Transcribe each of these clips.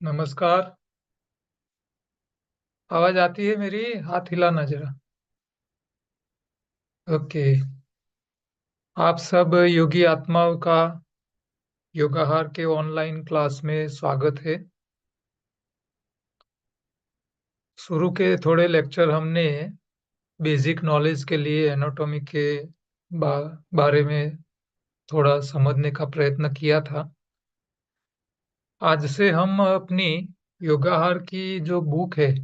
नमस्कार। आवाज आती है मेरी? हाथ हिलाना जरा। ओके। आप सब योगी आत्माओं का योगाहार के ऑनलाइन क्लास में स्वागत है। शुरू के थोड़े लेक्चर हमने बेसिक नॉलेज के लिए एनाटॉमी के बा, बारे में थोड़ा समझने का प्रयत्न किया था। आज से हम अपनी योगाहार की जो बुक है,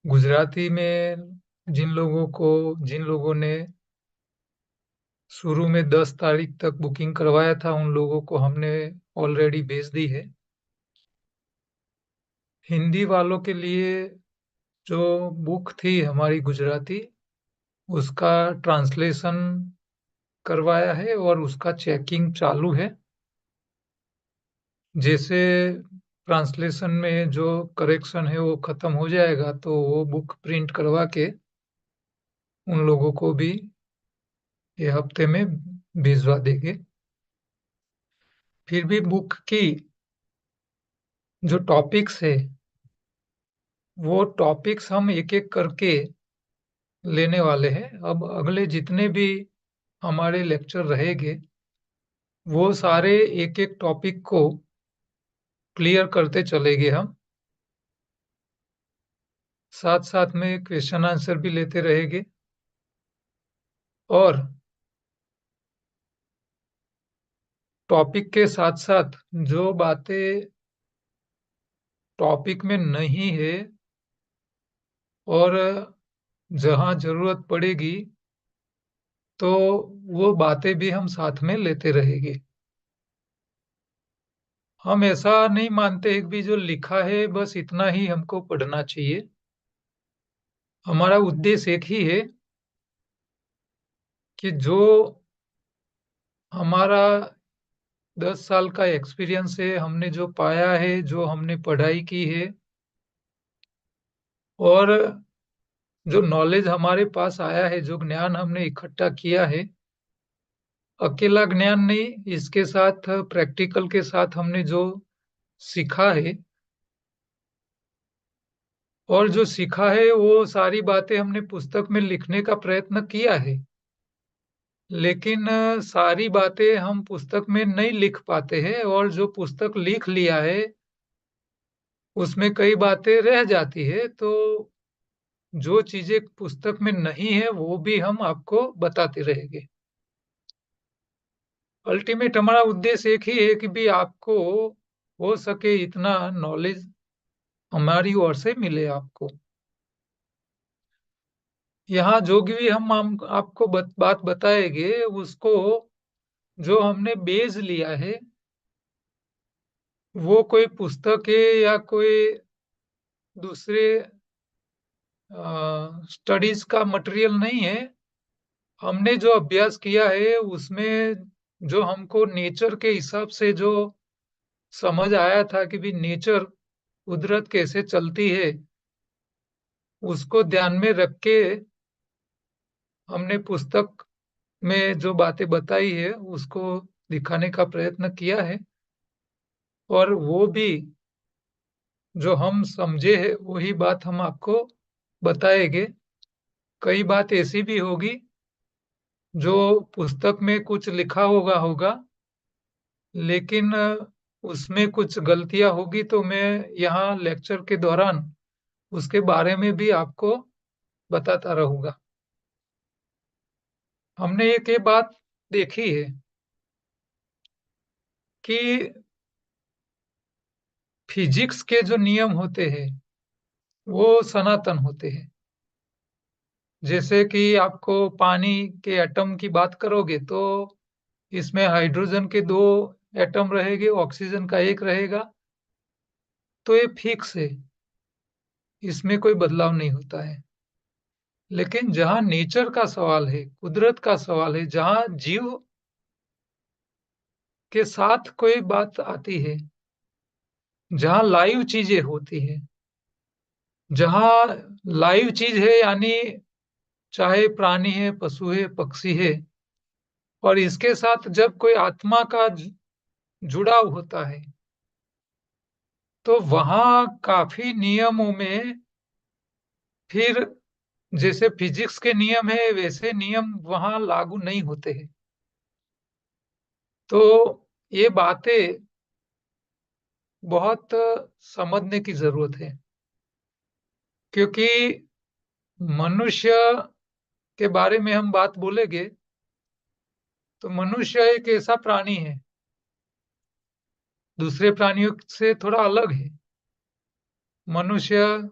गुजराती में जिन लोगों ने शुरू में 10 तारीख तक बुकिंग करवाया था, उन लोगों को हमने ऑलरेडी भेज दी है। हिंदी वालों के लिए जो बुक थी हमारी गुजराती, उसका ट्रांसलेशन करवाया है और उसका चेकिंग चालू है। जैसे ट्रांसलेशन में जो करेक्शन है वो खत्म हो जाएगा तो वो बुक प्रिंट करवा के उन लोगों को भी ये हफ्ते में भिजवा देंगे। फिर भी बुक की जो टॉपिक्स है, वो टॉपिक्स हम एक एक करके लेने वाले हैं। अब अगले जितने भी हमारे लेक्चर रहेंगे, वो सारे एक एक टॉपिक को क्लियर करते चलेंगे हम। साथ साथ में क्वेश्चन आंसर भी लेते रहेंगे। और टॉपिक के साथ साथ जो बातें टॉपिक में नहीं है और जहां जरूरत पड़ेगी, तो वो बातें भी हम साथ में लेते रहेंगे। हम ऐसा नहीं मानते हैं कि जो लिखा है बस इतना ही हमको पढ़ना चाहिए। हमारा उद्देश्य एक ही है कि जो हमारा 10 साल का एक्सपीरियंस है, हमने जो पाया है, जो हमने पढ़ाई की है, और जो नॉलेज हमारे पास आया है, जो ज्ञान हमने इकट्ठा किया है, अकेला ज्ञान नहीं, इसके साथ प्रैक्टिकल के साथ हमने जो सीखा है, और जो सीखा है वो सारी बातें हमने पुस्तक में लिखने का प्रयत्न किया है। लेकिन सारी बातें हम पुस्तक में नहीं लिख पाते हैं, और जो पुस्तक लिख लिया है उसमें कई बातें रह जाती है। तो जो चीजें पुस्तक में नहीं है वो भी हम आपको बताते रहेंगे। अल्टीमेट हमारा उद्देश्य एक ही है कि भी आपको हो सके इतना नॉलेज हमारी ओर से मिले आपको। यहाँ जो भी हम आपको बात बताएंगे, उसको जो हमने बेच लिया है, वो कोई पुस्तक है या कोई दूसरे स्टडीज का मटेरियल नहीं है। हमने जो अभ्यास किया है उसमें जो हमको नेचर के हिसाब से जो समझ आया था कि भी नेचर, कुदरत कैसे चलती है, उसको ध्यान में रख के हमने पुस्तक में जो बातें बताई है उसको दिखाने का प्रयत्न किया है। और वो भी जो हम समझे है वही बात हम आपको बताएंगे। कई बात ऐसी भी होगी जो पुस्तक में कुछ लिखा होगा, लेकिन उसमें कुछ गलतियां होगी, तो मैं यहाँ लेक्चर के दौरान उसके बारे में भी आपको बताता रहूंगा। हमने एक ये बात देखी है कि फिजिक्स के जो नियम होते हैं वो सनातन होते हैं। जैसे कि आपको पानी के एटम की बात करोगे तो इसमें हाइड्रोजन के दो एटम रहेंगे, ऑक्सीजन का एक रहेगा। तो ये फिक्स है, इसमें कोई बदलाव नहीं होता है। लेकिन जहाँ नेचर का सवाल है, कुदरत का सवाल है, जहाँ जीव के साथ कोई बात आती है, जहाँ लाइव चीजें होती है, जहाँ लाइव चीज है, यानी चाहे प्राणी है, पशु है, पक्षी है, और इसके साथ जब कोई आत्मा का जुड़ाव होता है, तो वहाँ काफी नियमों में फिर जैसे फिजिक्स के नियम है वैसे नियम वहाँ लागू नहीं होते हैं। तो ये बातें बहुत समझने की जरूरत है, क्योंकि मनुष्य के बारे में हम बात बोलेंगे तो मनुष्य एक ऐसा प्राणी है, दूसरे प्राणियों से थोड़ा अलग है। मनुष्य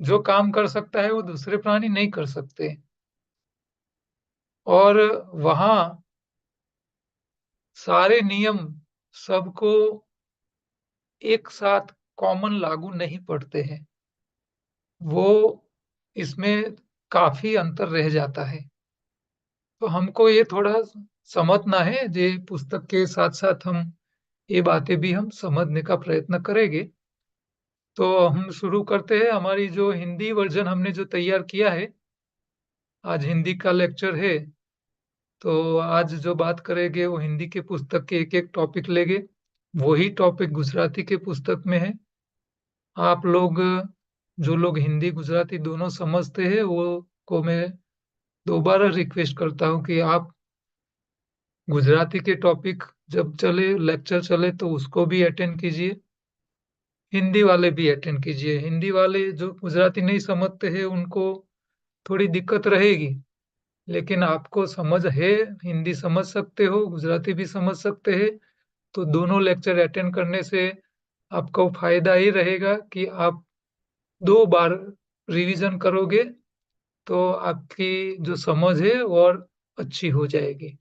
जो काम कर सकता है वो दूसरे प्राणी नहीं कर सकते। और वहाँ सारे नियम सबको एक साथ कॉमन लागू नहीं पड़ते हैं। वो इसमें काफी अंतर रह जाता है। तो हमको ये थोड़ा समझना है। ये पुस्तक के साथ साथ हम ये बातें भी हम समझने का प्रयत्न करेंगे। तो हम शुरू करते हैं। हमारी जो हिंदी वर्जन हमने जो तैयार किया है, आज हिंदी का लेक्चर है, तो आज जो बात करेंगे वो हिंदी के पुस्तक के एक एक टॉपिक लेंगे। वही टॉपिक गुजराती के पुस्तक में है। आप लोग जो लोग हिंदी गुजराती दोनों समझते हैं वो को मैं दोबारा रिक्वेस्ट करता हूँ कि आप गुजराती के टॉपिक जब चले, लेक्चर चले, तो उसको भी अटेंड कीजिए। हिंदी वाले भी अटेंड कीजिए। हिंदी वाले जो गुजराती नहीं समझते हैं उनको थोड़ी दिक्कत रहेगी, लेकिन आपको समझ है, हिंदी समझ सकते हो, गुजराती भी समझ सकते हैं। तो दोनों लेक्चर अटेंड करने से आपको फायदा ये रहेगा कि आप 2 बार रिवीजन करोगे तो आपकी जो समझ है और अच्छी हो जाएगी।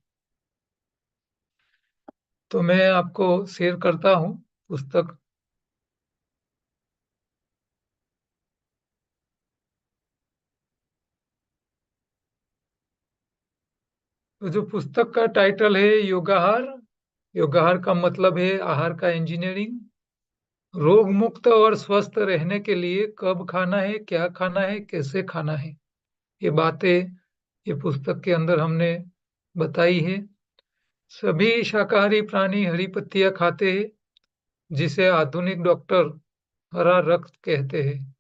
तो मैं आपको शेयर करता हूँ पुस्तक। तो जो पुस्तक का टाइटल है योगाहार। योगाहार का मतलब है आहार का इंजीनियरिंग। रोग मुक्त और स्वस्थ रहने के लिए कब खाना है, क्या खाना है, कैसे खाना है, ये बातें ये पुस्तक के अंदर हमने बताई है। सभी शाकाहारी प्राणी हरी पत्तियां खाते हैं, जिसे आधुनिक डॉक्टर हरा रक्त कहते हैं।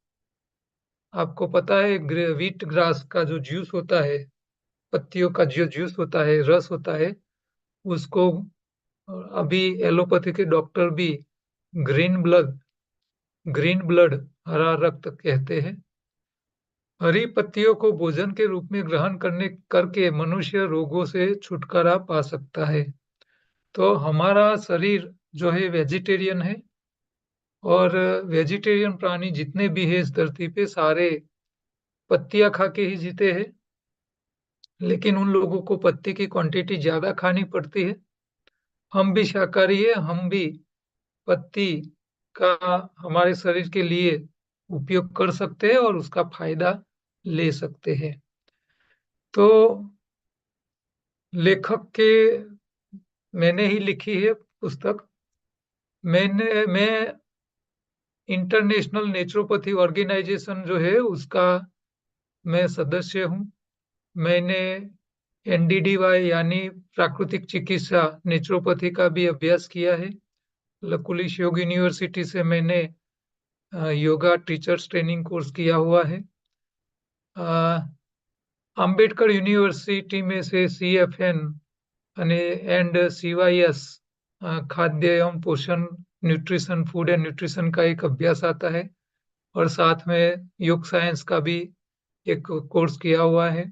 आपको पता है व्हीट ग्रास का जो जूस होता है, पत्तियों का जो जूस होता है, रस होता है, उसको अभी एलोपैथी के डॉक्टर भी ग्रीन ब्लड ग्रीन ब्लड हरा रक्त कहते हैं। हरी पत्तियों को भोजन के रूप में ग्रहण करने करके मनुष्य रोगों से छुटकारा पा सकता है। तो हमारा शरीर जो है वेजिटेरियन है, और वेजिटेरियन प्राणी जितने भी है इस धरती पे सारे पत्तियां खा के ही जीते हैं। लेकिन उन लोगों को पत्ती की क्वांटिटी ज्यादा खानी पड़ती है। हम भी शाकाहारी है, हम भी पत्ती का हमारे शरीर के लिए उपयोग कर सकते हैं और उसका फायदा ले सकते हैं। तो लेखक के मैंने ही लिखी है पुस्तक। मैं इंटरनेशनल नेचुरोपैथी ऑर्गेनाइजेशन जो है उसका मैं सदस्य हूँ। मैंने NDDY यानी प्राकृतिक चिकित्सा नेचुरोपैथी का भी अभ्यास किया है। लकुलिश योग यूनिवर्सिटी से मैंने योगा टीचर्स ट्रेनिंग कोर्स किया हुआ है। अंबेडकर यूनिवर्सिटी में से CFN एंड CYS खाद्य एवं पोषण न्यूट्रिशन फूड एंड न्यूट्रिशन का एक अभ्यास आता है। और साथ में योग साइंस का भी एक कोर्स किया हुआ है।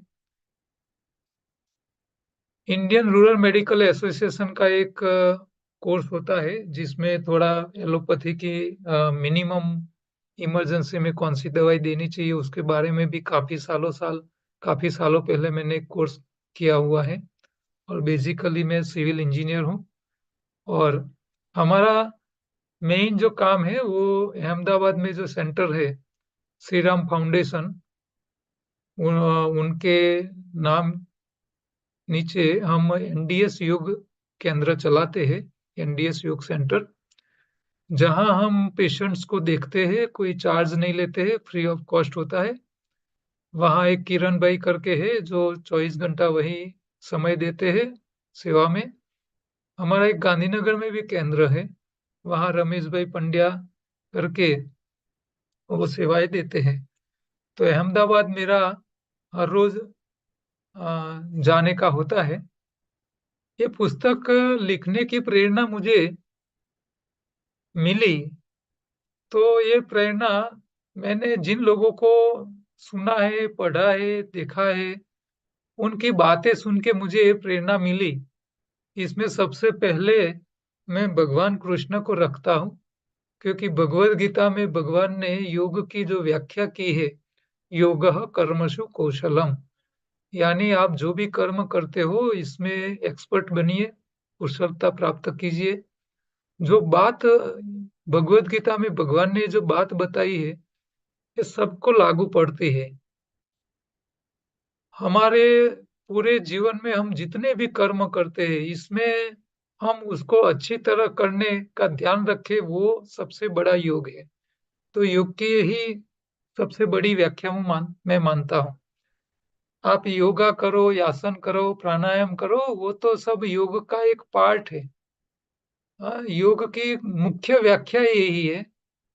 इंडियन रूरल मेडिकल एसोसिएशन का एक कोर्स होता है जिसमें थोड़ा एलोपैथी की मिनिमम इमरजेंसी में कौन सी दवाई देनी चाहिए उसके बारे में भी काफी सालों पहले मैंने एक कोर्स किया हुआ है। और बेसिकली मैं सिविल इंजीनियर हूँ। और हमारा मेन जो काम है वो अहमदाबाद में जो सेंटर है, श्री राम फाउंडेशन, उनके नाम नीचे हम NDS योग केंद्र चलाते हैं। NDS योग सेंटर, जहां हम पेशेंट्स को देखते हैं, कोई चार्ज नहीं लेते हैं, फ्री ऑफ कॉस्ट होता है। वहाँ एक किरण भाई करके है जो 24 घंटा वही समय देते हैं सेवा में। हमारा एक गांधीनगर में भी केंद्र है। वहाँ रमेश भाई पंड्या करके वो सेवाएं देते हैं। तो अहमदाबाद मेरा हर रोज जाने का होता है। ये पुस्तक लिखने की प्रेरणा मुझे मिली, तो ये प्रेरणा मैंने जिन लोगों को सुना है, पढ़ा है, देखा है, उनकी बातें सुन के मुझे प्रेरणा मिली। इसमें सबसे पहले मैं भगवान कृष्ण को रखता हूँ, क्योंकि भगवद गीता में भगवान ने योग की जो व्याख्या की है, योगः कर्मसु कौशलम, यानी आप जो भी कर्म करते हो इसमें एक्सपर्ट बनिए, कुशलता प्राप्त कीजिए। जो बात भगवद गीता में भगवान ने जो बात बताई है, ये सबको लागू पड़ती है। हमारे पूरे जीवन में हम जितने भी कर्म करते हैं, इसमें हम उसको अच्छी तरह करने का ध्यान रखें, वो सबसे बड़ा योग है। तो योग की यही सबसे बड़ी व्याख्या मैं मानता हूँ। आप योगा करो, आसन करो, प्राणायाम करो, वो तो सब योग का एक पार्ट है। हाँ, योग की मुख्य व्याख्या यही है,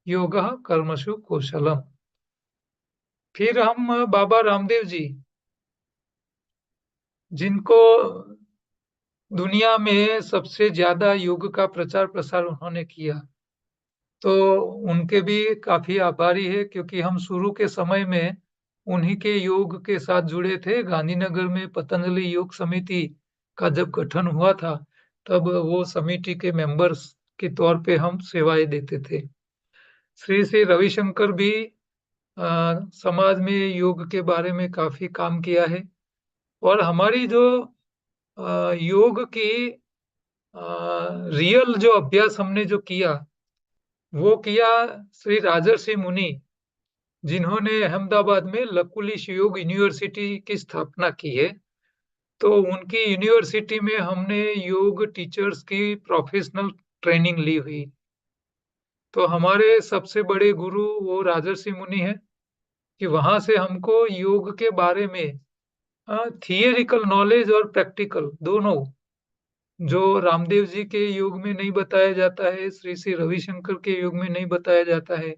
योगः कर्मसु कौशलम। फिर हम बाबा रामदेव जी, जिनको दुनिया में सबसे ज्यादा योग का प्रचार प्रसार उन्होंने किया, तो उनके भी काफी आभारी है, क्योंकि हम शुरू के समय में उन्हीं के योग के साथ जुड़े थे। गांधीनगर में पतंजलि योग समिति का जब गठन हुआ था, तब वो समिति के मेंबर्स के तौर पे हम सेवाएं देते थे। श्री श्री रविशंकर भी समाज में योग के बारे में काफी काम किया है। और हमारी जो योग की रियल जो अभ्यास हमने जो किया, वो किया श्री राजर्षि मुनि, जिन्होंने अहमदाबाद में लकुलिश योग यूनिवर्सिटी की स्थापना की है। तो उनकी यूनिवर्सिटी में हमने योग टीचर्स की प्रोफेशनल ट्रेनिंग ली हुई। तो हमारे सबसे बड़े गुरु वो राजर्षि मुनि है, कि वहां से हमको योग के बारे में थियरिकल नॉलेज और प्रैक्टिकल दोनों, जो रामदेव जी के योग में नहीं बताया जाता है, श्री श्री रविशंकर के योग में नहीं बताया जाता है,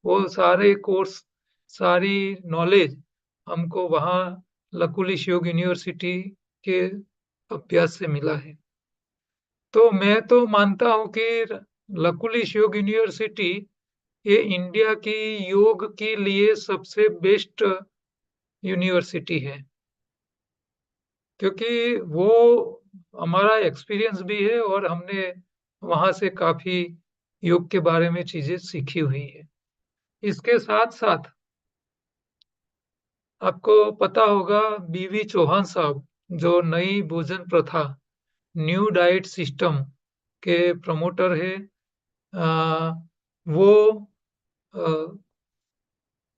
वो सारे कोर्स, सारी नॉलेज हमको वहाँ लकुलिश योग यूनिवर्सिटी के अभ्यास से मिला है। तो मैं तो मानता हूँ कि लकुलिश योग यूनिवर्सिटी ये इंडिया की योग के लिए सबसे बेस्ट यूनिवर्सिटी है, क्योंकि वो हमारा एक्सपीरियंस भी है और हमने वहाँ से काफी योग के बारे में चीजें सीखी हुई है। इसके साथ साथ आपको पता होगा, बीवी चौहान साहब, जो नई भोजन प्रथा, न्यू डाइट सिस्टम के प्रमोटर है। आ, वो आ,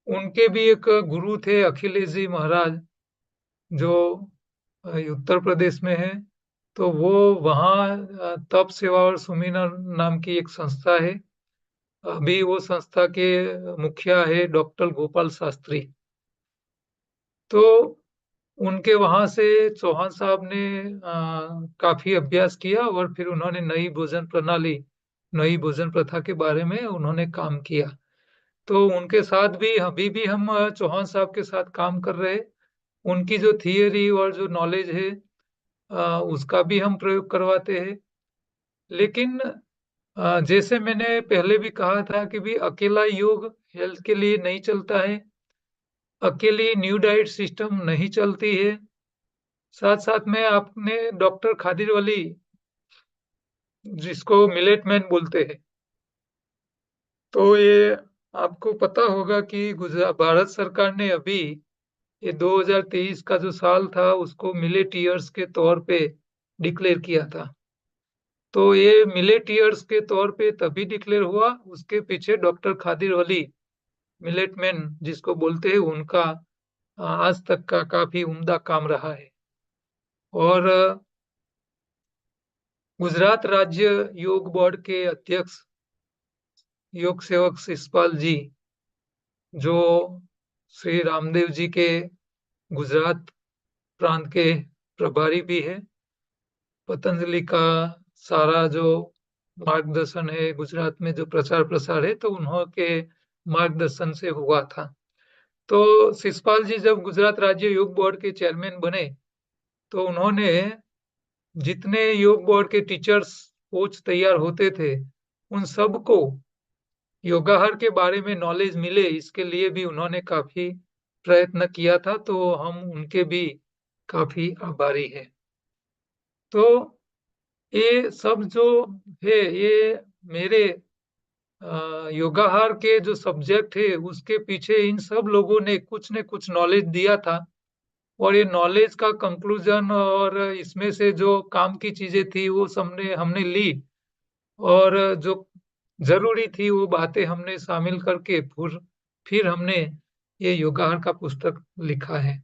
उनके भी एक गुरु थे अखिलेश जी महाराज, जो उत्तर प्रदेश में है। तो वो वहाँ तप सेवा और सुमिरन नाम की एक संस्था है। अभी वो संस्था के मुखिया है डॉक्टर गोपाल शास्त्री। तो उनके वहां से चौहान साहब ने काफी अभ्यास किया, और फिर उन्होंने नई भोजन प्रणाली, नई भोजन प्रथा के बारे में उन्होंने काम किया। तो उनके साथ भी अभी भी हम चौहान साहब के साथ काम कर रहे हैं। उनकी जो थियरी और जो नॉलेज है, उसका भी हम प्रयोग करवाते हैं। लेकिन जैसे मैंने पहले भी कहा था कि भी अकेला योग हेल्थ के लिए नहीं चलता है, अकेली न्यू डाइट सिस्टम नहीं चलती है। साथ साथ में आपने डॉक्टर खादिर वली, जिसको मिलेट मैन बोलते हैं, तो ये आपको पता होगा कि गुजरात भारत सरकार ने अभी ये 2023 का जो साल था, उसको मिलेट ईयर्स के तौर पे डिक्लेयर किया था। तो ये मिलेट ईयर्स के तौर पे तभी डिक्लेयर हुआ, उसके पीछे डॉक्टर खादिर वली, मिलेट मैन जिसको बोलते हैं, उनका आज तक का काफी उम्दा काम रहा है। और गुजरात राज्य योग बोर्ड के अध्यक्ष योग सेवक शिषपाल जी, जो श्री रामदेव जी के गुजरात प्रांत के प्रभारी भी है, पतंजलि का सारा जो मार्गदर्शन है, गुजरात में जो प्रचार प्रसार है, तो उन्होंने मार्गदर्शन से हुआ था। तो शिषपाल जी जब गुजरात राज्य योग बोर्ड के चेयरमैन बने, तो उन्होंने जितने योग बोर्ड के टीचर्स कोच तैयार होते थे, उन सबको योगाहार के बारे में नॉलेज मिले, इसके लिए भी उन्होंने काफी प्रयत्न किया था। तो हम उनके भी काफी आभारी हैं। तो ये सब जो है, ये मेरे योगाहार के जो सब्जेक्ट है, उसके पीछे इन सब लोगों ने कुछ न कुछ नॉलेज दिया था। और ये नॉलेज का कंक्लूजन और इसमें से जो काम की चीजें थी वो सबने हमने ली, और जो जरूरी थी वो बातें हमने शामिल करके फिर हमने ये योगाहार का पुस्तक लिखा है।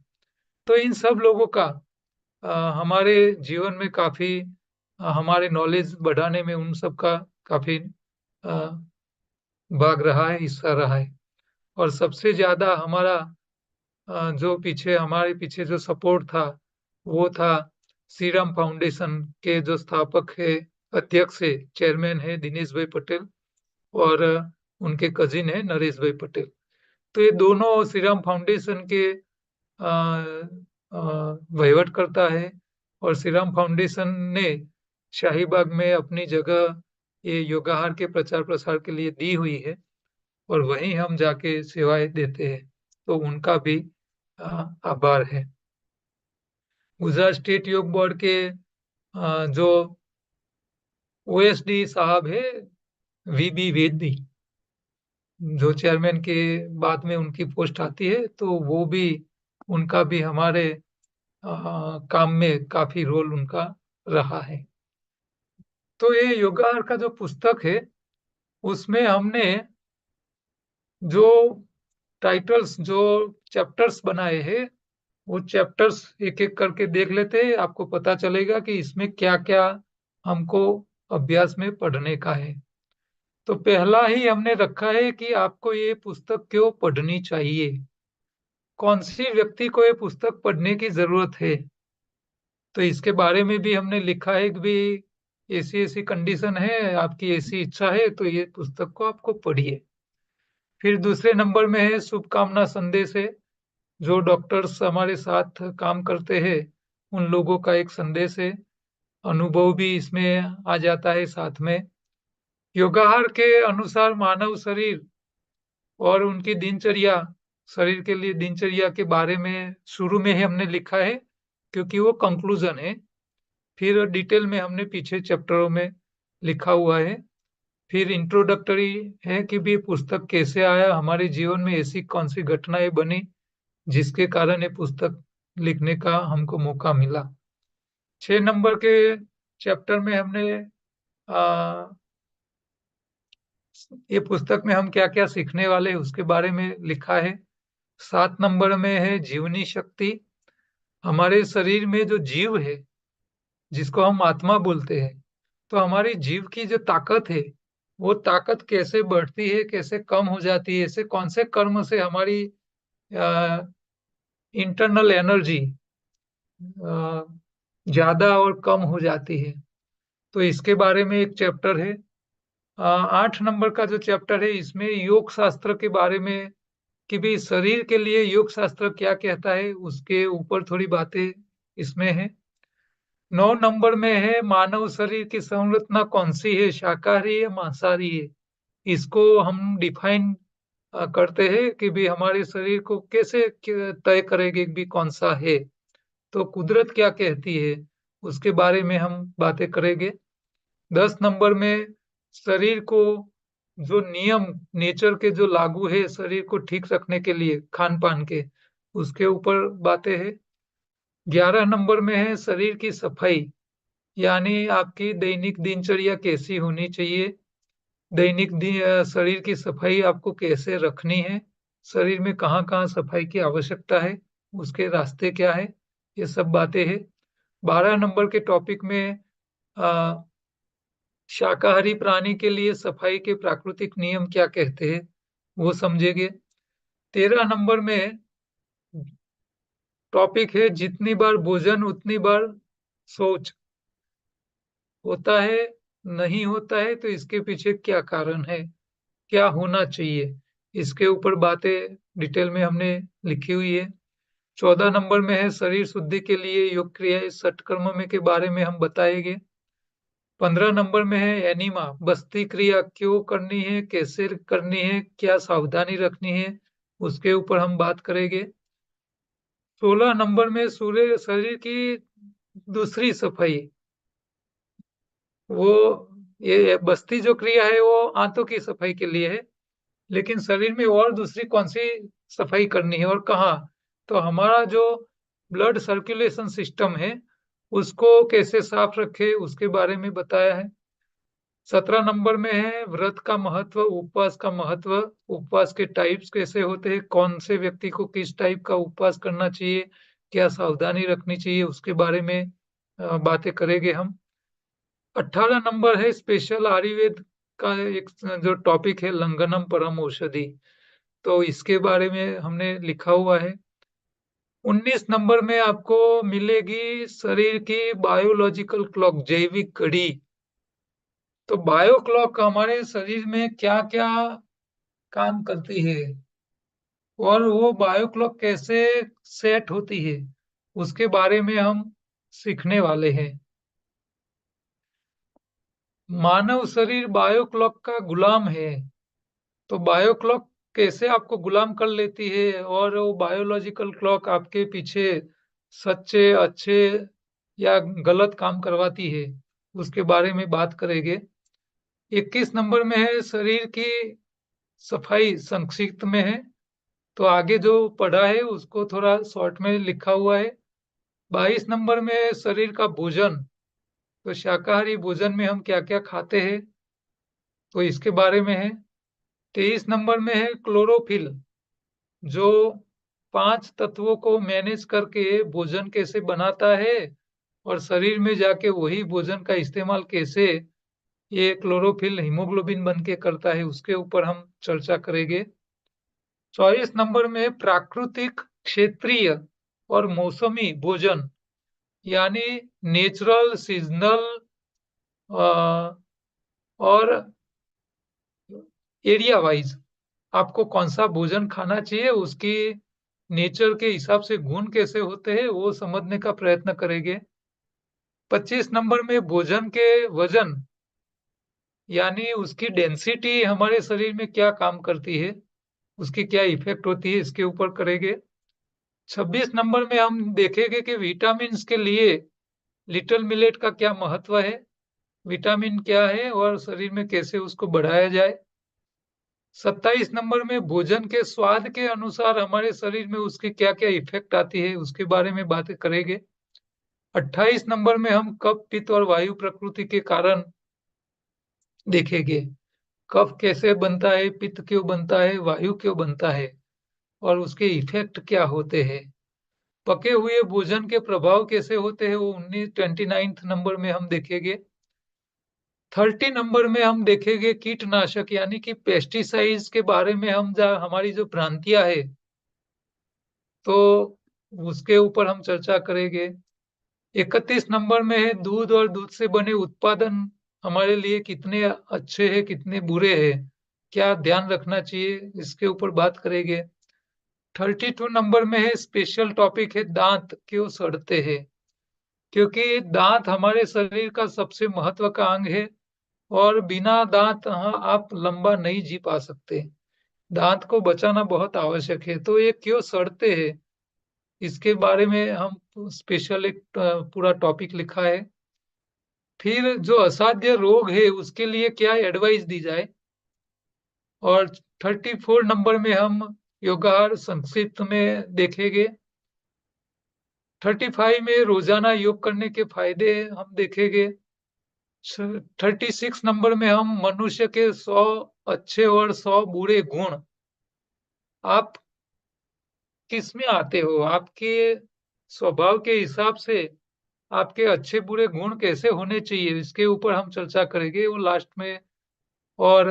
तो इन सब लोगों का हमारे जीवन में काफी हमारे नॉलेज बढ़ाने में उन सब का काफी अ, भाग रहा है, हिस्सा रहा है। और सबसे ज्यादा हमारा जो हमारे पीछे जो सपोर्ट था, वो था सीरम फाउंडेशन के जो स्थापक है, अध्यक्ष है, चेयरमैन है दिनेश भाई पटेल, और उनके कजिन है नरेश भाई पटेल। तो ये दोनों सीरम फाउंडेशन के वहीवट करता है। और सीरम फाउंडेशन ने शाहीबाग में अपनी जगह ये योगाहार के प्रचार प्रसार के लिए दी हुई है, और वहीं हम जाके सेवाएं देते हैं। तो उनका भी आभार है। गुजरात स्टेट योग बोर्ड के जो ओएसडी साहब है, वीबी वेदी, जो चेयरमैन के बाद में उनकी पोस्ट आती है, तो वो भी उनका भी हमारे काम में काफी रोल उनका रहा है। तो ये योगाहार का जो पुस्तक है, उसमें हमने जो टाइटल्स, जो चैप्टर्स बनाए हैं, वो चैप्टर्स एक एक करके देख लेते हैं। आपको पता चलेगा कि इसमें क्या क्या हमको अभ्यास में पढ़ने का है। तो पहला ही हमने रखा है कि आपको ये पुस्तक क्यों पढ़नी चाहिए, कौन सी व्यक्ति को ये पुस्तक पढ़ने की जरूरत है। तो इसके बारे में भी हमने लिखा है कि भी ऐसी ऐसी कंडीशन है, आपकी ऐसी इच्छा है, तो ये पुस्तक को आपको पढ़िए। फिर दूसरे नंबर में है शुभकामना संदेश है, जो डॉक्टर्स हमारे साथ काम करते हैं, उन लोगों का एक संदेश है। अनुभव भी इसमें आ जाता है साथ में। योगाहार के अनुसार मानव शरीर और उनकी दिनचर्या, शरीर के लिए दिनचर्या के बारे में शुरू में ही हमने लिखा है, क्योंकि वो कंक्लूजन है। फिर डिटेल में हमने पीछे चैप्टरों में लिखा हुआ है। फिर इंट्रोडक्टरी है कि भी पुस्तक कैसे आया, हमारे जीवन में ऐसी कौन सी घटनाएं बनी जिसके कारण ये पुस्तक लिखने का हमको मौका मिला। 6 नंबर के चैप्टर में हमने आ, ये पुस्तक में हम क्या क्या सीखने वाले हैं उसके बारे में लिखा है। 7 नंबर में है जीवनी शक्ति, हमारे शरीर में जो जीव है, जिसको हम आत्मा बोलते हैं, तो हमारी जीव की जो ताकत है, वो ताकत कैसे बढ़ती है, कैसे कम हो जाती है, ऐसे कौन से कर्म से हमारी इंटरनल एनर्जी ज्यादा और कम हो जाती है। तो इसके बारे में एक चैप्टर है। 8 नंबर का जो चैप्टर है, इसमें योग शास्त्र के बारे में कि भी शरीर के लिए योग शास्त्र क्या कहता है, उसके ऊपर थोड़ी बातें इसमें है। 9 नंबर में है मानव शरीर की संरचना कौन सी है, शाकाहारी है मांसाहारी है, इसको हम डिफाइन करते हैं कि भी हमारे शरीर को कैसे तय करेंगे कि भी कौन सा है। तो कुदरत क्या कहती है, उसके बारे में हम बातें करेंगे। 10 नंबर में शरीर को जो नियम नेचर के जो लागू है शरीर को ठीक रखने के लिए खान पान के, उसके ऊपर बातें है। 11 नंबर में है शरीर की सफाई, यानी आपकी दैनिक दिनचर्या कैसी होनी चाहिए, शरीर की सफाई आपको कैसे रखनी है, शरीर में कहाँ कहाँ सफाई की आवश्यकता है, उसके रास्ते क्या है, ये सब बातें हैं। 12 नंबर के टॉपिक में आ, शाकाहारी प्राणी के लिए सफाई के प्राकृतिक नियम क्या कहते हैं, वो समझेंगे। 13 नंबर में टॉपिक है जितनी बार भोजन उतनी बार शौच होता है, नहीं होता है तो इसके पीछे क्या कारण है, क्या होना चाहिए, इसके ऊपर बातें डिटेल में हमने लिखी हुई है। 14 नंबर में है शरीर शुद्धि के लिए योग क्रिया षटकर्म में के बारे में हम बताएंगे। 15 नंबर में है एनीमा, बस्ती क्रिया क्यों करनी है, कैसे करनी है, क्या सावधानी रखनी है, उसके ऊपर हम बात करेंगे। 16 नंबर में सूर्य शरीर की दूसरी सफाई, वो ये बस्ती जो क्रिया है वो आंतों की सफाई के लिए है, लेकिन शरीर में और दूसरी कौन सी सफाई करनी है और कहाँ, तो हमारा जो ब्लड सर्कुलेशन सिस्टम है उसको कैसे साफ रखे उसके बारे में बताया है। 17 नंबर में है व्रत का महत्व, उपवास का महत्व, उपवास के टाइप्स कैसे होते हैं, कौन से व्यक्ति को किस टाइप का उपवास करना चाहिए, क्या सावधानी रखनी चाहिए, उसके बारे में बातें करेंगे हम। 18 नंबर है स्पेशल आयुर्वेद का एक जो टॉपिक है लंगनम परम औषधि, तो इसके बारे में हमने लिखा हुआ है। 19 नंबर में आपको मिलेगी शरीर की बायोलॉजिकल क्लॉक, जैविक घड़ी। तो बायो क्लॉक हमारे शरीर में क्या क्या काम करती है और वो बायो क्लॉक कैसे सेट होती है उसके बारे में हम सीखने वाले हैं। मानव शरीर बायो क्लॉक का गुलाम है, तो बायो क्लॉक कैसे आपको गुलाम कर लेती है और वो बायोलॉजिकल क्लॉक आपके पीछे सच्चे अच्छे या गलत काम करवाती है उसके बारे में बात करेंगे। 21 नंबर में है शरीर की सफाई, संक्षिप्त में है, तो आगे जो पढ़ा है उसको थोड़ा शॉर्ट में लिखा हुआ है। 22 नंबर में है शरीर का भोजन, तो शाकाहारी भोजन में हम क्या क्या खाते हैं तो इसके बारे में है। 23 नंबर में है क्लोरोफिल, जो 5 तत्वों को मैनेज करके भोजन कैसे बनाता है और शरीर में जाके वही भोजन का इस्तेमाल कैसे ये क्लोरोफिल हीमोग्लोबिन बन के करता है उसके ऊपर हम चर्चा करेंगे। 24 नंबर में प्राकृतिक, क्षेत्रीय और मौसमी भोजन, यानी नेचुरल, सीजनल और एरिया वाइज आपको कौन सा भोजन खाना चाहिए, उसकी नेचर के हिसाब से गुण कैसे होते हैं वो समझने का प्रयत्न करेंगे। 25 नंबर में भोजन के वजन, यानी उसकी डेंसिटी हमारे शरीर में क्या काम करती है, उसकी क्या इफेक्ट होती है, इसके ऊपर करेंगे। 26 नंबर में हम देखेंगे कि विटामिन के लिए लिटिल मिलेट का क्या महत्व है, विटामिन क्या है और शरीर में कैसे उसको बढ़ाया जाए। 27 नंबर में भोजन के स्वाद के अनुसार हमारे शरीर में उसकी क्या क्या इफेक्ट आती है उसके बारे में बातें करेंगे। 28 नंबर में हम कफ, पित्त और वायु प्रकृति के कारण देखेंगे, कफ कैसे बनता है, पित्त क्यों बनता है, वायु क्यों बनता है और उसके इफेक्ट क्या होते हैं। पके हुए भोजन के प्रभाव कैसे होते हैं वो 29 नंबर में हम देखेंगे। 30 नंबर में हम देखेंगे कीटनाशक यानी कि पेस्टिसाइड्स के बारे में, हम हमारी जो भ्रांतियां है तो उसके ऊपर हम चर्चा करेंगे। 31 नंबर में है दूध और दूध से बने उत्पादन हमारे लिए कितने अच्छे हैं कितने बुरे हैं, क्या ध्यान रखना चाहिए, इसके ऊपर बात करेंगे। 32 नंबर में है स्पेशल टॉपिक है दांत क्यों सड़ते हैं, क्योंकि दांत हमारे शरीर का सबसे महत्व का अंग है और बिना दांत आप लंबा नहीं जी पा सकते, दांत को बचाना बहुत आवश्यक है, तो ये क्यों सड़ते हैं इसके बारे में हम स्पेशल एक पूरा टॉपिक लिखा है। फिर जो असाध्य रोग है उसके लिए क्या एडवाइस दी जाए, और 34 नंबर में हम योगाहार संक्षिप्त में देखेंगे। 35 में रोजाना योग करने के फायदे हम देखेंगे। 36 नंबर में हम मनुष्य के 100 अच्छे और 100 बुरे गुण, आप किस में आते हो, आपके स्वभाव के हिसाब से आपके अच्छे बुरे गुण कैसे होने चाहिए इसके ऊपर हम चर्चा करेंगे वो लास्ट में। और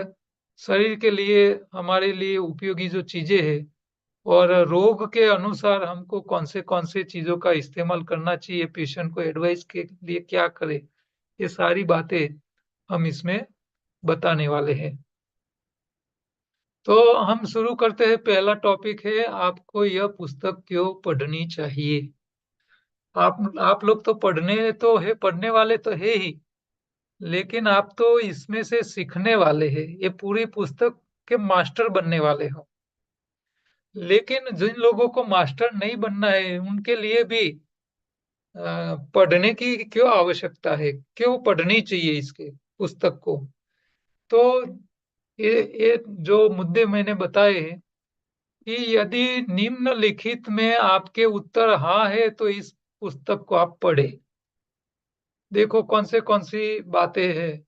शरीर के लिए हमारे लिए उपयोगी जो चीजें हैं और रोग के अनुसार हमको कौन से चीजों का इस्तेमाल करना चाहिए, पेशेंट को एडवाइस के लिए क्या करे, ये सारी बातें हम इसमें बताने वाले हैं। तो हम शुरू करते हैं। पहला टॉपिक है, आपको यह पुस्तक क्यों पढ़नी आप आप लोग तो पढ़ने वाले तो है ही, लेकिन आप तो इसमें से सीखने वाले हैं। ये पूरी पुस्तक के मास्टर बनने वाले हो। लेकिन जिन लोगों को मास्टर नहीं बनना है उनके लिए भी पढ़ने की क्यों आवश्यकता है, क्यों पढ़नी चाहिए इसके पुस्तक को। तो ये जो मुद्दे मैंने बताए हैं कि यदि निम्नलिखित में आपके उत्तर हाँ है तो इस पुस्तक को आप पढ़े। देखो कौन सी बातें हैं।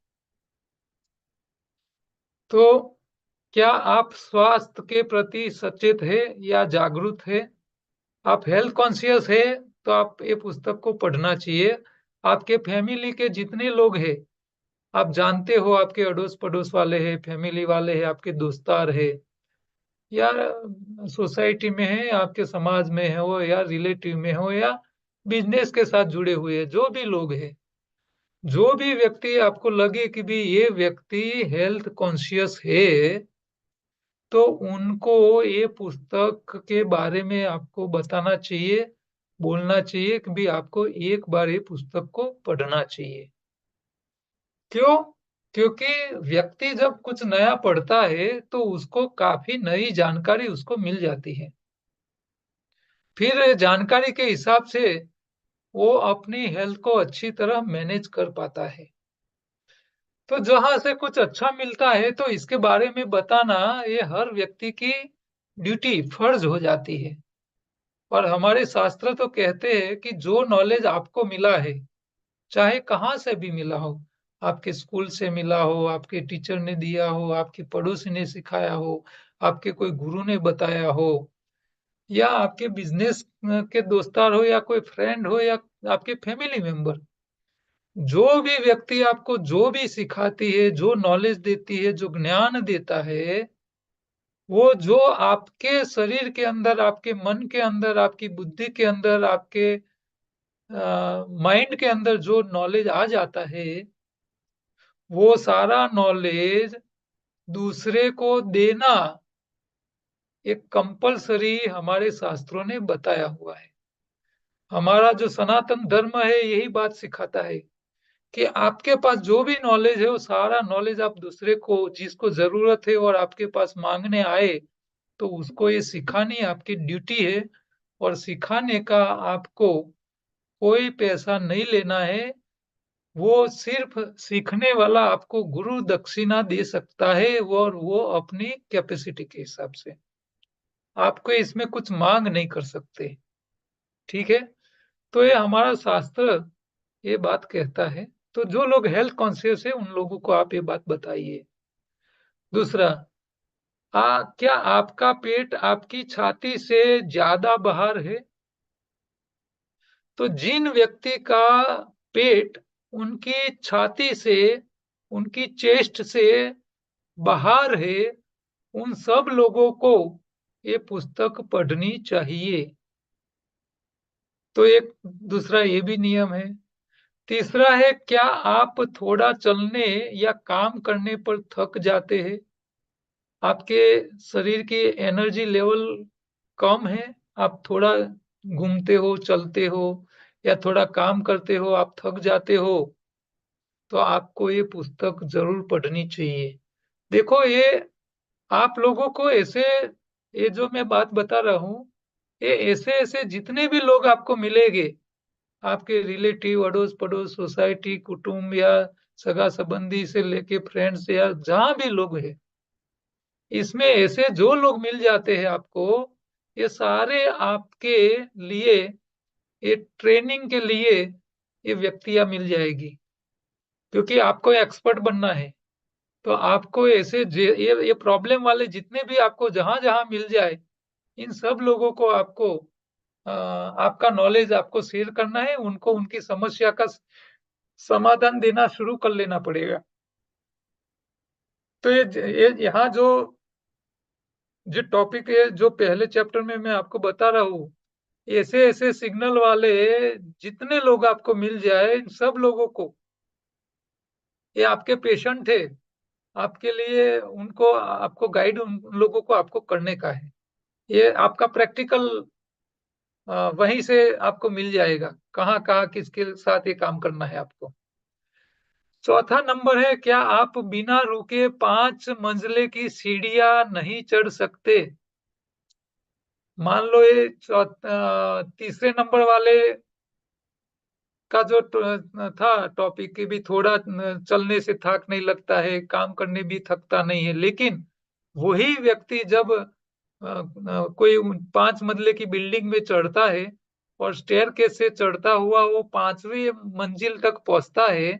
तो क्या आप स्वास्थ्य के प्रति सचेत है या जागरूक है? आप हेल्थ कॉन्शियस है तो आप ये पुस्तक को पढ़ना चाहिए। आपके फैमिली के जितने लोग हैं, आप जानते हो, आपके अड़ोस पड़ोस वाले हैं, फैमिली वाले हैं, आपके दोस्तार है, या सोसाइटी में है, आपके समाज में हो, या रिलेटिव में हो, या बिजनेस के साथ जुड़े हुए जो भी लोग हैं, जो भी व्यक्ति आपको लगे कि भी ये व्यक्ति हेल्थ कॉन्शियस है, तो उनको ये पुस्तक के बारे में आपको बताना चाहिए, बोलना चाहिए कि भी आपको एक बार ये पुस्तक को पढ़ना चाहिए। क्यों? क्योंकि व्यक्ति जब कुछ नया पढ़ता है तो उसको काफी नई जानकारी उसको मिल जाती है। फिर जानकारी के हिसाब से वो अपनी हेल्थ को अच्छी तरह मैनेज कर पाता है। तो जहां से कुछ अच्छा मिलता है तो इसके बारे में बताना ये हर व्यक्ति की ड्यूटी, फर्ज हो जाती है। और हमारे शास्त्र तो कहते हैं कि जो नॉलेज आपको मिला है, चाहे कहाँ से भी मिला हो, आपके स्कूल से मिला हो, आपके टीचर ने दिया हो, आपके पड़ोसी ने सिखाया हो, आपके कोई गुरु ने बताया हो, या आपके बिजनेस के दोस्तार हो, या कोई फ्रेंड हो, या आपके फैमिली मेंबर, जो भी व्यक्ति आपको जो भी सिखाती है, जो नॉलेज देती है, जो ज्ञान देता है, वो जो आपके शरीर के अंदर, आपके मन के अंदर, आपकी बुद्धि के अंदर, आपके माइंड के अंदर जो नॉलेज आ जाता है, वो सारा नॉलेज दूसरे को देना एक कंपलसरी हमारे शास्त्रों ने बताया हुआ है। हमारा जो सनातन धर्म है यही बात सिखाता है कि आपके पास जो भी नॉलेज है वो सारा नॉलेज आप दूसरे को, जिसको जरूरत है और आपके पास मांगने आए, तो उसको ये सिखानी आपकी ड्यूटी है। और सिखाने का आपको कोई पैसा नहीं लेना है। वो सिर्फ सीखने वाला आपको गुरु दक्षिणा दे सकता है, और वो अपनी कैपेसिटी के हिसाब से, आपको इसमें कुछ मांग नहीं कर सकते। ठीक है। तो ये हमारा शास्त्र ये बात कहता है। तो जो लोग हेल्थ कॉन्शियस है उन लोगों को आप ये बात बताइए। दूसरा, क्या आपका पेट आपकी छाती से ज्यादा बाहर है? तो जिन व्यक्ति का पेट उनकी छाती से, उनकी चेस्ट से बाहर है, उन सब लोगों को ये पुस्तक पढ़नी चाहिए। तो एक दूसरा ये भी नियम है। तीसरा है, क्या आप थोड़ा चलने या काम करने पर थक जाते हैं? आपके शरीर की एनर्जी लेवल कम है, आप थोड़ा घूमते हो, चलते हो, या थोड़ा काम करते हो, आप थक जाते हो, तो आपको ये पुस्तक जरूर पढ़नी चाहिए। देखो, ये आप लोगों को ऐसे, ये जो मैं बात बता रहा हूँ, ये ऐसे ऐसे जितने भी लोग आपको मिलेंगे, आपके रिलेटिव, अड़ोस पड़ोस, सोसाइटी, कुटुंब, या सगा संबंधी से लेके फ्रेंड्स, या जहां भी लोग हैं, इसमें ऐसे जो लोग मिल जाते हैं आपको, ये सारे आपके लिए, ये ट्रेनिंग के लिए ये व्यक्तियां मिल जाएगी। क्योंकि आपको एक्सपर्ट बनना है, तो आपको ऐसे ये प्रॉब्लम वाले जितने भी आपको जहां जहां मिल जाए, इन सब लोगों को आपको आपका नॉलेज आपको शेयर करना है, उनको उनकी समस्या का समाधान देना शुरू कर लेना पड़ेगा। तो ये यहाँ जो टॉपिक है, जो पहले चैप्टर में मैं आपको बता रहा हूँ, ऐसे ऐसे सिग्नल वाले जितने लोग आपको मिल जाए, इन सब लोगों को ये आपके पेशेंट थे, आपके लिए उनको आपको गाइड उन उन लोगों को आपको करने का है। ये आपका प्रैक्टिकल वहीं से आपको मिल जाएगा, कहाँ कहाँ किसके साथ ये काम करना है आपको। चौथा नंबर है, क्या आप बिना रुके 5 मंजिले की सीढ़ियां नहीं चढ़ सकते? मान लो ये तीसरे नंबर वाले का जो था टॉपिक की भी, थोड़ा चलने से थक नहीं लगता है, काम करने भी थकता नहीं है, लेकिन वही व्यक्ति जब कोई 5 मंजिले की बिल्डिंग में चढ़ता है और स्टेयरकेस से चढ़ता हुआ वो 5वीं मंजिल तक पहुंचता है,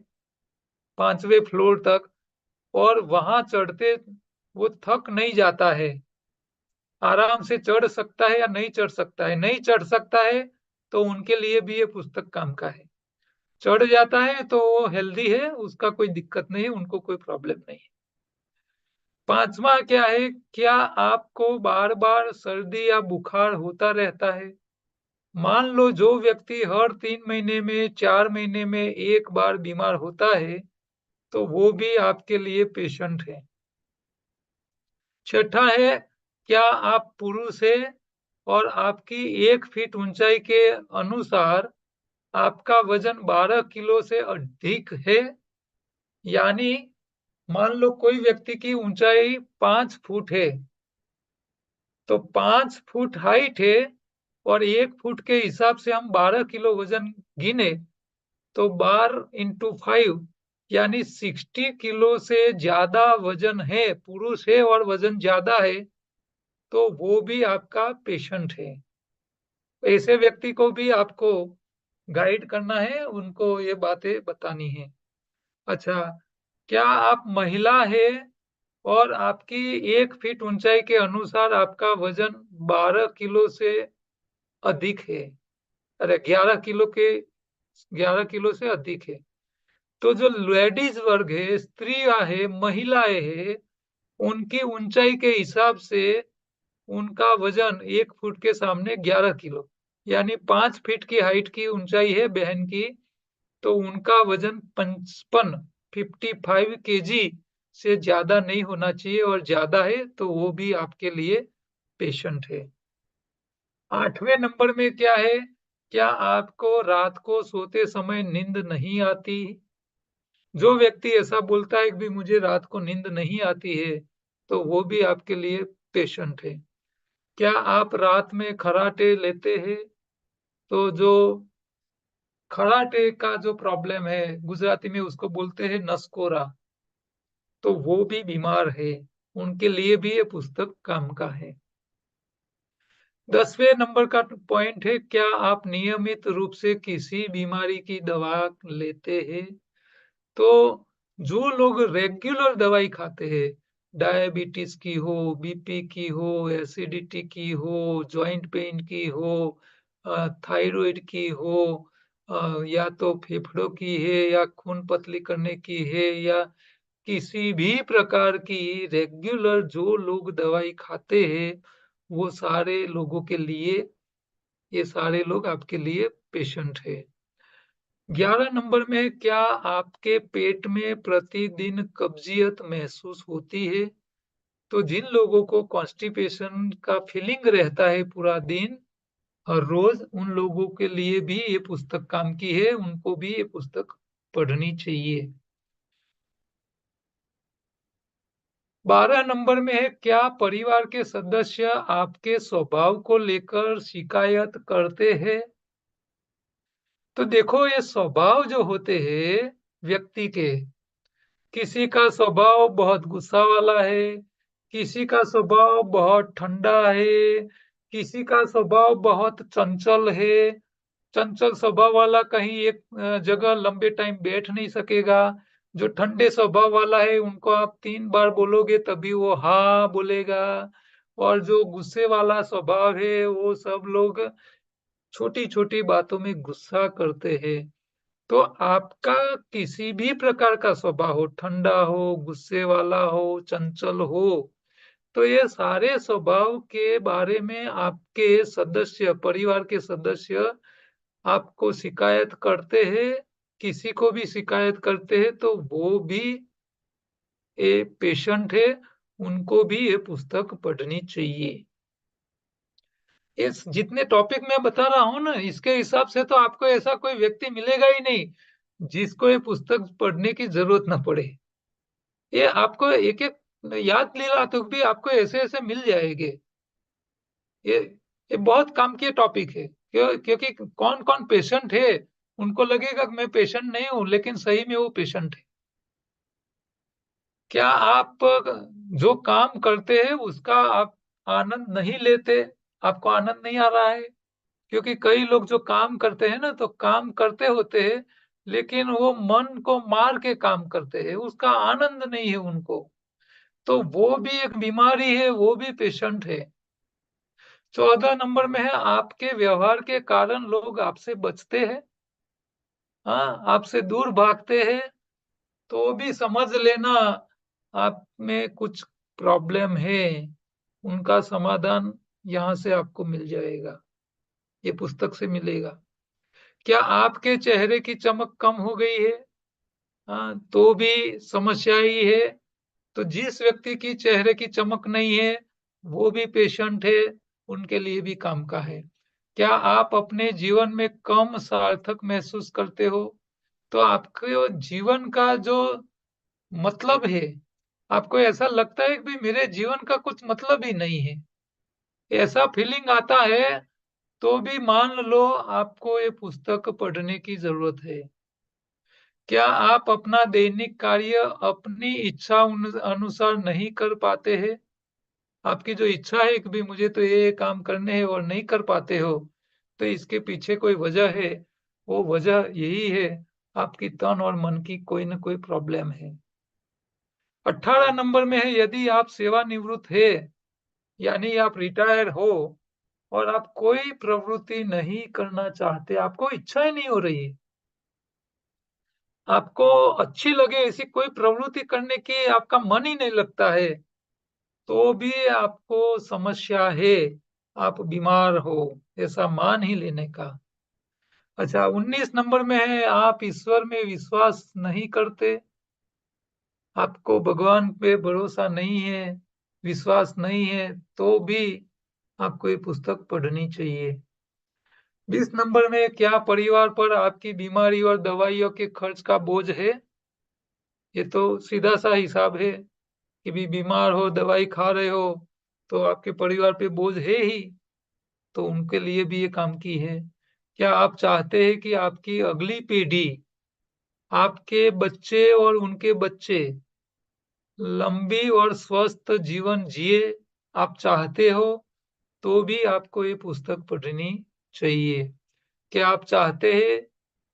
5वें फ्लोर तक, और वहां चढ़ते वो थक नहीं जाता है, आराम से चढ़ सकता है या नहीं चढ़ सकता है? नहीं चढ़ सकता है तो उनके लिए भी ये पुस्तक काम का है। चढ़ जाता है तो वो हेल्दी है, उसका कोई दिक्कत नहीं है, उनको कोई प्रॉब्लम नहीं है। पांचवा क्या है, क्या आपको बार बार सर्दी या बुखार होता रहता है? मान लो जो व्यक्ति हर 3 महीने में, 4 महीने में एक बार बीमार होता है, तो वो भी आपके लिए पेशेंट है। छठा है, क्या आप पुरुष है और आपकी 1 फीट ऊंचाई के अनुसार आपका वजन 12 किलो से अधिक है? यानी मान लो कोई व्यक्ति की ऊंचाई 5 फुट है, तो 5 फुट हाइट है और 1 फुट के हिसाब से हम 12 किलो वजन गिने, तो 12 × 5 यानी 60 किलो से ज्यादा वजन है, पुरुष है और वजन ज्यादा है, तो वो भी आपका पेशेंट है। ऐसे व्यक्ति को भी आपको गाइड करना है, उनको ये बातें बतानी है। अच्छा, क्या आप महिला है और आपकी 1 फीट ऊंचाई के अनुसार आपका वजन 12 किलो से अधिक है? अरे 11 किलो से अधिक है। तो जो लेडीज वर्ग है, स्त्रियां है, महिलाएं है, उनकी ऊंचाई के हिसाब से उनका वजन 1 फुट के सामने 11 किलो, यानी 5 फीट की हाइट की ऊंचाई है बहन की, तो उनका वजन 55 केजी से ज्यादा नहीं होना चाहिए, और ज्यादा है तो वो भी आपके लिए पेशेंट है। 8वें नंबर में क्या है, क्या आपको रात को सोते समय नींद नहीं आती? जो व्यक्ति ऐसा बोलता है कि भी मुझे रात को नींद नहीं आती है, तो वो भी आपके लिए पेशेंट है। क्या आप रात में खर्राटे लेते हैं? तो जो खर्राटे का जो प्रॉब्लम है, गुजराती में उसको बोलते हैं नसकोरा, तो वो भी बीमार है, उनके लिए भी ये पुस्तक काम का है। 10वें नंबर का पॉइंट है, क्या आप नियमित रूप से किसी बीमारी की दवा लेते हैं? तो जो लोग रेगुलर दवाई खाते हैं, डायबिटीज की हो, बीपी की हो, एसिडिटी की हो, जॉइंट पेन की हो, थायराइड की हो, या तो फेफड़ों की है, या खून पतली करने की है, या किसी भी प्रकार की रेगुलर जो लोग दवाई खाते हैं, वो सारे लोगों के लिए, ये सारे लोग आपके लिए पेशेंट है। 11 नंबर में, क्या आपके पेट में प्रतिदिन कब्जियत महसूस होती है? तो जिन लोगों को कॉन्स्टिपेशन का फीलिंग रहता है पूरा दिन और रोज, उन लोगों के लिए भी ये पुस्तक काम की है, उनको भी ये पुस्तक पढ़नी चाहिए। 12 नंबर में है, क्या परिवार के सदस्य आपके स्वभाव को लेकर शिकायत करते हैं? तो देखो, ये स्वभाव जो होते हैं व्यक्ति के, किसी का स्वभाव बहुत गुस्सा वाला है, किसी का स्वभाव बहुत ठंडा है, किसी का स्वभाव बहुत चंचल है। चंचल स्वभाव वाला कहीं एक जगह लंबे टाइम बैठ नहीं सकेगा। जो ठंडे स्वभाव वाला है, उनको आप 3 बार बोलोगे तभी वो हाँ बोलेगा। और जो गुस्से वाला स्वभाव है, वो सब लोग छोटी छोटी बातों में गुस्सा करते हैं। तो आपका किसी भी प्रकार का स्वभाव हो, ठंडा हो, गुस्से वाला हो, चंचल हो, तो ये सारे स्वभाव के बारे में आपके सदस्य, परिवार के सदस्य आपको शिकायत करते हैं किसी को भी शिकायत करते हैं तो वो भी ये पेशेंट है, उनको भी ये पुस्तक पढ़नी चाहिए। इस जितने टॉपिक मैं बता रहा हूँ ना, इसके हिसाब से तो आपको ऐसा कोई व्यक्ति मिलेगा ही नहीं जिसको ये पुस्तक पढ़ने की जरूरत ना पड़े। ये आपको एक एक याद दिला तो भी आपको ऐसे ऐसे मिल जाएंगे। ये ये बहुत काम की टॉपिक है, क्योंकि कौन कौन पेशेंट है, उनको लगेगा कि मैं पेशेंट नहीं हूँ, लेकिन सही में वो पेशेंट है। क्या आप जो काम करते हैं उसका आप आनंद नहीं लेते? आपको आनंद नहीं आ रहा है? क्योंकि कई लोग जो काम करते हैं ना, तो काम करते होते हैं, लेकिन वो मन को मार के काम करते हैं, उसका आनंद नहीं है उनको। तो वो भी एक बीमारी है, वो भी पेशेंट है। 14 नंबर में है, आपके व्यवहार के कारण लोग आपसे बचते हैं, हाँ, आपसे दूर भागते हैं, तो भी समझ लेना आप में कुछ प्रॉब्लम है। उनका समाधान यहाँ से आपको मिल जाएगा, ये पुस्तक से मिलेगा। क्या आपके चेहरे की चमक कम हो गई है? हाँ, तो भी समस्या ही है। तो जिस व्यक्ति की चेहरे की चमक नहीं है, वो भी पेशेंट है, उनके लिए भी काम का है। क्या आप अपने जीवन में कम सार्थक महसूस करते हो? तो आपके जीवन का जो मतलब है, आपको ऐसा लगता है कि भाई मेरे जीवन का कुछ मतलब ही नहीं है, ऐसा फीलिंग आता है, तो भी मान लो आपको ये पुस्तक पढ़ने की जरूरत है। क्या आप अपना दैनिक कार्य अपनी इच्छा अनुसार नहीं कर पाते हैं? आपकी जो इच्छा है कि भाई मुझे तो ये काम करने हैं और नहीं कर पाते हो, तो इसके पीछे कोई वजह है। वो वजह यही है, आपकी तन और मन की कोई ना कोई प्रॉब्लम है। 18 नंबर में है, यदि आप सेवानिवृत्त है, यानी आप रिटायर हो और आप कोई प्रवृत्ति नहीं करना चाहते, आपको इच्छा ही नहीं हो रही है, आपको अच्छी लगे ऐसी कोई प्रवृत्ति करने की आपका मन ही नहीं लगता है, तो भी आपको समस्या है, आप बीमार हो, ऐसा मान ही लेने का। अच्छा, 19 नंबर में है, आप ईश्वर में विश्वास नहीं करते, आपको भगवान पे भरोसा नहीं है, विश्वास नहीं है, तो भी आपको ये पुस्तक पढ़नी चाहिए। 20 नंबर में, क्या परिवार पर आपकी बीमारी और दवाइयों के खर्च का बोझ है? ये तो सीधा सा हिसाब है कि भी बीमार हो, दवाई खा रहे हो, तो आपके परिवार पे बोझ है ही, तो उनके लिए भी ये काम की है। क्या आप चाहते हैं कि आपकी अगली पीढ़ी, आपके बच्चे और उनके बच्चे लंबी और स्वस्थ जीवन जिए? आप चाहते हो, तो भी आपको ये पुस्तक पढ़नी चाहिए। क्या आप चाहते हैं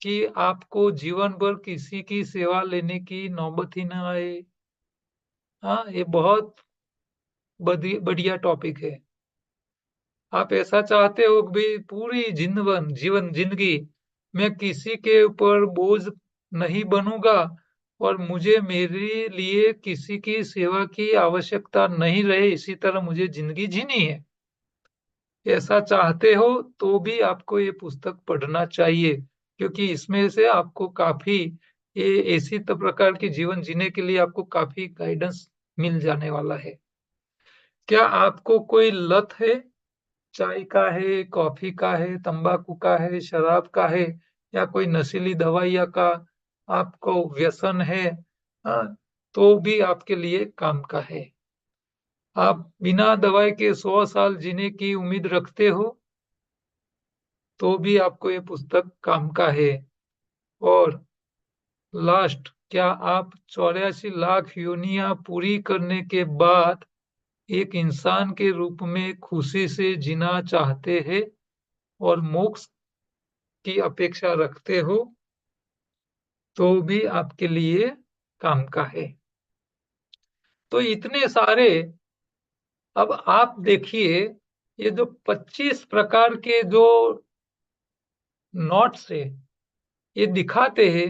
कि आपको जीवन भर किसी की सेवा लेने की नौबत ही ना आए? हाँ, ये बहुत बढ़िया टॉपिक है। आप ऐसा चाहते हो कि भाई पूरी जीवन जिंदगी मैं किसी के ऊपर बोझ नहीं बनूंगा, और मुझे मेरे लिए किसी की सेवा की आवश्यकता नहीं रहे, इसी तरह मुझे जिंदगी जीनी है, ऐसा चाहते हो, तो भी आपको ये पुस्तक पढ़ना चाहिए, क्योंकि इसमें से आपको काफी ये ऐसी प्रकार की जीवन जीने के लिए आपको काफी गाइडेंस मिल जाने वाला है। क्या आपको कोई लत है? चाय का है, कॉफी का है, तंबाकू का है, शराब का है, या कोई नशीली दवाइयाँ का आपको व्यसन है? हाँ, तो भी आपके लिए काम का है। आप बिना दवाई के 100 साल जीने की उम्मीद रखते हो, तो भी आपको ये पुस्तक काम का है। और लास्ट, क्या आप 84 लाख योनियां पूरी करने के बाद एक इंसान के रूप में खुशी से जीना चाहते हैं और मोक्ष की अपेक्षा रखते हो, तो भी आपके लिए काम का है। तो इतने सारे, अब आप देखिए, ये जो 25 प्रकार के जो नोट्स है, ये दिखाते हैं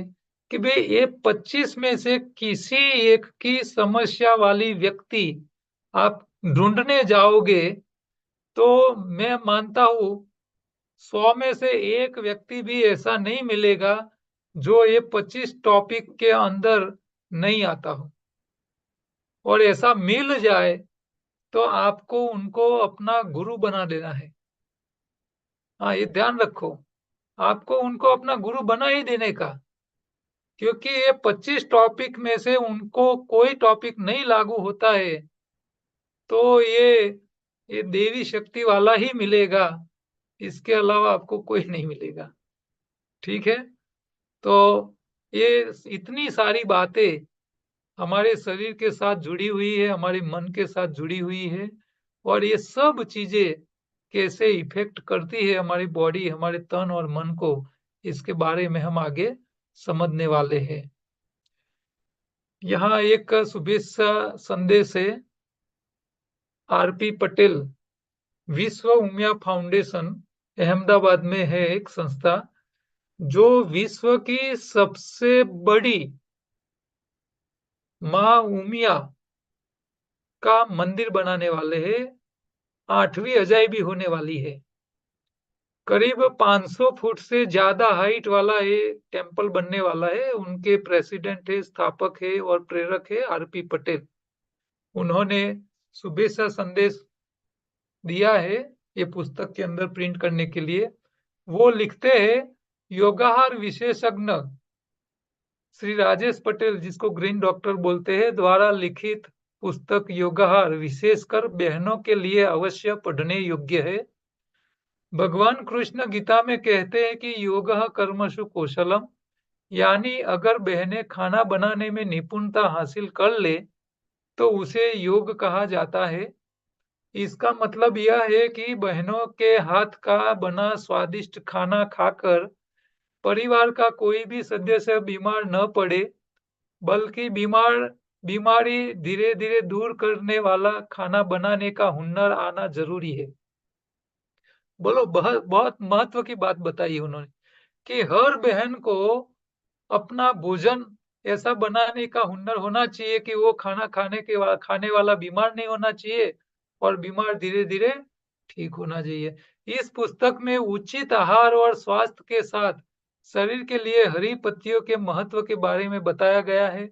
कि भाई ये 25 में से किसी एक की समस्या वाली व्यक्ति आप ढूंढने जाओगे, तो मैं मानता हूं 100 में से एक व्यक्ति भी ऐसा नहीं मिलेगा जो ये 25 टॉपिक के अंदर नहीं आता हो, और ऐसा मिल जाए तो आपको उनको अपना गुरु बना देना है। हाँ, ये ध्यान रखो, आपको उनको अपना गुरु बना ही देने का, क्योंकि ये 25 टॉपिक में से उनको कोई टॉपिक नहीं लागू होता है तो ये देवी शक्ति वाला ही मिलेगा, इसके अलावा आपको कोई नहीं मिलेगा। ठीक है, तो ये इतनी सारी बातें हमारे शरीर के साथ जुड़ी हुई है, हमारे मन के साथ जुड़ी हुई है, और ये सब चीजें कैसे इफेक्ट करती है हमारी बॉडी, हमारे तन और मन को, इसके बारे में हम आगे समझने वाले हैं। यहाँ एक शुभेच्छा संदेश है। आरपी पटेल, विश्व उमिया फाउंडेशन अहमदाबाद में है एक संस्था, जो विश्व की सबसे बड़ी माँ उमिया का मंदिर बनाने वाले हैं। 8वीं अजायबी होने वाली है। करीब 500 फुट से ज्यादा हाइट वाला ये टेम्पल बनने वाला है। उनके प्रेसिडेंट है, स्थापक है और प्रेरक है आरपी पटेल। उन्होंने शुभेच्छा संदेश दिया है ये पुस्तक के अंदर प्रिंट करने के लिए। वो लिखते हैं, योगाहार विशेषज्ञ श्री राजेश पटेल, जिसको ग्रीन डॉक्टर बोलते हैं, द्वारा लिखित पुस्तक योगाहार विशेषकर बहनों के लिए अवश्य पढ़ने योग्य है। भगवान कृष्ण गीता में कहते हैं कि योगः कर्मसु कौशलम, यानी अगर बहनें खाना बनाने में निपुणता हासिल कर ले तो उसे योग कहा जाता है। इसका मतलब यह है कि बहनों के हाथ का बना स्वादिष्ट खाना खाकर परिवार का कोई भी सदस्य बीमार न पड़े, बल्कि बीमारी धीरे धीरे दूर करने वाला खाना बनाने का हुनर आना जरूरी है। बोलो, बहुत बहुत महत्व की बात बताई उन्होंने कि हर बहन को अपना भोजन ऐसा बनाने का हुनर होना चाहिए कि वो खाने वाला बीमार नहीं होना चाहिए, और बीमार धीरे धीरे ठीक होना चाहिए। इस पुस्तक में उचित आहार और स्वास्थ्य के साथ शरीर के लिए हरी पत्तियों के महत्व के बारे में बताया गया है।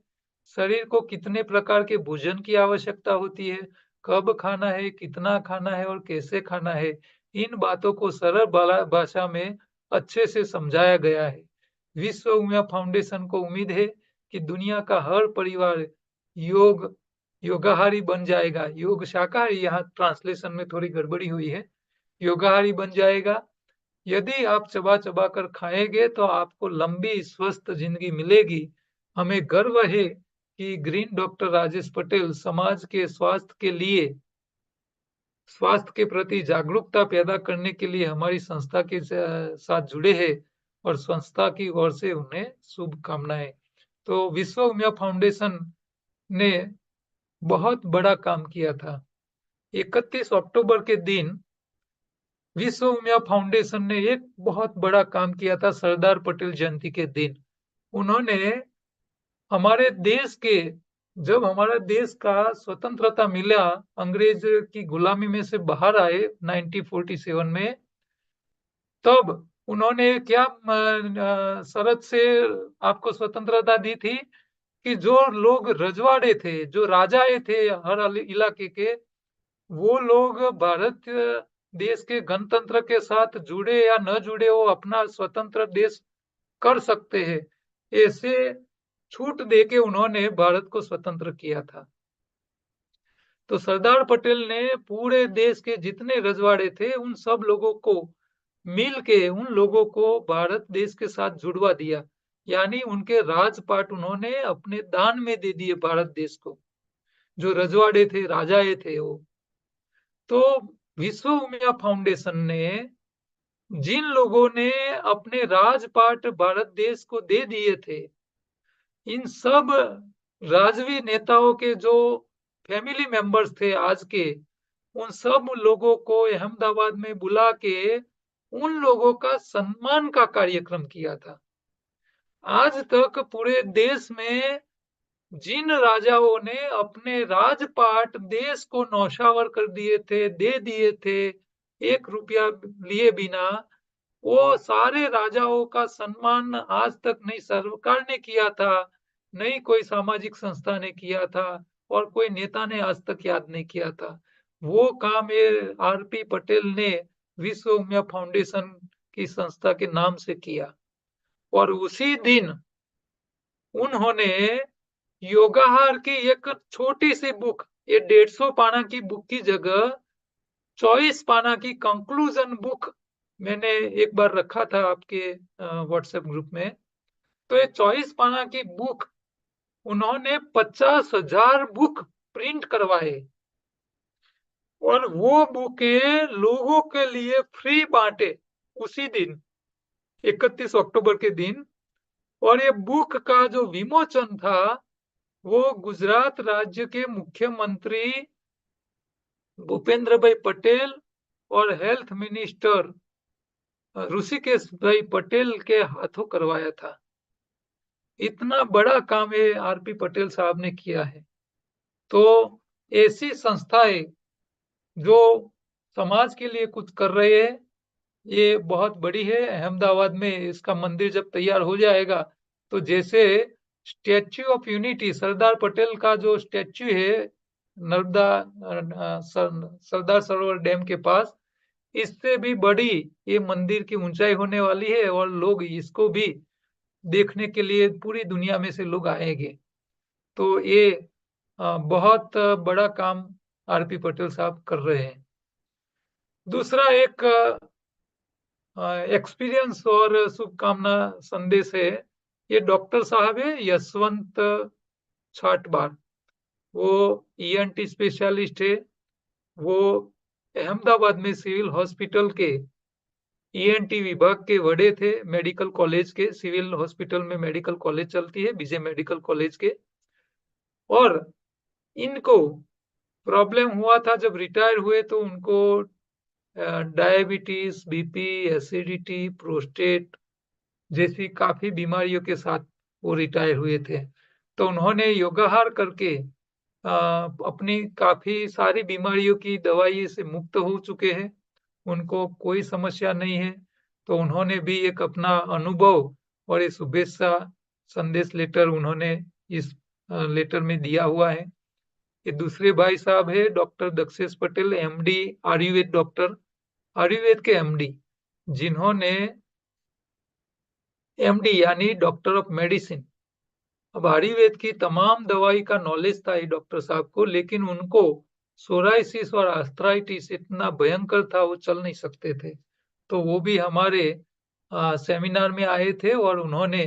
शरीर को कितने प्रकार के भोजन की आवश्यकता होती है, कब खाना है, कितना खाना है और कैसे खाना है, इन बातों को सरल भाषा में अच्छे से समझाया गया है। विश्व उमिया फाउंडेशन को उम्मीद है कि दुनिया का हर परिवार योगाहारी बन जाएगा। योग शाकाहारी, यहाँ ट्रांसलेशन में थोड़ी गड़बड़ी हुई है, योगाहारी बन जाएगा। यदि आप चबा चबा कर खाएंगे तो आपको लंबी स्वस्थ जिंदगी मिलेगी। हमें गर्व है कि ग्रीन डॉक्टर राजेश पटेल समाज के स्वास्थ्य के प्रति जागरूकता पैदा करने के लिए हमारी संस्था के साथ जुड़े हैं, और संस्था की ओर से उन्हें शुभकामनाएं। तो विश्व उमिया फाउंडेशन ने बहुत बड़ा काम किया था। 31 अक्टूबर के दिन विश्व उमिया फाउंडेशन ने एक बहुत बड़ा काम किया था। सरदार पटेल जयंती के दिन उन्होंने हमारे देश के, जब हमारा देश का स्वतंत्रता मिला, अंग्रेज की गुलामी में से बाहर आए 1947 में, तब उन्होंने क्या शरत से आपको स्वतंत्रता दी थी कि जो लोग रजवाड़े थे, जो राजाए थे हर इलाके के, वो लोग भारत देश के गणतंत्र के साथ जुड़े या न जुड़े, वो अपना स्वतंत्र देश कर सकते हैं, ऐसे छूट देके उन्होंने भारत को स्वतंत्र किया था। तो सरदार पटेल ने पूरे देश के जितने रजवाड़े थे उन सब लोगों को मिल के उन लोगों को भारत देश के साथ जुड़वा दिया, यानी उनके राजपाट उन्होंने अपने दान में दे दिए भारत देश को, जो रजवाड़े थे, राजाए थे वो। तो विश्व उमिया फाउंडेशन ने जिन लोगों ने अपने राजपाट भारत देश को दे दिए थे, इन सब राजवी नेताओं के जो फैमिली मेंबर्स थे आज के, उन सब लोगों को अहमदाबाद में बुला के उन लोगों का सम्मान का कार्यक्रम किया था। आज तक पूरे देश में जिन राजाओं ने अपने राजपाट देश को नौशावर कर दिए थे, दे दिए थे, 1 रुपया लिए बिना, वो सारे राजाओं का सम्मान आज तक नहीं सरकार ने किया था, नहीं कोई सामाजिक संस्था ने किया था और कोई नेता ने आज तक याद नहीं किया था। वो काम ये आरपी पटेल ने विश्व उमिया फाउंडेशन की संस्था के नाम से किया और उसी दिन उन्होंने योगाहार की एक छोटी सी बुक, ये 150 पाना की बुक की जगह 24 पाना की कंक्लूजन बुक मैंने एक बार रखा था आपके व्हाट्सएप ग्रुप में। तो ये 24 पाना की बुक उन्होंने 50,000 बुक प्रिंट करवाए और वो बुके लोगों के लिए फ्री बांटे उसी दिन, 31 अक्टूबर के दिन। और ये बुक का जो विमोचन था वो गुजरात राज्य के मुख्यमंत्री भूपेंद्र भाई पटेल और हेल्थ मिनिस्टर ऋषिकेश भाई पटेल के हाथों करवाया था। इतना बड़ा काम ये आरपी पटेल साहब ने किया है। तो ऐसी संस्थाएं जो समाज के लिए कुछ कर रहे हैं, ये बहुत बड़ी है। अहमदाबाद में इसका मंदिर जब तैयार हो जाएगा तो जैसे statue of unity Sardar Patel का जो स्टैच्यू है नर्मदा सरदार सरोवर डैम के पास, इससे भी बड़ी ये मंदिर की ऊंचाई होने वाली है और लोग इसको भी देखने के लिए पूरी दुनिया में से लोग आएंगे। तो ये बहुत बड़ा काम आरपी पटेल साहब कर रहे हैं। दूसरा एक एक्सपीरियंस और शुभकामना संदेश है। ये डॉक्टर साहब है यशवंत छाटबार, वो ईएनटी स्पेशलिस्ट है। वो अहमदाबाद में सिविल हॉस्पिटल के ईएनटी विभाग के वड़े थे, मेडिकल कॉलेज के, सिविल हॉस्पिटल में मेडिकल कॉलेज चलती है विजय मेडिकल कॉलेज के। और इनको प्रॉब्लम हुआ था जब रिटायर हुए तो उनको डायबिटीज, बीपी, एसिडिटी, प्रोस्टेट जैसी काफी बीमारियों के साथ वो रिटायर हुए थे। तो उन्होंने योगाहार करके अपनी काफी सारी बीमारियों की दवाई से मुक्त हो चुके हैं, उनको कोई समस्या नहीं है। तो उन्होंने भी एक अपना अनुभव और ये शुभेच्छा संदेश लेटर उन्होंने इस लेटर में दिया हुआ है। ये दूसरे भाई साहब है doctor Dakshesh Patel, MD Ayurveda doctor, Ayurveda के एमडी, जिन्होंने एमडी यानी डॉक्टर ऑफ मेडिसिन। अब आयुर्वेद की तमाम दवाई का नॉलेज था ये डॉक्टर साहब को, लेकिन उनको सोराइसिस और आर्थराइटिस इतना भयंकर था वो चल नहीं सकते थे। तो वो भी हमारे सेमिनार में आए थे और उन्होंने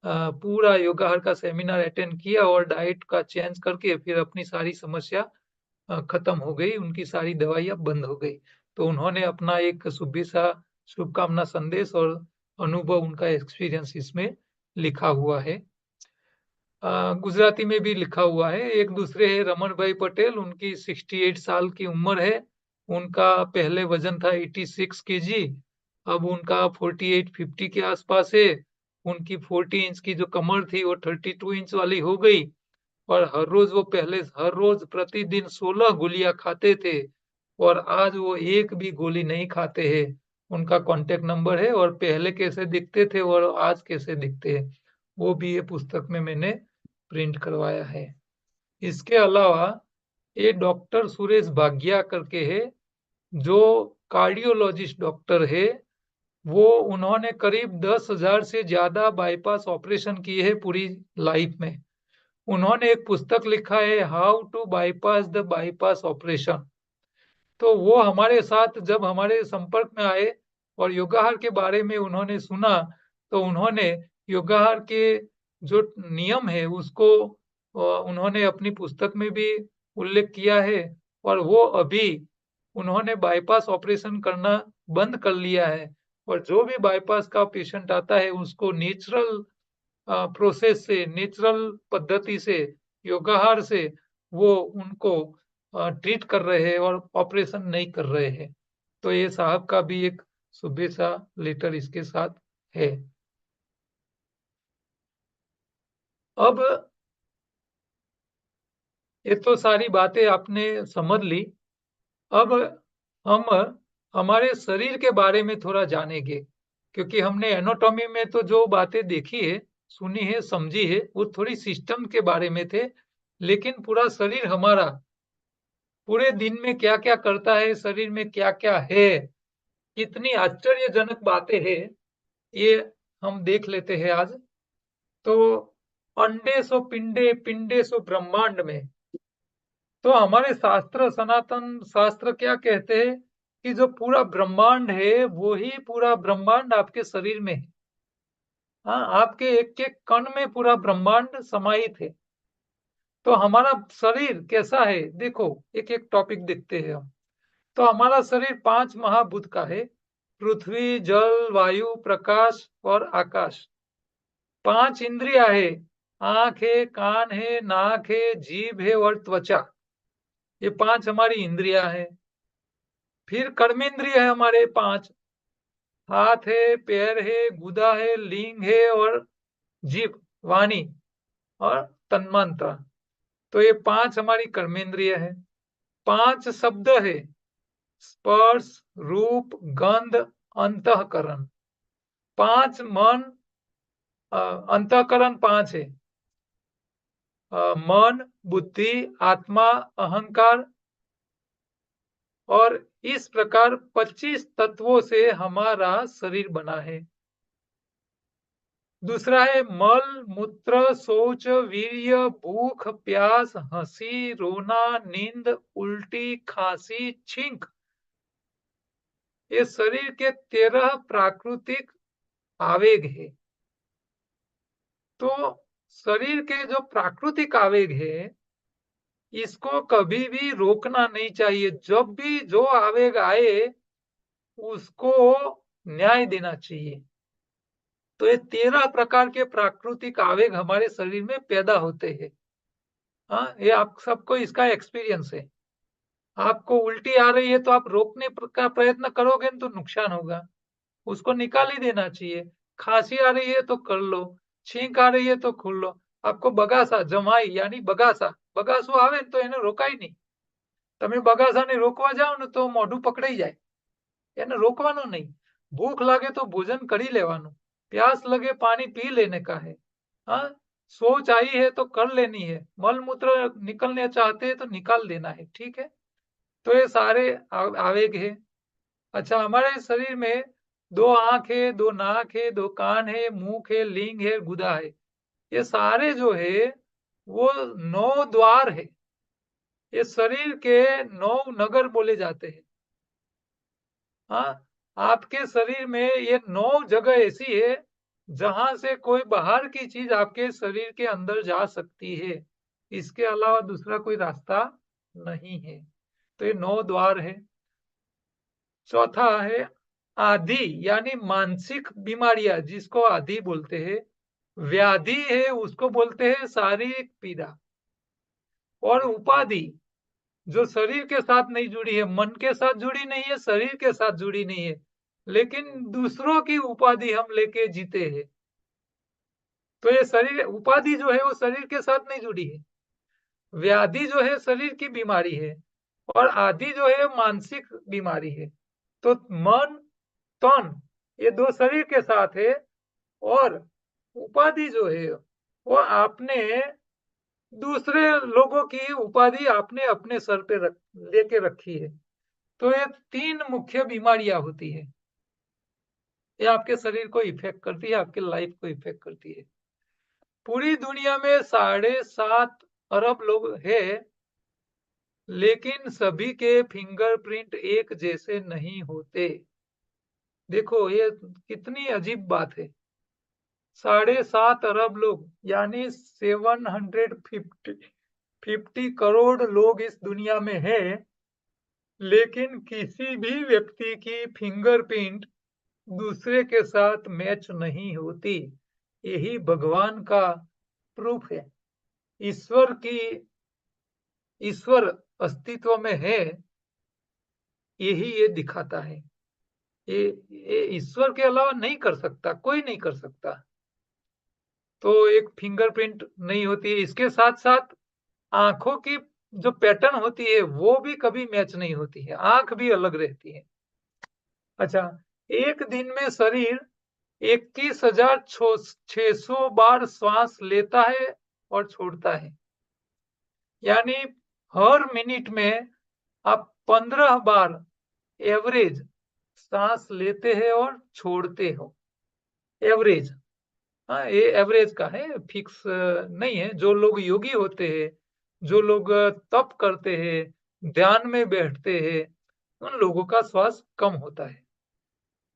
पूरा योगाहार का सेमिनार अटेंड किया और डाइट का चेंज करके फिर अपनी सारी समस्या खत्म हो गई, उनकी सारी दवाइयां बंद हो गई। तो उन्होंने अपना एक शुभेच्छा शुभकामना संदेश और अनुभव, उनका एक्सपीरियंस इसमें लिखा हुआ है। गुजराती में भी लिखा हुआ है। एक दूसरे है रमन भाई पटेल, उनकी 68 साल की उम्र है। उनका पहले वजन था 86 केजी, अब उनका 48-50 के आसपास है। उनकी 40 इंच की जो कमर थी वो 32 इंच वाली हो गई। और हर रोज वो पहले हर रोज प्रतिदिन 16 गोलियां खाते थे और आज वो एक भी गोली नहीं खाते हैं। उनका कांटेक्ट नंबर है और पहले कैसे दिखते थे और आज कैसे दिखते हैं वो भी ये पुस्तक में मैंने प्रिंट करवाया है। इसके अलावा ये डॉक्टर सुरेश भाग्या करके है जो कार्डियोलॉजिस्ट डॉक्टर है। वो उन्होंने करीब 10,000 से ज्यादा बाईपास ऑपरेशन किए हैं पूरी लाइफ में। उन्होंने एक पुस्तक लिखा है how to bypass the bypass operation. तो वो हमारे साथ जब हमारे संपर्क में आए और योगाहार के बारे में उन्होंने सुना तो उन्होंने योगाहार के जो नियम है उसको उन्होंने अपनी पुस्तक में भी उल्लेख किया है। और वो अभी उन्होंने बाईपास ऑपरेशन करना बंद कर लिया है और जो भी बाईपास का पेशेंट आता है उसको नेचुरल प्रोसेस से, नेचुरल पद्धति से, योगाहार से वो उनको ट्रीट कर रहे हैं और ऑपरेशन नहीं कर रहे हैं। तो ये साहब का भी एक शुभेच्छा लेटर इसके साथ है। अब ये तो सारी बातें आपने समझ ली। अब हम हमारे शरीर के बारे में थोड़ा जानेंगे। क्योंकि हमने एनाटॉमी में तो जो बातें देखी है, सुनी है, समझी है, वो थोड़ी सिस्टम के बारे में थे। लेकिन पूरा शरीर हमारा पूरे दिन में क्या क्या करता है, शरीर में क्या क्या है, कितनी आश्चर्यजनक बातें हैं, ये हम देख लेते हैं आज। तो अंडे सो पिंडे, पिंडे सो ब्रह्मांड में, तो हमारे शास्त्र, सनातन शास्त्र क्या कहते हैं कि जो पूरा ब्रह्मांड है वो ही पूरा ब्रह्मांड आपके शरीर में है। हाँ, आपके एक एक कण में पूरा ब्रह्मांड समाहित है। तो हमारा शरीर कैसा है, देखो एक एक टॉपिक देखते हैं हम। तो हमारा शरीर 5 महाभूत का है। पृथ्वी, जल, वायु, प्रकाश और आकाश। 5 इंद्रियां है। आंख है, कान है, नाक है, जीभ है और त्वचा। ये 5 हमारी इंद्रियां है। फिर कर्मेंद्रिय है हमारे 5। हाथ है, पैर है, गुदा है, लिंग है और जीभ, वाणी और तन्मांत्र। तो ये 5 हमारी कर्मेंद्रिय है। 5 शब्द है। स्पर्श, रूप, गंध, अंतःकरण। 5 मन, अंतःकरण 5 है। मन, बुद्धि, आत्मा, अहंकार। और इस प्रकार 25 तत्वों से हमारा शरीर बना है। दूसरा है मल, मूत्र, शौच, वीर्य, भूख, प्यास, हंसी, रोना, नींद, उल्टी, खांसी, छींक। ये शरीर के 13 प्राकृतिक आवेग है। तो शरीर के जो प्राकृतिक आवेग है, इसको कभी भी रोकना नहीं चाहिए। जब भी जो आवेग आए उसको न्याय देना चाहिए। तो ये 13 प्रकार के प्राकृतिक आवेग हमारे शरीर में पैदा होते हैं। हाँ, ये आप सबको इसका एक्सपीरियंस है। आपको उल्टी आ रही है तो आप रोकने का प्रयत्न करोगे तो नुकसान होगा, उसको निकाल ही देना चाहिए। खांसी आ रही है तो कर लो, छींक आ रही है तो खोल लो। आपको बगासा, जमाई यानी बगासा, बगासो आवे तो એને રોકાય નહીં। તમે બગાસાને રોકવા જાઓ ને તો મોઢું પકડાઈ જાય। એને રોકવાનો નહીં। ભૂખ લાગે તો ભોજન કરી લેવાનું, प्यास लगे पानी पी लेने का है। हाँ, सोच आई है तो कर लेनी है, मल मूत्र निकलने चाहते हैं तो निकाल देना है, ठीक है। तो ये सारे आवेग है। अच्छा, हमारे शरीर में 2 आंख है, 2 नाक है, 2 कान है, मुंह है, लिंग है, गुदा है। ये सारे जो है वो 9 द्वार है। ये शरीर के 9 नगर बोले जाते हैं। हाँ, आपके शरीर में ये 9 जगह ऐसी है जहां से कोई बाहर की चीज आपके शरीर के अंदर जा सकती है। इसके अलावा दूसरा कोई रास्ता नहीं है। तो ये 9 द्वार है। चौथा है आदि, यानी मानसिक बीमारियां जिसको आदि बोलते हैं। व्याधि है उसको बोलते हैं शारीरिक पीड़ा। और उपाधि जो शरीर के साथ नहीं जुड़ी है, मन के साथ जुड़ी नहीं है, शरीर के साथ जुड़ी नहीं है, लेकिन दूसरों की उपाधि हम लेके जीते हैं। तो ये शरीर उपाधि जो है वो शरीर के साथ नहीं जुड़ी है। व्याधि जो है शरीर की बीमारी है और आदि जो है मानसिक बीमारी है। तो मन, तन, ये 2 शरीर के साथ है। और उपाधि जो है वो आपने दूसरे लोगों की उपाधि आपने अपने सर पे लेके रखी है। तो ये 3 मुख्य बीमारियां होती है। ये आपके शरीर को इफेक्ट करती है, आपके लाइफ को इफेक्ट करती है। पूरी दुनिया में 7.5 अरब लोग हैं, लेकिन सभी के फिंगरप्रिंट एक जैसे नहीं होते। देखो ये कितनी अजीब बात है। 7.5 अरब लोग यानी 750 करोड़ लोग इस दुनिया में हैं, लेकिन किसी भी व्यक्ति की फिंगरप्रिंट दूसरे के साथ मैच नहीं होती। यही भगवान का प्रूफ है। ईश्वर की ईश्वर अस्तित्व में है, यही ये दिखाता है। ये ईश्वर के अलावा नहीं कर सकता, कोई नहीं कर सकता। तो एक फिंगरप्रिंट नहीं होती है। इसके साथ साथ आंखों की जो पैटर्न होती है वो भी कभी मैच नहीं होती है, आंख भी अलग रहती है। अच्छा, एक दिन में शरीर 21,600 बार श्वास लेता है और छोड़ता है। यानी हर मिनट में आप 15 बार एवरेज सांस लेते हैं और छोड़ते हो। एवरेज, हाँ, ये एवरेज का है, फिक्स नहीं है। जो लोग योगी होते हैं, जो लोग तप करते हैं, ध्यान में बैठते हैं, उन लोगों का श्वास कम होता है।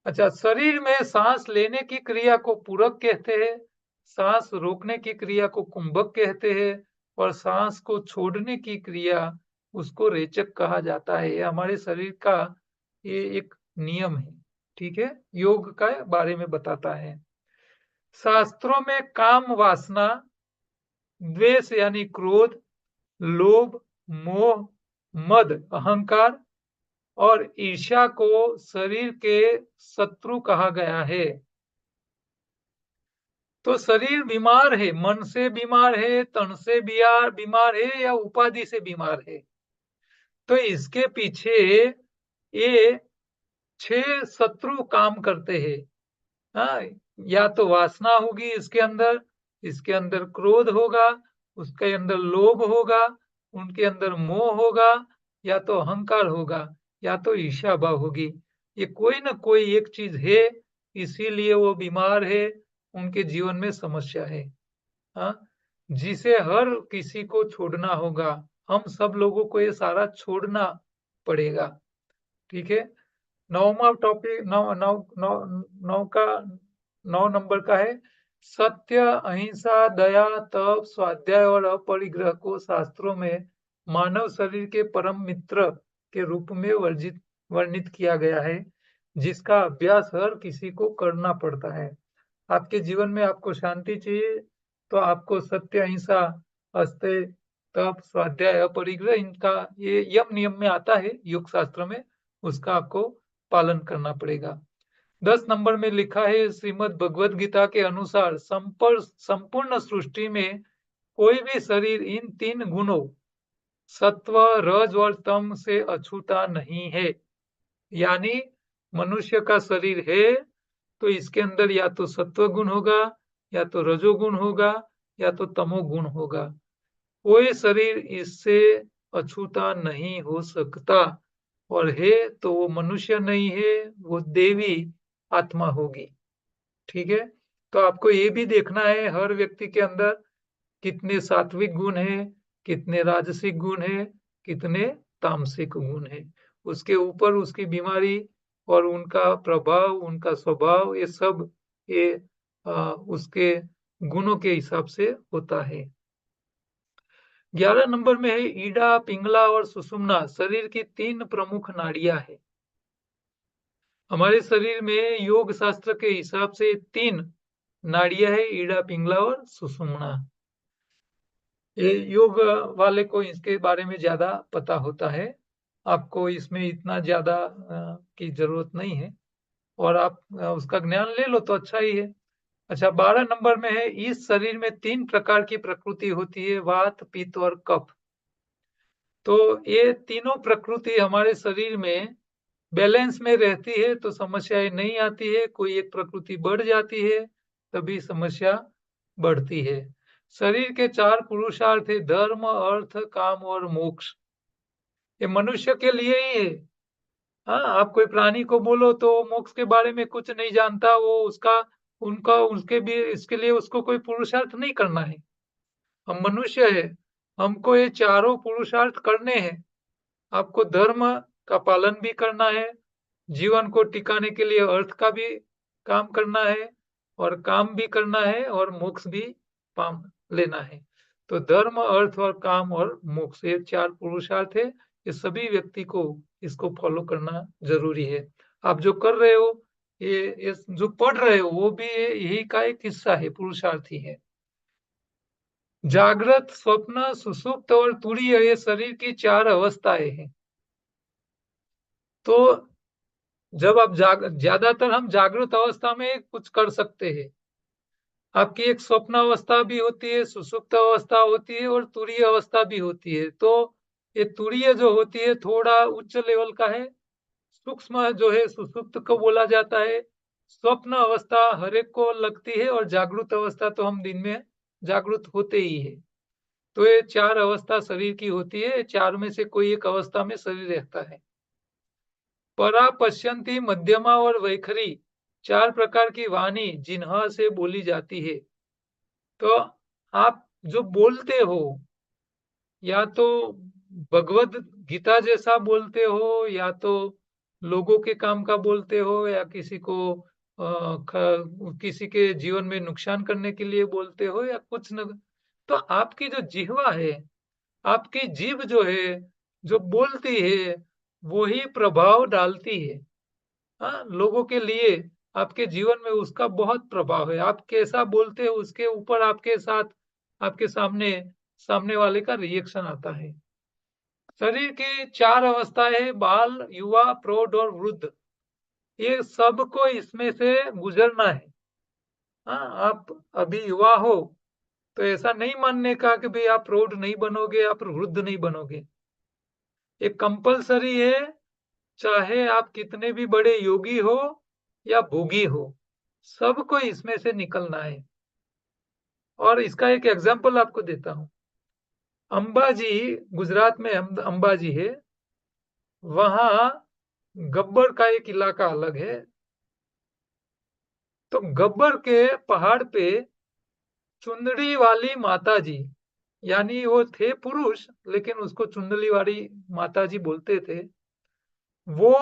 अच्छा, शरीर में सांस लेने की क्रिया को पूरक कहते हैं, सांस रोकने की क्रिया को कुंभक कहते हैं, और सांस को छोड़ने की क्रिया उसको रेचक कहा जाता है। ये हमारे शरीर का ये एक नियम है। ठीक है, योग का बारे में बताता है। शास्त्रों में काम वासना, द्वेष यानी क्रोध, लोभ, मोह, मद अहंकार और ईर्ष्या को शरीर के शत्रु कहा गया है। तो शरीर बीमार है, मन से बीमार है, तन से बीमार है, या उपाधि से बीमार है, तो इसके पीछे ये 6 शत्रु काम करते हैं। हाँ, या तो वासना होगी इसके अंदर क्रोध होगा, उसके अंदर लोभ होगा, उनके अंदर मोह होगा, या तो अहंकार होगा, या तो ईर्ष्या भाव होगी। ये कोई ना कोई एक चीज है, इसीलिए वो बीमार है, उनके जीवन में समस्या है। हाँ, जिसे हर किसी को छोड़ना होगा। हम सब लोगों को ये सारा छोड़ना पड़ेगा। ठीक है, नौवां टॉपिक, नौ नौ नौ नौ का 9 नंबर का है, सत्य, अहिंसा, दया, तप, स्वाध्याय और अपरिग्रह को शास्त्रों में मानव शरीर के परम मित्र के रूप में वर्णित किया गया है, जिसका अभ्यास हर किसी को करना पड़ता है। आपके जीवन में आपको शांति चाहिए, तो आपको सत्य, अहिंसा, अस्तेय, तप, स्वाध्याय, अपरिग्रह, इनका ये यम नियम में आता है योग शास्त्र में, उसका आपको पालन करना पड़ेगा। 10 नंबर में लिखा है, श्रीमद् भगवद गीता के अनुसार संपूर्ण सृष्टि में कोई भी शरीर इन 3 गुणों सत्व, रज और तम से अछूता नहीं है। यानी मनुष्य का शरीर है तो इसके अंदर या तो सत्व गुण होगा, या तो रजोगुण होगा, या तो तमोगुण होगा। कोई शरीर इससे अछूता नहीं हो सकता, और है तो वो मनुष्य नहीं है, वो देवी आत्मा होगी। ठीक है, तो आपको ये भी देखना है हर व्यक्ति के अंदर कितने सात्विक गुण है, कितने राजसिक गुण है, कितने तामसिक गुण है। उसके ऊपर उसकी बीमारी और उनका प्रभाव, उनका स्वभाव, ये सब ये उसके गुणों के हिसाब से होता है। 11 नंबर में है, ईडा, पिंगला और सुषुम्ना शरीर की 3 प्रमुख नाड़ियां है। हमारे शरीर में योग शास्त्र के हिसाब से 3 नाड़ियां है, ईडा, पिंगला और सुषुम्ना। ये योग वाले को इसके बारे में ज्यादा पता होता है, आपको इसमें इतना ज्यादा की जरूरत नहीं है, और आप उसका ज्ञान ले लो तो अच्छा ही है। अच्छा, 12 नंबर में है, इस शरीर में 3 प्रकार की प्रकृति होती है, वात, पित्त और कफ। तो ये तीनों प्रकृति हमारे शरीर में बैलेंस में रहती है तो समस्याएं नहीं आती है। कोई एक प्रकृति बढ़ जाती है तभी समस्या बढ़ती है। शरीर के 4 पुरुषार्थ है, धर्म, अर्थ, काम और मोक्ष। ये मनुष्य के लिए ही है। हाँ, आप कोई प्राणी को बोलो तो मोक्ष के बारे में कुछ नहीं जानता, वो उसका उनका उसके भी इसके लिए उसको कोई पुरुषार्थ नहीं करना है। हम मनुष्य है, हमको ये चारों पुरुषार्थ करने हैं। आपको धर्म का पालन भी करना है, जीवन को टिकाने के लिए अर्थ का भी काम करना है, और काम भी करना है, और मोक्ष भी पाम लेना है। तो धर्म, अर्थ और काम और मोक्ष, ये 4 पुरुषार्थ है। ये सभी व्यक्ति को इसको फॉलो करना जरूरी है। आप जो कर रहे हो, ये जो पढ़ रहे हो, वो भी यही का एक हिस्सा है, पुरुषार्थ ही है। जागृत, स्वप्न, सुषुप्त और तुरीय, ये शरीर की 4 अवस्थाएं हैं। तो जब आप ज्यादातर हम जागृत अवस्था में कुछ कर सकते हैं। आपकी एक स्वप्न अवस्था भी होती है, सुषुप्त अवस्था होती है, और तुरीय अवस्था भी होती है। तो ये तुरीय जो होती है थोड़ा उच्च लेवल का है, सूक्ष्म जो है सुषुप्त को बोला जाता है, स्वप्न अवस्था हर एक को लगती है और जागृत अवस्था तो हम दिन में जागृत होते ही है। तो ये 4 अवस्था शरीर की होती है, 4 में से कोई एक अवस्था में शरीर रहता है। परा, पश्यंती, मध्यमा और वैखरी 4 प्रकार की वाणी जिन्हा से बोली जाती है। तो आप जो बोलते हो, या तो भगवद गीता जैसा बोलते हो, या तो लोगों के काम का बोलते हो, या किसी को किसी के जीवन में नुकसान करने के लिए बोलते हो, या कुछ न। तो आपकी जो जिह्वा है, आपकी जीभ जो है, जो बोलती है, वो ही प्रभाव डालती है। हाँ, लोगों के लिए आपके जीवन में उसका बहुत प्रभाव है। आप कैसा बोलते हो, उसके ऊपर आपके साथ, आपके सामने सामने वाले का रिएक्शन आता है। शरीर की 4 अवस्थाएं, बाल, युवा, प्रौढ़ और वृद्ध, ये सबको इसमें से गुजरना है। हाँ, आप अभी युवा हो तो ऐसा नहीं मानने का कि भाई आप प्रौढ़ नहीं बनोगे, आप वृद्ध नहीं बनोगे। ये कंपलसरी है, चाहे आप कितने भी बड़े योगी हो या भोगी हो, सबको इसमें से निकलना है। और इसका एक एग्जांपल आपको देता हूँ। अंबाजी, गुजरात में अंबाजी है, वहां गब्बर का एक इलाका अलग है। तो गब्बर के पहाड़ पे चुंदड़ी वाली माता जी, यानी वो थे पुरुष लेकिन उसको चुंदड़ी वाली माता जी बोलते थे। वो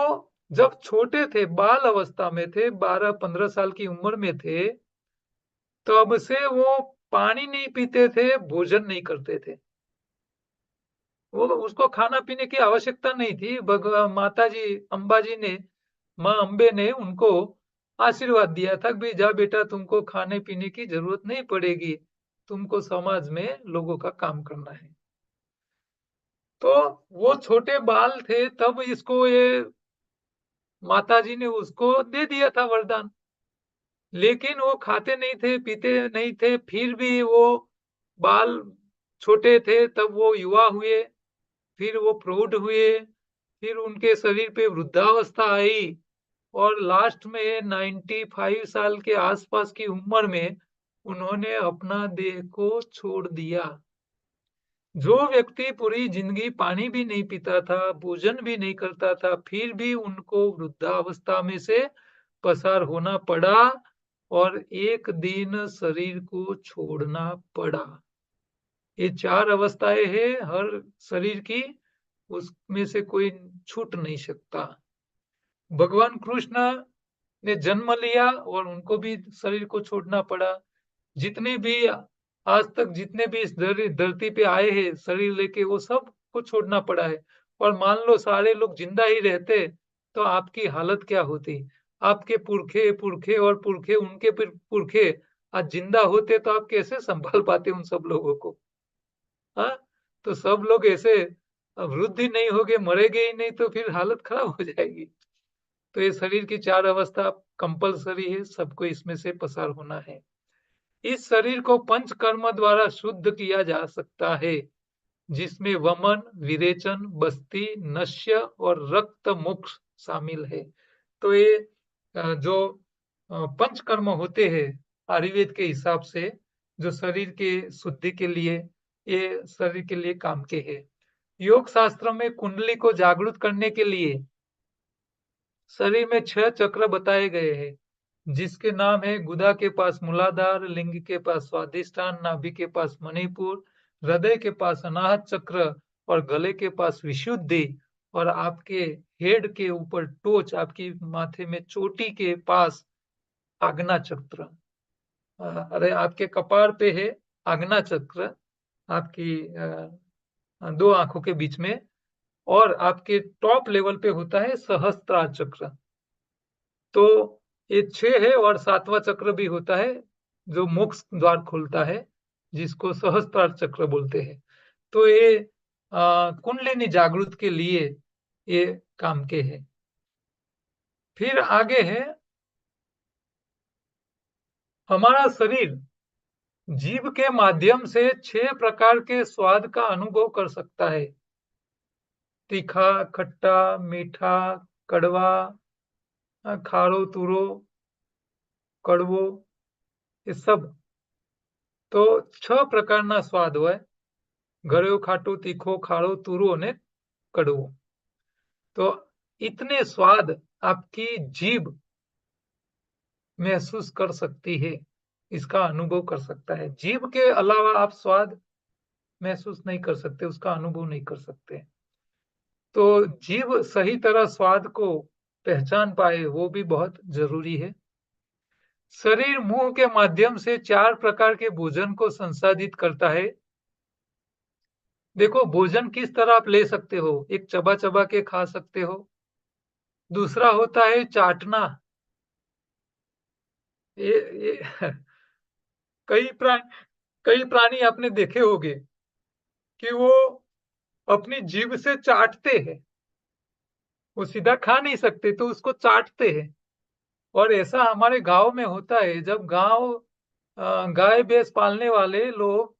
जब छोटे थे, बाल अवस्था में थे, 12-15 साल की उम्र में थे, तब से वो पानी नहीं पीते थे, भोजन नहीं करते थे। वो उसको खाना पीने की आवश्यकता नहीं थी। भगवान माता जी अंबाजी ने, माँ अम्बे ने उनको आशीर्वाद दिया था कि जा बेटा, तुमको खाने पीने की जरूरत नहीं पड़ेगी, तुमको समाज में लोगों का काम करना है। तो वो छोटे बाल थे तब इसको ये माता जी ने उसको दे दिया था वरदान। लेकिन वो खाते नहीं थे, पीते नहीं थे, फिर भी वो बाल छोटे थे तब वो युवा हुए, फिर वो प्रौढ़ हुए, फिर उनके शरीर पे वृद्धावस्था आई, और लास्ट में 95 साल के आसपास की उम्र में उन्होंने अपना देह को छोड़ दिया। जो व्यक्ति पूरी जिंदगी पानी भी नहीं पीता था, भोजन भी नहीं करता था, फिर भी उनको वृद्धावस्था में से पसार होना पड़ा और एक दिन शरीर को छोड़ना पड़ा। ये 4 अवस्थाएं हैं हर शरीर की, उसमें से कोई छूट नहीं सकता। भगवान कृष्ण ने जन्म लिया और उनको भी शरीर को छोड़ना पड़ा। जितने भी आज तक जितने भी इस धरती पे आए हैं शरीर लेके, वो सब को छोड़ना पड़ा है। और मान लो सारे लोग जिंदा ही रहते तो आपकी हालत क्या होती। आपके पुरखे पुरखे और पुरखे उनके पुरखे आज जिंदा होते तो आप कैसे संभाल पाते उन सब लोगों को। हाँ, तो सब लोग ऐसे वृद्धि नहीं हो गए, मरेंगे ही नहीं, तो फिर हालत खराब हो जाएगी। तो ये शरीर की 4 अवस्था कंपलसरी है, सबको इसमें से पसार होना है। इस शरीर को पंच कर्म द्वारा शुद्ध किया जा सकता है, जिसमें वमन, विरेचन, बस्ती, नश्य और रक्त मोक्ष शामिल है। तो ये जो पंच कर्म होते हैं आयुर्वेद के हिसाब से, जो शरीर के शुद्धि के लिए, ये शरीर के लिए काम के हैं। योग शास्त्र में कुंडली को जागृत करने के लिए शरीर में 6 चक्र बताए गए हैं, जिसके नाम है गुदा के पास मूलाधार, लिंग के पास स्वादिष्ठान, नाभि के पास मणिपुर, हृदय के पास अनाहत चक्र और गले के पास विशुद्धि, और आपके हेड के ऊपर टोच, आपकी माथे में चोटी के पास आज्ञा चक्र। अरे आपके कपार पे है आज्ञा चक्र, आपकी 2 आंखों के बीच में, और आपके टॉप लेवल पे होता है सहस्त्रार चक्र। तो ये 6 है, और 7वां चक्र भी होता है जो मोक्ष द्वार खोलता है, जिसको सहस्त्रार चक्र बोलते हैं। तो ये कुंडलिनी जागृत के लिए ये काम के हैं। फिर आगे है, हमारा शरीर जीभ के माध्यम से 6 प्रकार के स्वाद का अनुभव कर सकता है। तीखा, खट्टा, मीठा, कड़वा, खारो तुरो, कड़वो, ये सब। तो 6 प्रकारना स्वाद होय, गळ्यो, खाटो, तीखो, खारो, तुरो ने कड़वो। तो इतने स्वाद आपकी जीभ महसूस कर सकती है, इसका अनुभव कर सकता है। जीभ के अलावा आप स्वाद महसूस नहीं कर सकते, उसका अनुभव नहीं कर सकते। तो जीभ सही तरह स्वाद को पहचान पाए, वो भी बहुत जरूरी है। शरीर मुंह के माध्यम से 4 प्रकार के भोजन को संसाधित करता है। देखो, भोजन किस तरह आप ले सकते हो, एक चबा चबा के खा सकते हो, दूसरा होता है चाटना। ये कई प्राणी आपने देखे होंगे कि वो अपनी जीभ से चाटते हैं, वो सीधा खा नहीं सकते तो उसको चाटते हैं। और ऐसा हमारे गांव में होता है, जब गाय भैंस पालने वाले लोग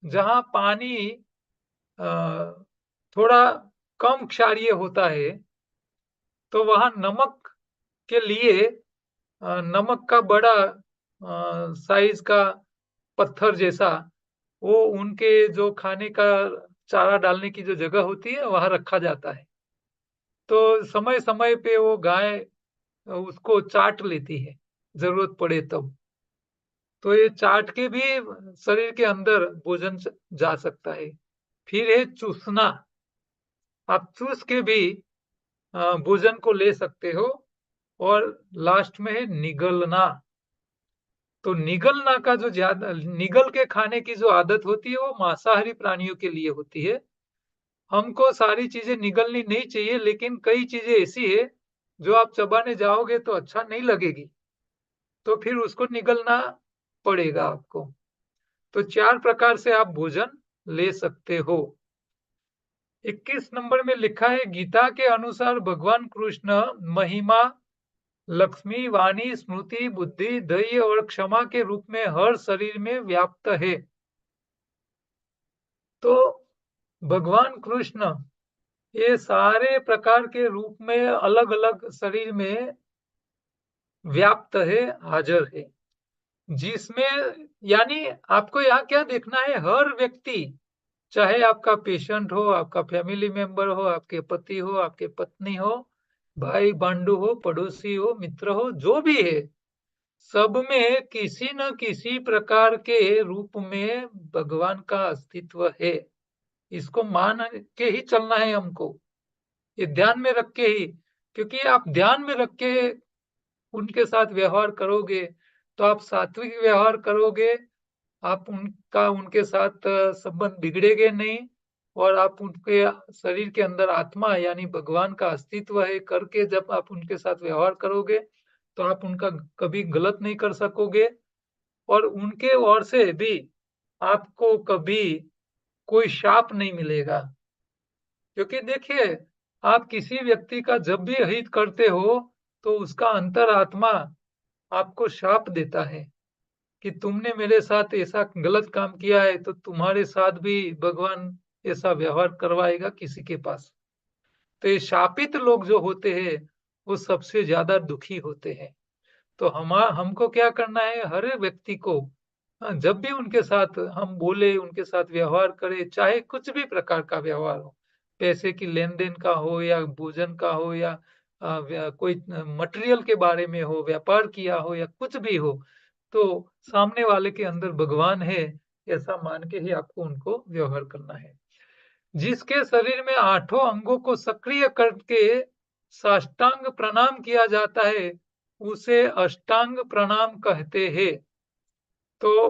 जहां पानी अ, थोड़ा कम क्षारीय होता है, तो वहां नमक के लिए नमक का बड़ा साइज का पत्थर जैसा, वो उनके जो खाने का चारा डालने की जो जगह होती है वहां रखा जाता है। तो समय समय पे वो गाय उसको चाट लेती है, जरूरत पड़े तब। तो ये चाट के भी शरीर के अंदर भोजन जा सकता है। फिर है चूसना, आप चूस के भी भोजन को ले सकते हो। और लास्ट में है निगलना। तो निगलना का जो ज्यादा निगल के खाने की जो आदत होती है वो मांसाहारी प्राणियों के लिए होती है। हमको सारी चीजें निगलनी नहीं चाहिए, लेकिन कई चीजें ऐसी है जो आप चबाने जाओगे तो अच्छा नहीं लगेगी, तो फिर उसको निगलना पड़ेगा आपको। तो 4 प्रकार से आप भोजन ले सकते हो। 21 नंबर में लिखा है, गीता के अनुसार भगवान कृष्ण महिमा, लक्ष्मी, वाणी, स्मृति, बुद्धि, धैर्य और क्षमा के रूप में हर शरीर में व्याप्त है। तो भगवान कृष्ण ये सारे प्रकार के रूप में अलग अलग शरीर में व्याप्त है, हाजिर है। जिसमें यानी आपको यहाँ क्या देखना है, हर व्यक्ति, चाहे आपका पेशेंट हो, आपका फैमिली मेंबर हो, आपके पति हो, आपके पत्नी हो, भाई बंधु हो, पड़ोसी हो, मित्र हो, जो भी है, सब में किसी न किसी प्रकार के रूप में भगवान का अस्तित्व है। इसको मान के ही चलना है हमको, ये ध्यान में रख के ही। क्योंकि आप ध्यान में रख के उनके साथ व्यवहार करोगे तो आप सात्विक व्यवहार करोगे, आप उनका उनके साथ संबंध बिगड़ेगे नहीं। और आप उनके शरीर के अंदर आत्मा यानी भगवान का अस्तित्व है करके जब आप उनके साथ व्यवहार करोगे तो आप उनका कभी गलत नहीं कर सकोगे। और उनके ओर से भी आपको कभी कोई शाप नहीं मिलेगा। क्योंकि देखिए, आप किसी व्यक्ति का जब भी हित करते हो तो उसका अंतरात्मा आपको शाप देता है कि तुमने मेरे साथ ऐसा गलत काम किया है, तो तुम्हारे साथ भी भगवान ऐसा व्यवहार करवाएगा किसी के पास। तो ये शापित लोग जो होते हैं वो सबसे ज्यादा दुखी होते हैं। तो हमको क्या करना है, हर एक व्यक्ति को जब भी उनके साथ हम बोले, उनके साथ व्यवहार करें, चाहे कुछ भी प्रकार का व्यवहार हो, पैसे की लेन देन का हो या भोजन का हो या कोई मटेरियल के बारे में हो, व्यापार किया हो या कुछ भी हो, तो सामने वाले के अंदर भगवान है ऐसा मान के ही आपको उनको व्यवहार करना है। जिसके शरीर में 8 अंगों को सक्रिय करके साष्टांग प्रणाम किया जाता है, उसे अष्टांग प्रणाम कहते हैं। तो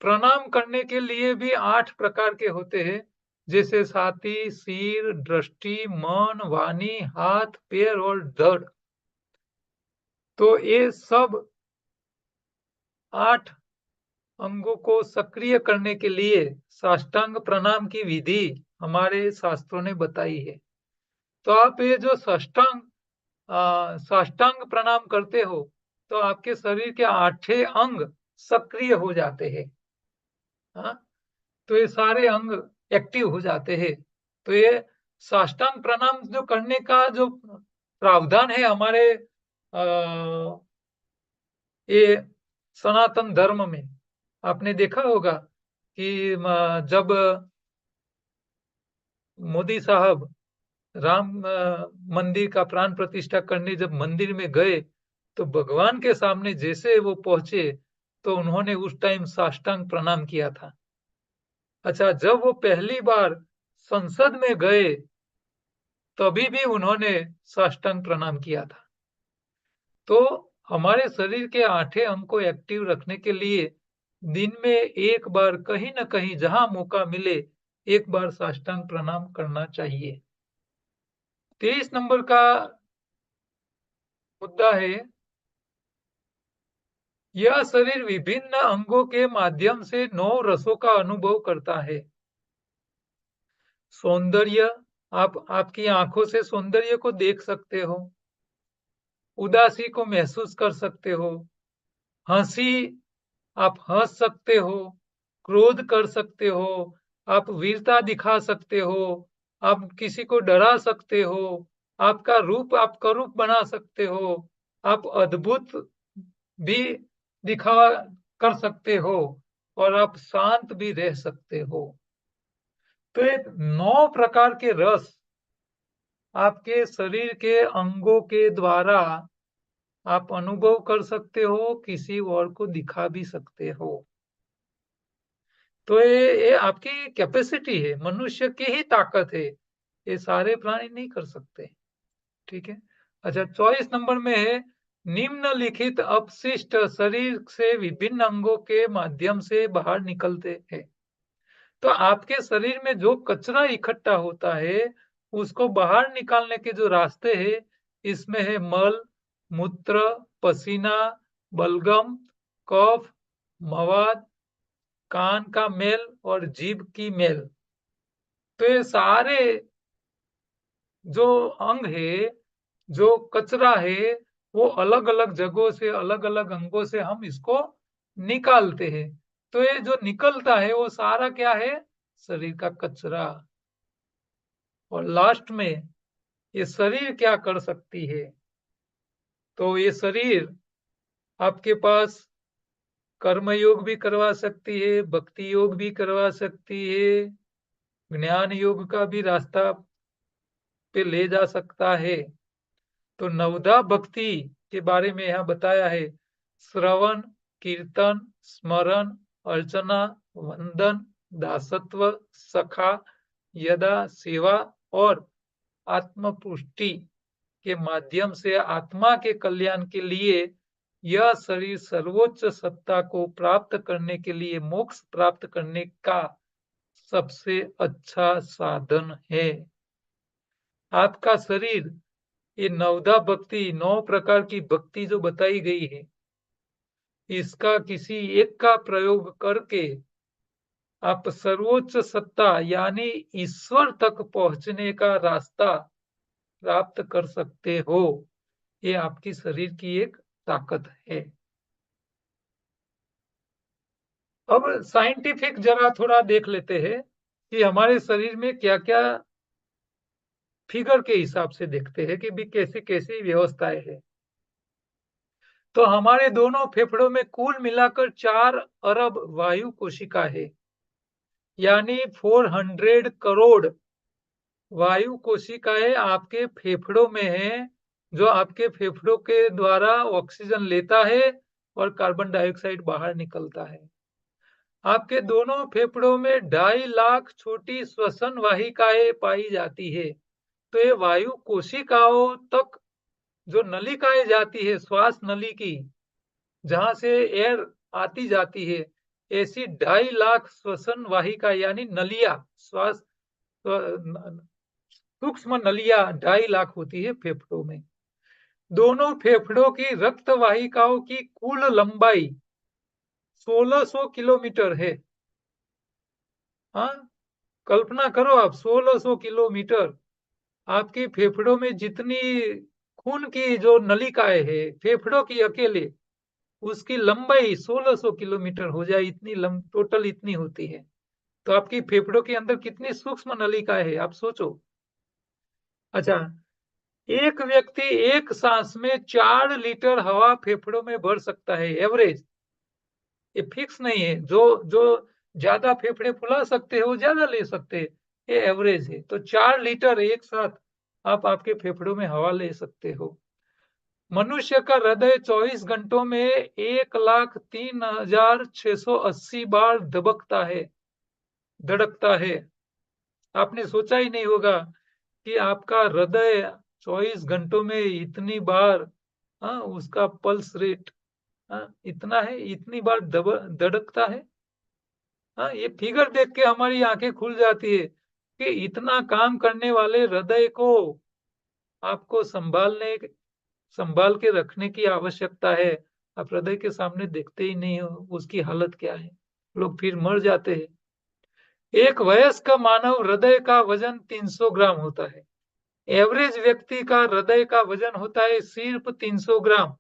प्रणाम करने के लिए भी 8 प्रकार के होते हैं, जैसे छाती, सिर, दृष्टि, मन, वाणी, हाथ, पैर और धड़। तो ये सब 8 अंगों को सक्रिय करने के लिए साष्टांग प्रणाम की विधि हमारे शास्त्रों ने बताई है। तो आप ये जो साष्टांग प्रणाम करते हो तो आपके शरीर के 8 अंग सक्रिय हो जाते हैं। हाँ, तो ये सारे अंग एक्टिव हो जाते हैं। तो ये साष्टांग प्रणाम जो करने का जो प्रावधान है हमारे ये सनातन धर्म में आपने देखा होगा कि जब मोदी साहब राम मंदिर का प्राण प्रतिष्ठा करने जब मंदिर में गए, तो भगवान के सामने जैसे वो पहुंचे, तो उन्होंने उस टाइम साष्टांग प्रणाम किया था। अच्छा, जब वो पहली बार संसद में गए, तभी भी उन्होंने साष्टांग प्रणाम किया था। तो हमारे शरीर के आठे अंग को एक्टिव रखने के लिए दिन में एक बार कहीं ना कहीं जहां मौका मिले, एक बार साष्टांग प्रणाम करना चाहिए। 23 नंबर का मुद्दा है, यह शरीर विभिन्न अंगों के माध्यम से 9 रसों का अनुभव करता है। सौंदर्य, आप आपकी आंखों से सौंदर्य को देख सकते हो, उदासी को महसूस कर सकते हो, हंसी, आप हंस सकते हो, क्रोध कर सकते हो, आप वीरता दिखा सकते हो, आप किसी को डरा सकते हो, आपका रूप आप करूप बना सकते हो, आप अद्भुत भी दिखा कर सकते हो, और आप शांत भी रह सकते हो। तो ये 9 प्रकार के रस आपके शरीर के अंगों के द्वारा आप अनुभव कर सकते हो, किसी और को दिखा भी सकते हो। तो ये आपकी कैपेसिटी है, मनुष्य की ही ताकत है, ये सारे प्राणी नहीं कर सकते। ठीक है। अच्छा, 24 नंबर में है, निम्नलिखित अपशिष्ट शरीर से विभिन्न अंगों के माध्यम से बाहर निकलते हैं। तो आपके शरीर में जो कचरा इकट्ठा होता है, उसको बाहर निकालने के जो रास्ते हैं, इसमें है मल, मूत्र, पसीना, बलगम, कफ, मवाद, कान का मेल और जीभ की मेल। तो ये सारे जो अंग है, जो कचरा है, वो अलग अलग जगहों से, अलग अलग अंगों से हम इसको निकालते हैं। तो ये जो निकलता है वो सारा क्या है? शरीर का कचरा। और लास्ट में ये शरीर क्या कर सकती है? तो ये शरीर आपके पास कर्म योग भी करवा सकती है, भक्ति योग भी करवा सकती है, ज्ञान योग का भी रास्ता पे ले जा सकता है। तो नवदा भक्ति के बारे में यहाँ बताया है, श्रवण, कीर्तन, स्मरण, अर्चना, वंदन, दासत्व, सखा, यदा, सेवा और आत्मपुष्टि के माध्यम से आत्मा के कल्याण के लिए यह शरीर सर्वोच्च सत्ता को प्राप्त करने के लिए मोक्ष प्राप्त करने का सबसे अच्छा साधन है। आपका शरीर, ये नवदा भक्ति, 9 प्रकार की भक्ति जो बताई गई है, इसका किसी एक का प्रयोग करके आप सर्वोच्च सत्ता यानी ईश्वर तक पहुंचने का रास्ता प्राप्त कर सकते हो। ये आपकी शरीर की एक ताकत है। अब साइंटिफिक जरा थोड़ा देख लेते हैं कि हमारे शरीर में क्या क्या, फिगर के हिसाब से देखते हैं कि भी कैसी कैसी व्यवस्थाएं है। तो हमारे दोनों फेफड़ों में कुल मिलाकर 4 अरब वायु कोशिका है, यानी 400 करोड़ वायु कोशिकाएं आपके फेफड़ों में है, जो आपके फेफड़ों के द्वारा ऑक्सीजन लेता है और कार्बन डाइऑक्साइड बाहर निकलता है। आपके दोनों फेफड़ों में 2.5 लाख छोटी श्वसन वाहिकाएं पाई जाती है। तो ये वायु कोशिकाओं तक जो नलिकाएं जाती है, श्वास नली की, जहां से एयर आती जाती है, ऐसी 2.5 लाख श्वसन वाहिका यानी नलिया, श्वास सूक्ष्म नलियां 2.5 लाख होती है फेफड़ों में। दोनों फेफड़ों की रक्त वाहिकाओं की कुल लंबाई 1600 किलोमीटर है। हाँ, कल्पना करो आप, 1600 किलोमीटर। आपके फेफड़ों में जितनी खून की जो नलिकाएं है फेफड़ों की अकेले, उसकी लंबाई 1600 किलोमीटर हो जाए, इतनी टोटल इतनी होती है। तो आपकी फेफड़ों के अंदर कितनी सूक्ष्म नलिकाएं है, आप सोचो। अच्छा, एक व्यक्ति एक सांस में 4 लीटर हवा फेफड़ों में भर सकता है, एवरेज। ये फिक्स नहीं है, जो जो ज्यादा फेफड़े फुला सकते हो ज्यादा ले सकते हैं, ये एवरेज है। तो 4 लीटर एक साथ आप आपके फेफड़ों में हवा ले सकते हो। मनुष्य का हृदय 24 घंटों में 1,03,680 बार धड़कता है। आपने सोचा ही नहीं होगा कि आपका हृदय 24 घंटों में इतनी बार, हाँ, उसका पल्स रेट, हाँ, इतना है, इतनी बार धड़कता है। हाँ, ये फिगर देख के हमारी आंखें खुल जाती है कि इतना काम करने वाले हृदय को आपको संभाल के रखने की आवश्यकता है। आप हृदय के सामने देखते ही नहीं हो उसकी हालत क्या है, लोग फिर मर जाते हैं। एक वयस्क मानव हृदय का वजन 300 ग्राम होता है। एवरेज व्यक्ति का हृदय का वजन होता है सिर्फ 300 ग्राम।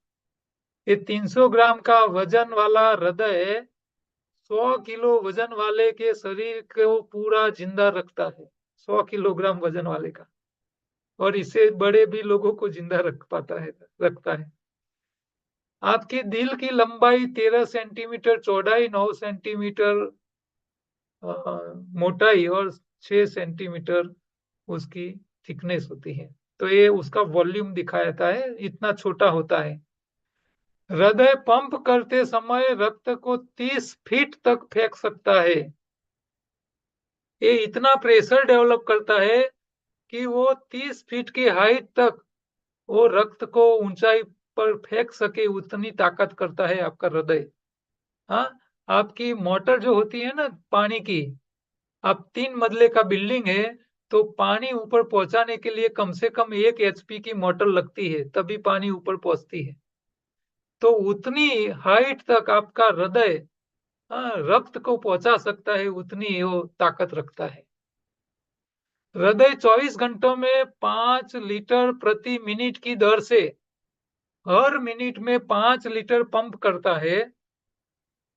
ये 300 ग्राम का वजन वाला हृदय 100 किलो वजन वाले के शरीर को पूरा जिंदा रखता है। 100 किलोग्राम वजन वाले का, और इससे बड़े भी लोगों को जिंदा रखता है। आपके दिल की लंबाई 13 सेंटीमीटर, चौड़ाई 9 सेंटीमीटर, मोटाई और 6 सेंटीमीटर उसकी थिकनेस होती है। तो ये उसका वॉल्यूम दिखाता है, इतना छोटा होता है। हृदय पंप करते समय रक्त को 30 फीट तक फेंक सकता है। ये इतना प्रेशर डेवलप करता है कि वो 30 फीट की हाइट तक वो रक्त को ऊंचाई पर फेंक सके, उतनी ताकत करता है आपका हृदय। हाँ, आपकी मोटर जो होती है ना पानी की, आप 3 मंजिले का बिल्डिंग है, तो पानी ऊपर पहुंचाने के लिए कम से कम 1 HP की मोटर लगती है, तभी पानी ऊपर पहुंचती है। तो उतनी हाइट तक आपका हृदय, हाँ, रक्त को पहुंचा सकता है, उतनी वो ताकत रखता है। हृदय 24 घंटों में 5 लीटर प्रति मिनट की दर से हर मिनट में 5 लीटर पंप करता है।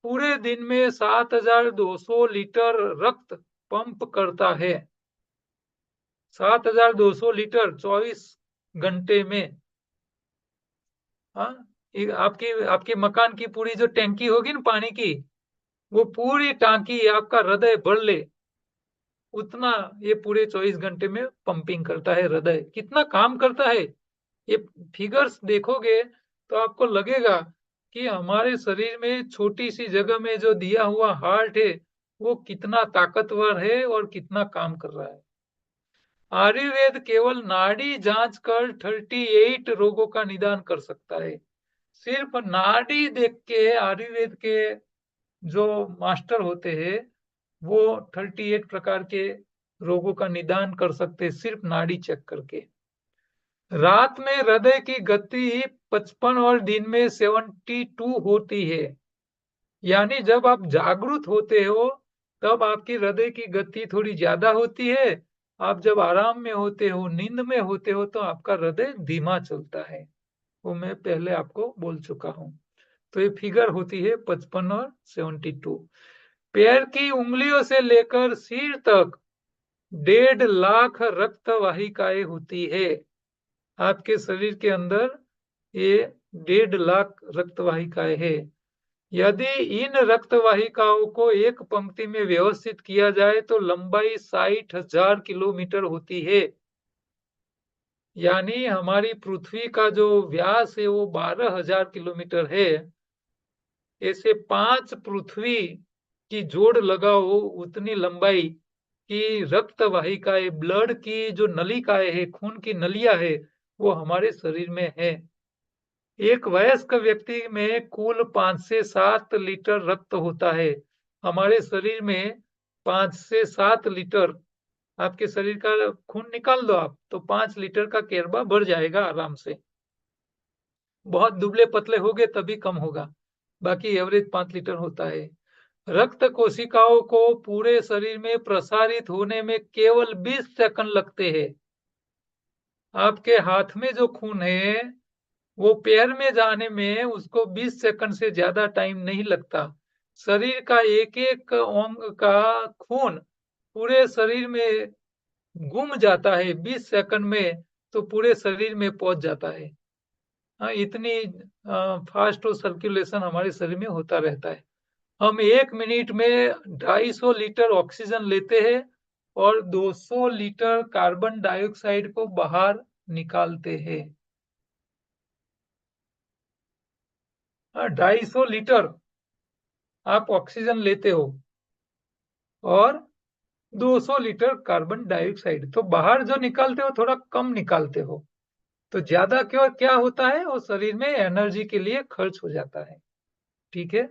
पूरे दिन में 7,200 लीटर रक्त पंप करता है। 7,200 लीटर 24 घंटे में। हाँ, आपकी आपके मकान की पूरी जो टैंकी होगी ना पानी की, वो पूरी टांकी आपका हृदय भर ले, उतना ये पूरे 24 घंटे में पंपिंग करता है। हृदय कितना काम करता है, ये फिगर्स देखोगे तो आपको लगेगा कि हमारे शरीर में छोटी सी जगह में जो दिया हुआ हार्ट है वो कितना ताकतवर है और कितना काम कर रहा है। आयुर्वेद केवल नाड़ी जांच कर 38 रोगों का निदान कर सकता है। सिर्फ नाड़ी देख के आयुर्वेद के जो मास्टर होते हैं वो 38 प्रकार के रोगों का निदान कर सकते हैं, सिर्फ नाड़ी चेक करके। रात में हृदय की गति 55 और दिन में 72 होती है। यानी जब आप जागृत होते हो तब आपकी हृदय की गति थोड़ी ज्यादा होती है। आप जब आराम में होते हो, नींद में होते हो, तो आपका हृदय धीमा चलता है। वो मैं पहले आपको बोल चुका हूं। तो ये फिगर होती है 55 और 72। पैर की उंगलियों से लेकर सिर तक 1.5 लाख रक्त वाहिकाएं होती है। आपके शरीर के अंदर ये 1.5 लाख रक्त वाहिकाएं है। यदि इन रक्त वाहिकाओं को एक पंक्ति में व्यवस्थित किया जाए तो लंबाई 60,000 किलोमीटर होती है। यानी हमारी पृथ्वी का जो व्यास है वो 12,000 किलोमीटर है। ऐसे 5 पृथ्वी की जोड़ लगाओ उतनी लंबाई की रक्त वाहिकाएं, ब्लड की जो नलिकाएं है, खून की नलियां है, वो हमारे शरीर में है। एक वयस्क व्यक्ति में कुल 5 से 7 लीटर रक्त होता है। हमारे शरीर में 5 से 7 लीटर, आपके शरीर का खून निकाल दो आप तो 5 लीटर का केरबा भर जाएगा आराम से। बहुत दुबले पतले होगे तभी कम होगा, बाकी एवरेज 5 लीटर होता है। रक्त कोशिकाओं को पूरे शरीर में प्रसारित होने में केवल 20 सेकंड लगते हैं। आपके हाथ में जो खून है वो पैर में जाने में उसको 20 सेकंड से ज्यादा टाइम नहीं लगता। शरीर का एक एक अंग का खून पूरे शरीर में घूम जाता है 20 सेकंड में। तो पूरे शरीर में पहुंच जाता है। हाँ, इतनी फास्ट सर्कुलेशन हमारे शरीर में होता रहता है। हम 1 मिनट में 250 लीटर ऑक्सीजन लेते हैं और 200 लीटर कार्बन डाइऑक्साइड को बाहर निकालते हैं। 250 लीटर आप ऑक्सीजन लेते हो और 200 लीटर कार्बन डाइऑक्साइड, तो बाहर जो निकालते हो थोड़ा कम निकालते हो। तो ज्यादा क्यों क्या होता है, वो शरीर में एनर्जी के लिए खर्च हो जाता है। ठीक है।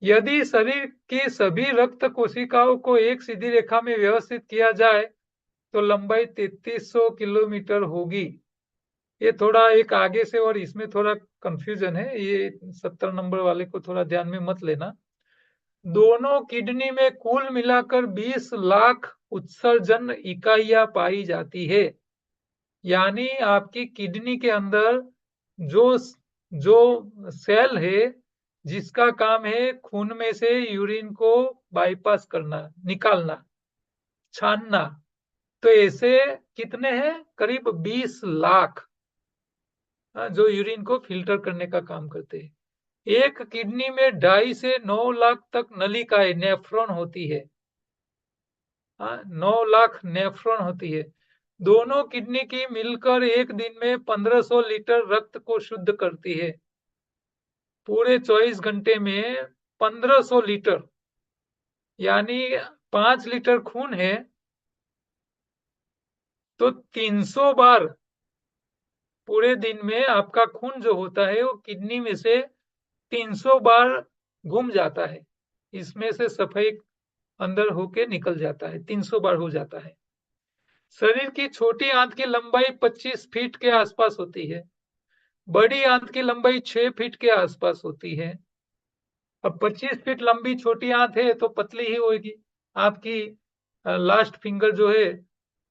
यदि शरीर की सभी रक्त कोशिकाओं को एक सीधी रेखा में व्यवस्थित किया जाए तो लंबाई 3300 किलोमीटर होगी। ये थोड़ा एक आगे से और इसमें थोड़ा कंफ्यूजन है, ये 70 नंबर वाले को थोड़ा ध्यान में मत लेना। दोनों किडनी में कुल मिलाकर 20 लाख उत्सर्जन इकाइयां पाई जाती है। यानी आपकी किडनी के अंदर जो जो सेल है जिसका काम है खून में से यूरिन को बाईपास करना, निकालना, छानना, तो ऐसे कितने हैं, करीब 20 लाख, जो यूरिन को फिल्टर करने का काम करते हैं। एक किडनी में 2.5 से 9 लाख तक नलिकाएं, नेफ्रॉन होती है। 9 लाख नेफ्रॉन होती है। दोनों किडनी की मिलकर एक दिन में 1500 लीटर रक्त को शुद्ध करती है। पूरे 24 घंटे में 1500 लीटर, यानी 5 लीटर खून है तो 300 बार पूरे दिन में आपका खून जो होता है वो किडनी में से 300 बार घूम जाता है, इसमें से सफेद अंदर होके निकल जाता है, 300 बार हो जाता है। शरीर की छोटी आंत की लंबाई 25 फीट के आसपास होती है। बड़ी आंत की लंबाई 6 फीट के आसपास होती है। अब 25 फीट लंबी छोटी आंत है तो पतली ही होगी आपकी। लास्ट फिंगर जो है,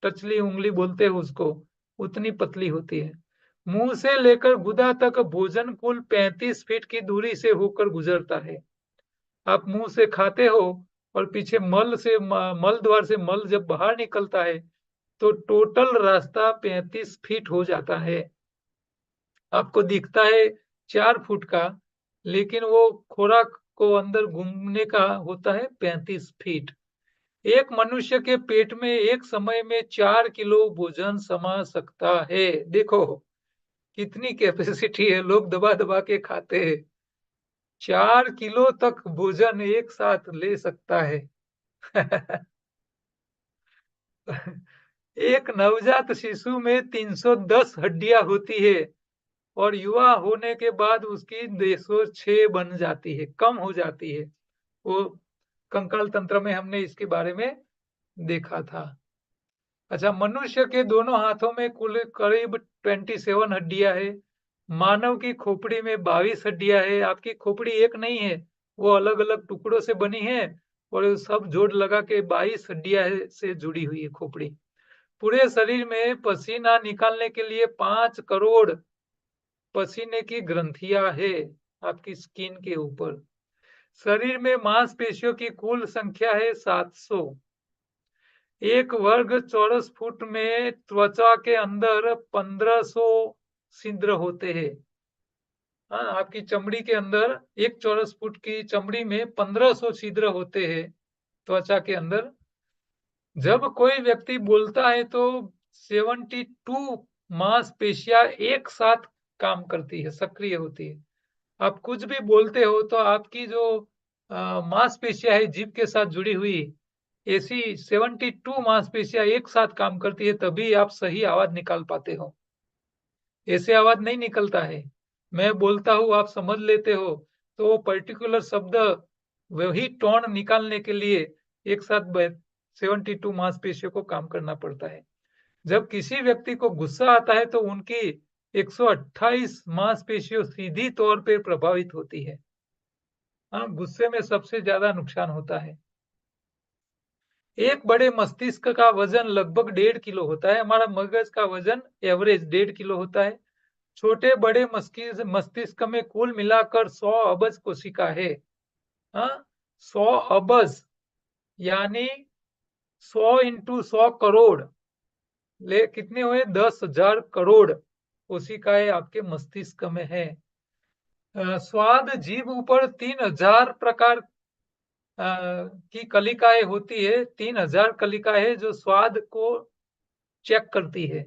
टचली उंगली बोलते हैं उसको, उतनी पतली होती है। मुंह से लेकर गुदा तक भोजन कुल 35 फीट की दूरी से होकर गुजरता है। आप मुंह से खाते हो और पीछे मल द्वार से मल जब बाहर निकलता है तो टोटल रास्ता 35 फीट हो जाता है। आपको दिखता है 4 फुट का, लेकिन वो खुराक को अंदर घूमने का होता है 35 फीट। एक मनुष्य के पेट में एक समय में 4 किलो भोजन समा सकता है। देखो कितनी कैपेसिटी है, लोग दबा दबा के खाते हैं। 4 किलो तक भोजन एक साथ ले सकता है। एक नवजात शिशु में 310 हड्डियां होती है और युवा होने के बाद उसकी 206 बन जाती है, कम हो जाती है। वो कंकाल तंत्र में हमने इसके बारे में देखा था। अच्छा, मनुष्य के दोनों हाथों में कुल करीब 27 हड्डियां है। मानव की खोपड़ी में 22 हड्डियां है। आपकी खोपड़ी एक नहीं है, वो अलग अलग टुकड़ों से बनी है और सब जोड़ लगा के 22 हड्डियां से जुड़ी हुई है खोपड़ी। पूरे शरीर में पसीना निकालने के लिए 5 करोड़ पसीने की ग्रंथियां है आपकी स्किन के ऊपर। शरीर में मांसपेशियों की कुल संख्या है 700। एक वर्ग चौरस फुट में त्वचा के अंदर 1500 छिद्र होते हैं। हाँ, आपकी चमड़ी के अंदर एक चौरस फुट की चमड़ी में 1500 छिद्र होते हैं त्वचा के अंदर। जब कोई व्यक्ति बोलता है तो 72 मांसपेशियां एक साथ काम करती है, सक्रिय होती है। आप कुछ भी बोलते हो तो आपकी जो मांसपेशियां है जीभ के साथ जुड़ी हुई, ऐसी 72 मांसपेशियां एक साथ काम करती है, तभी आप सही आवाज निकाल पाते हो। ऐसे आवाज नहीं निकलता है। मैं बोलता हूँ आप समझ लेते हो, तो वो पर्टिकुलर शब्द वही टोन निकालने के लिए एक साथ 72 मांसपेशियों को काम करना पड़ता है। जब किसी व्यक्ति को गुस्सा आता है तो उनकी 128 मांसपेशियों सीधी तौर पर प्रभावित होती है। हाँ, गुस्से में सबसे ज्यादा नुकसान होता है। एक बड़े मस्तिष्क का वजन लगभग 1.5 किलो होता है। हमारा मगज का वजन एवरेज 1.5 किलो होता है। छोटे बड़े मस्तिष्क में कुल मिलाकर 100 अबज कोशिका है। हाँ, 100 अबज यानी 100 × 100 करोड़। कितने हुए? 10,000 करोड़ कोशिकाएं आपके मस्तिष्क में है। स्वाद जीभ ऊपर 3,000 प्रकार की कलिकाएं होती है। 3,000 कलिकाएं जो स्वाद को चेक करती है।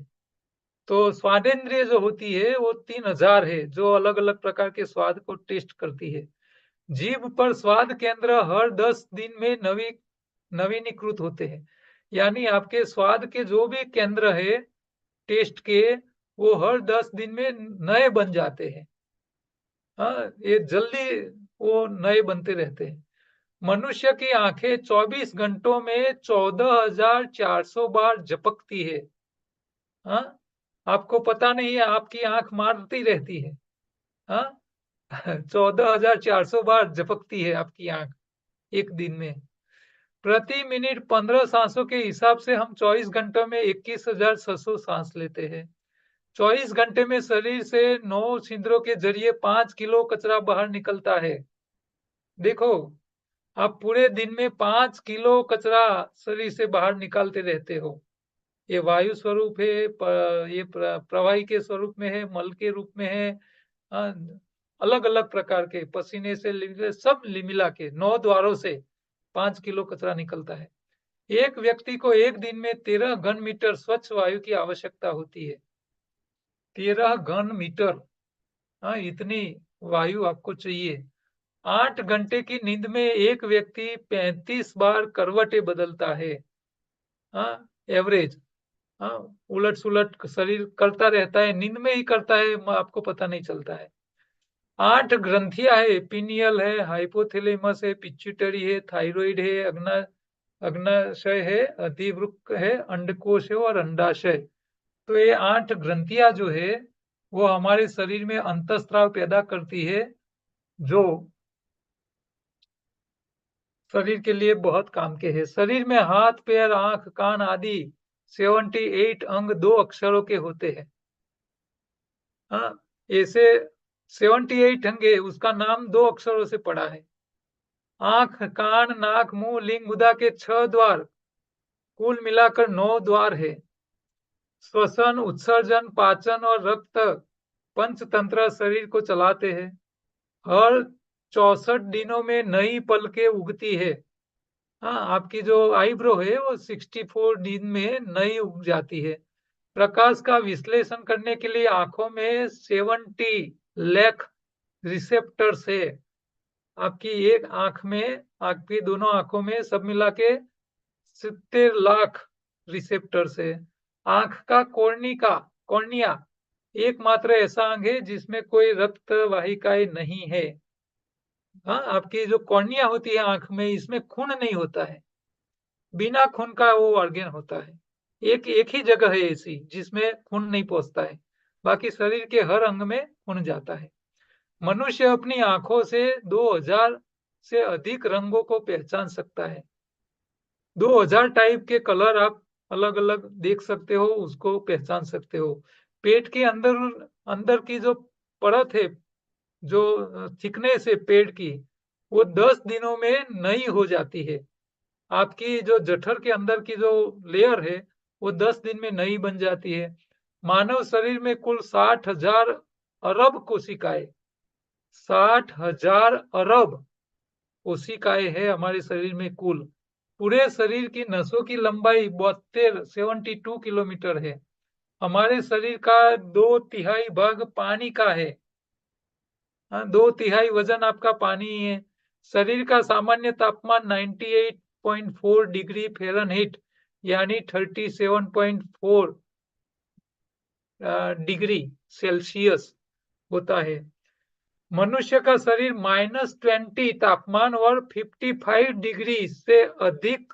तो स्वादेंद्रिय जो होती है वो 3,000 है, जो अलग अलग प्रकार के स्वाद को टेस्ट करती है। जीभ पर स्वाद केंद्र हर 10 दिन में नवीनीकृत होते हैं। यानी आपके स्वाद के जो भी केंद्र है टेस्ट के, वो हर 10 दिन में नए बन जाते हैं। हाँ, ये जल्दी वो नए बनते रहते हैं। मनुष्य की आंखें 24 घंटों में 14,400 बार झपकती है। हाँ, आपको पता नहीं है, आपकी आंख मारती रहती है। हाँ, 14,400 बार झपकती है आपकी आंख एक दिन में। प्रति मिनट 15 सांसों के हिसाब से हम 24 घंटों में 21,600 सांस लेते हैं। 24 घंटे में शरीर से 9 छिद्रों के जरिए 5 किलो कचरा बाहर निकलता है। देखो, आप पूरे दिन में 5 किलो कचरा शरीर से बाहर निकालते रहते हो। ये वायु स्वरूप है, ये प्रवाही के स्वरूप में है, मल के रूप में है, अलग अलग प्रकार के पसीने से सब मिला के 9 द्वारों से 5 किलो कचरा निकलता है। एक व्यक्ति को एक दिन में 13 घन मीटर स्वच्छ वायु की आवश्यकता होती है। 13 घन मीटर, हाँ, इतनी वायु आपको चाहिए। 8 घंटे की नींद में एक व्यक्ति 35 बार करवटें बदलता है। हाँ, एवरेज। हाँ, उलट सुलट शरीर करता रहता है, नींद में ही करता है, आपको पता नहीं चलता है। 8 ग्रंथियां है, पिनियल है, हाइपोथैलेमस है, पिट्यूटरी है, थायराइड है, अग्नाशय है, अधिवृक्क है, अंडकोश है और अंडाशय। तो ये 8 ग्रंथियां जो है वो हमारे शरीर में अंतःस्राव पैदा करती है, जो शरीर के लिए बहुत काम के हैं। शरीर में हाथ, पैर, आंख, कान आदि 78 अंग 2 अक्षरों के होते हैं। हाँ, ऐसे 78 अंग है, उसका नाम 2 अक्षरों से पड़ा है। आंख, कान, नाक, मुंह, लिंग, गुदा के 6 द्वार, कुल मिलाकर 9 द्वार है। श्वसन, उत्सर्जन, पाचन और रक्त पंचतंत्र शरीर को चलाते हैं। हर 64 दिनों में नई पलकें उगती है। हाँ, आपकी जो आईब्रो है वो 64 दिन में नई उग जाती है। प्रकाश का विश्लेषण करने के लिए आंखों में 70 लाख रिसेप्टर्स है। आपकी एक आंख में, आपकी दोनों आंखों में सब मिला के 70 लाख रिसेप्टर्स है। आंख का कॉर्निया एकमात्र ऐसा अंग है जिसमें कोई रक्त वाहिकाएं नहीं है। हाँ, आपकी जो कॉर्निया होती है आंख में, इसमें खून नहीं होता है, बिना खून का वो ऑर्गेन होता है। एक ही जगह है ऐसी जिसमें खून नहीं पहुंचता है, बाकी शरीर के हर अंग में खून जाता है। मनुष्य अपनी आंखों से 2000 से अधिक रंगों को पहचान सकता है। 2000 टाइप के कलर आप अलग अलग देख सकते हो, उसको पहचान सकते हो। पेट के अंदर अंदर की जो परत है, जो थिकनेस है पेट की, वो 10 दिनों में नई हो जाती है। आपकी जो जठर के अंदर की जो लेयर है वो 10 दिन में नई बन जाती है। मानव शरीर में कुल 60,000 अरब कोशिकाएं, 60,000 अरब कोशिकाएं है हमारे शरीर में कुल। पूरे शरीर की नसों की लंबाई 72 किलोमीटर है। हमारे शरीर का 2/3 भाग पानी का है। हाँ, 2/3 वजन आपका पानी ही है। शरीर का सामान्य तापमान 98.4 डिग्री फ़ारेनहाइट यानी 37.4 डिग्री सेल्सियस होता है। मनुष्य का शरीर -20 तापमान और 55 डिग्री से अधिक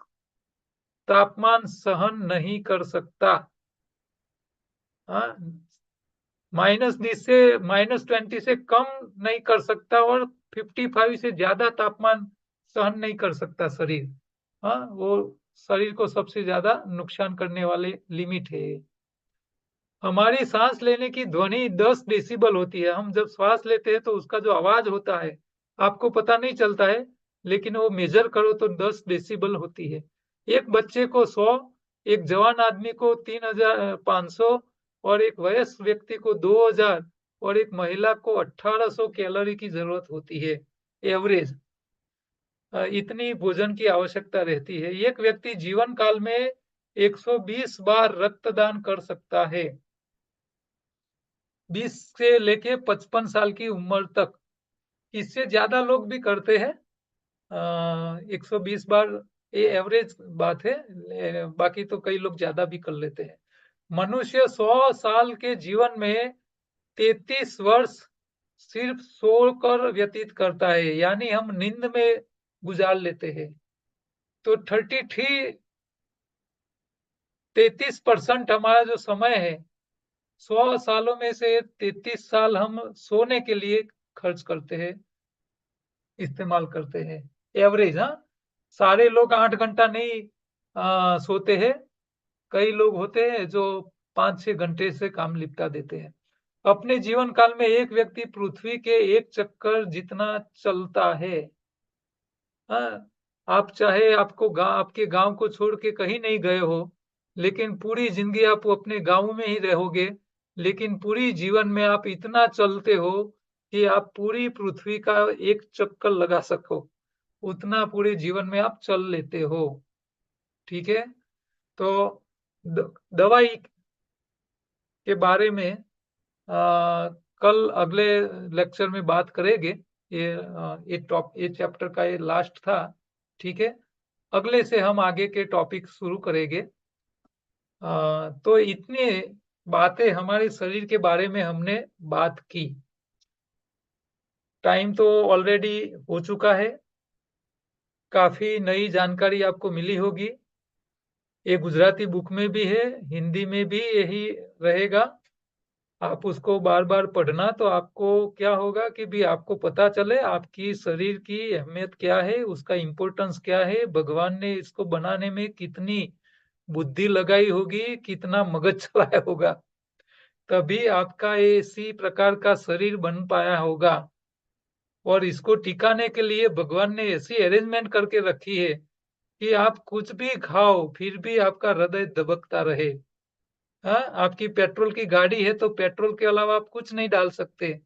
तापमान सहन नहीं कर सकता। हाँ, -20 से कम नहीं कर सकता और 55 से ज्यादा तापमान सहन नहीं कर सकता शरीर। हाँ, वो शरीर को सबसे ज्यादा नुकसान करने वाले लिमिट है। हमारी सांस लेने की ध्वनि 10 डेसिबल होती है। हम जब श्वास लेते हैं तो उसका जो आवाज होता है आपको पता नहीं चलता है, लेकिन वो मेजर करो तो 10 डेसिबल होती है। एक बच्चे को 100 एक जवान आदमी को 3,500 और एक वयस्क व्यक्ति को 2,000 और एक महिला को 1,800 कैलोरी की जरूरत होती है एवरेज। इतनी भोजन की आवश्यकता रहती है। एक व्यक्ति जीवन काल में 120 बार रक्तदान कर सकता है, 20 से लेके 55 साल की उम्र तक। इससे ज्यादा लोग भी करते हैं। 120 बार ये एवरेज बात है, बाकी तो कई लोग ज्यादा भी कर लेते हैं। मनुष्य 100 साल के जीवन में 33 वर्ष सिर्फ सोकर व्यतीत करता है, यानी हम नींद में गुजार लेते हैं। तो 33% हमारा जो समय है, 100 सालों में से 33 साल हम सोने के लिए खर्च करते हैं, इस्तेमाल करते हैं। एवरेज, हाँ। सारे लोग 8 घंटा नहीं सोते हैं। कई लोग होते हैं जो 5-6 घंटे से काम निपटा देते हैं। अपने जीवन काल में एक व्यक्ति पृथ्वी के एक चक्कर जितना चलता है। हाँ, आप चाहे आपके गांव को छोड़ के कहीं नहीं गए हो, लेकिन पूरी जिंदगी आप अपने गांव में ही रहोगे, लेकिन पूरी जीवन में आप इतना चलते हो कि आप पूरी पृथ्वी का एक चक्कर लगा सको, उतना पूरे जीवन में आप चल लेते हो। ठीक है। तो दवाई के बारे में कल अगले लेक्चर में बात करेंगे। ये चैप्टर का ये लास्ट था। ठीक है। अगले से हम आगे के टॉपिक शुरू करेंगे। तो इतनी बातें हमारे शरीर के बारे में हमने बात की। टाइम तो ऑलरेडी हो चुका है। काफी नई जानकारी आपको मिली होगी। ये गुजराती बुक में भी है, हिंदी में भी यही रहेगा। आप उसको बार बार पढ़ना, तो आपको क्या होगा कि भी आपको पता चले आपकी शरीर की अहमियत क्या है, उसका इम्पोर्टेंस क्या है, भगवान ने इसको बनाने में कितनी बुद्धि लगाई होगी, कितना मगज चलाया होगा, तभी आपका इसी प्रकार का शरीर बन पाया होगा। और इसको टिकाने के लिए भगवान ने ऐसी अरेंजमेंट करके रखी है कि आप कुछ भी खाओ फिर भी आपका हृदय दबकता रहे। हाँ, आपकी पेट्रोल की गाड़ी है तो पेट्रोल के अलावा आप कुछ नहीं डाल सकते,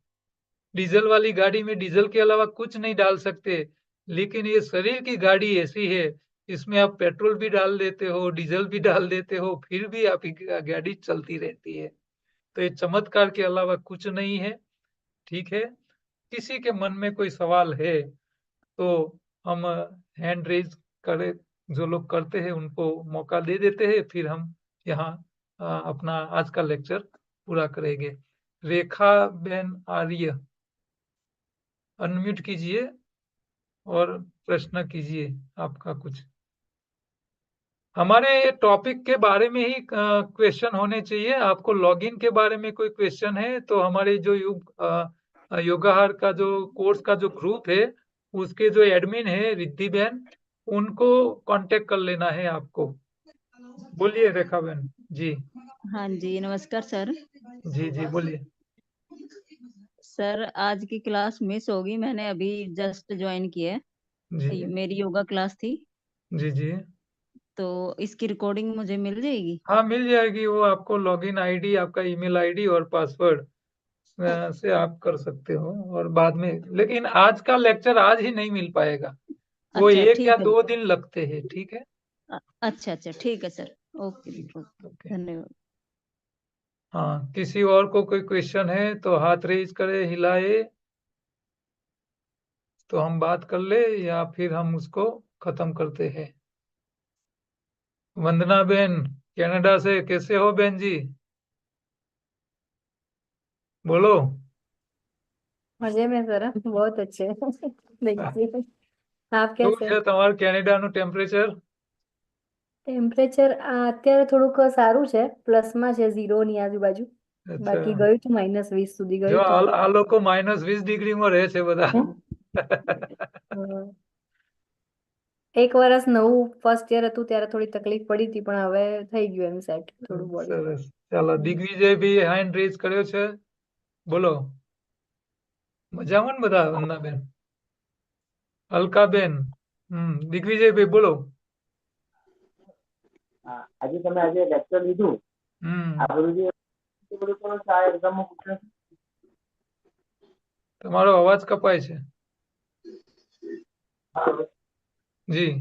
डीजल वाली गाड़ी में डीजल के अलावा कुछ नहीं डाल सकते। लेकिन ये शरीर की गाड़ी ऐसी है, इसमें आप पेट्रोल भी डाल देते हो, डीजल भी डाल देते हो, फिर भी आपकी गाड़ी चलती रहती है। तो ये चमत्कार के अलावा कुछ नहीं है। ठीक है। किसी के मन में कोई सवाल है तो हम हैंड रेज करे, जो लोग करते हैं उनको मौका दे देते हैं, फिर हम यहाँ अपना आज का लेक्चर पूरा करेंगे। रेखा बेन आर्य, अनम्यूट कीजिए और प्रश्न कीजिए आपका कुछ। हमारे टॉपिक के बारे में ही क्वेश्चन होने चाहिए। आपको लॉगिन के बारे में कोई क्वेश्चन है तो हमारे जो योगाहार का जो कोर्स का जो ग्रुप है, उसके जो एडमिन है रिद्धि बहन, उनको कांटेक्ट कर लेना है आपको। बोलिए रेखा बहन जी। हाँ जी, नमस्कार सर। जी जी बोलिए। सर, आज की क्लास मिस होगी, मैंने अभी जस्ट ज्वाइन की है। जी मेरी योगा क्लास थी, जी जी। तो इसकी रिकॉर्डिंग मुझे मिल जाएगी? हाँ मिल जाएगी, वो आपको लॉगिन आईडी, आपका ईमेल आईडी और पासवर्ड से आप कर सकते हो। और बाद में, लेकिन आज का लेक्चर आज ही नहीं मिल पाएगा, वो अच्छा 1 या 2 दिन लगते हैं। ठीक है। अच्छा अच्छा, ठीक है सर। ओके ठीक ओके, है ओके। धन्यवाद। हाँ, किसी और को कोई क्वेश्चन है तो हाथ रेज करे, हिलाए, तो हम बात कर ले, या फिर हम उसको खत्म करते हैं। वंदना बेन कनाडा से, कैसे हो बेन जी? बोलो। मजे में सर, बहुत अच्छे। Thank you. आप શું कैसे? છે તમારું કેનેડાનું ટેમ્પરેચર? ટેમ્પરેચર અત્યારે થોડુંક સારું છે, પ્લસમાં છે, 0 ની આજુબાજુ. અચ્છા, બાકી ગયું હતું -20 સુધી જો ગયું હતું. આ લોકો -20 ડિગ્રીમાં રહે છે બધા. હમ. એક વર્ષ નવું ફર્સ્ટ યર હતું ત્યારે થોડી તકલીફ પડી હતી, પણ હવે થઈ ગયું એમ સેટ થોડું બોડી. સરસ. ચાલો, દિગ્વિજય બી હેન્ડ રેઝ કર્યો છે. બોલો. મજામાં ને બધા વંદનાબેન? અલકાબેન, દિગ્વિજયભાઈ બોલો. આજે તમે આજે લેક્ચર લીધું આ બધું જે બધું કરો છો આ એક્ઝામમાં પૂછે તમારો અવાજ કપાય છે જી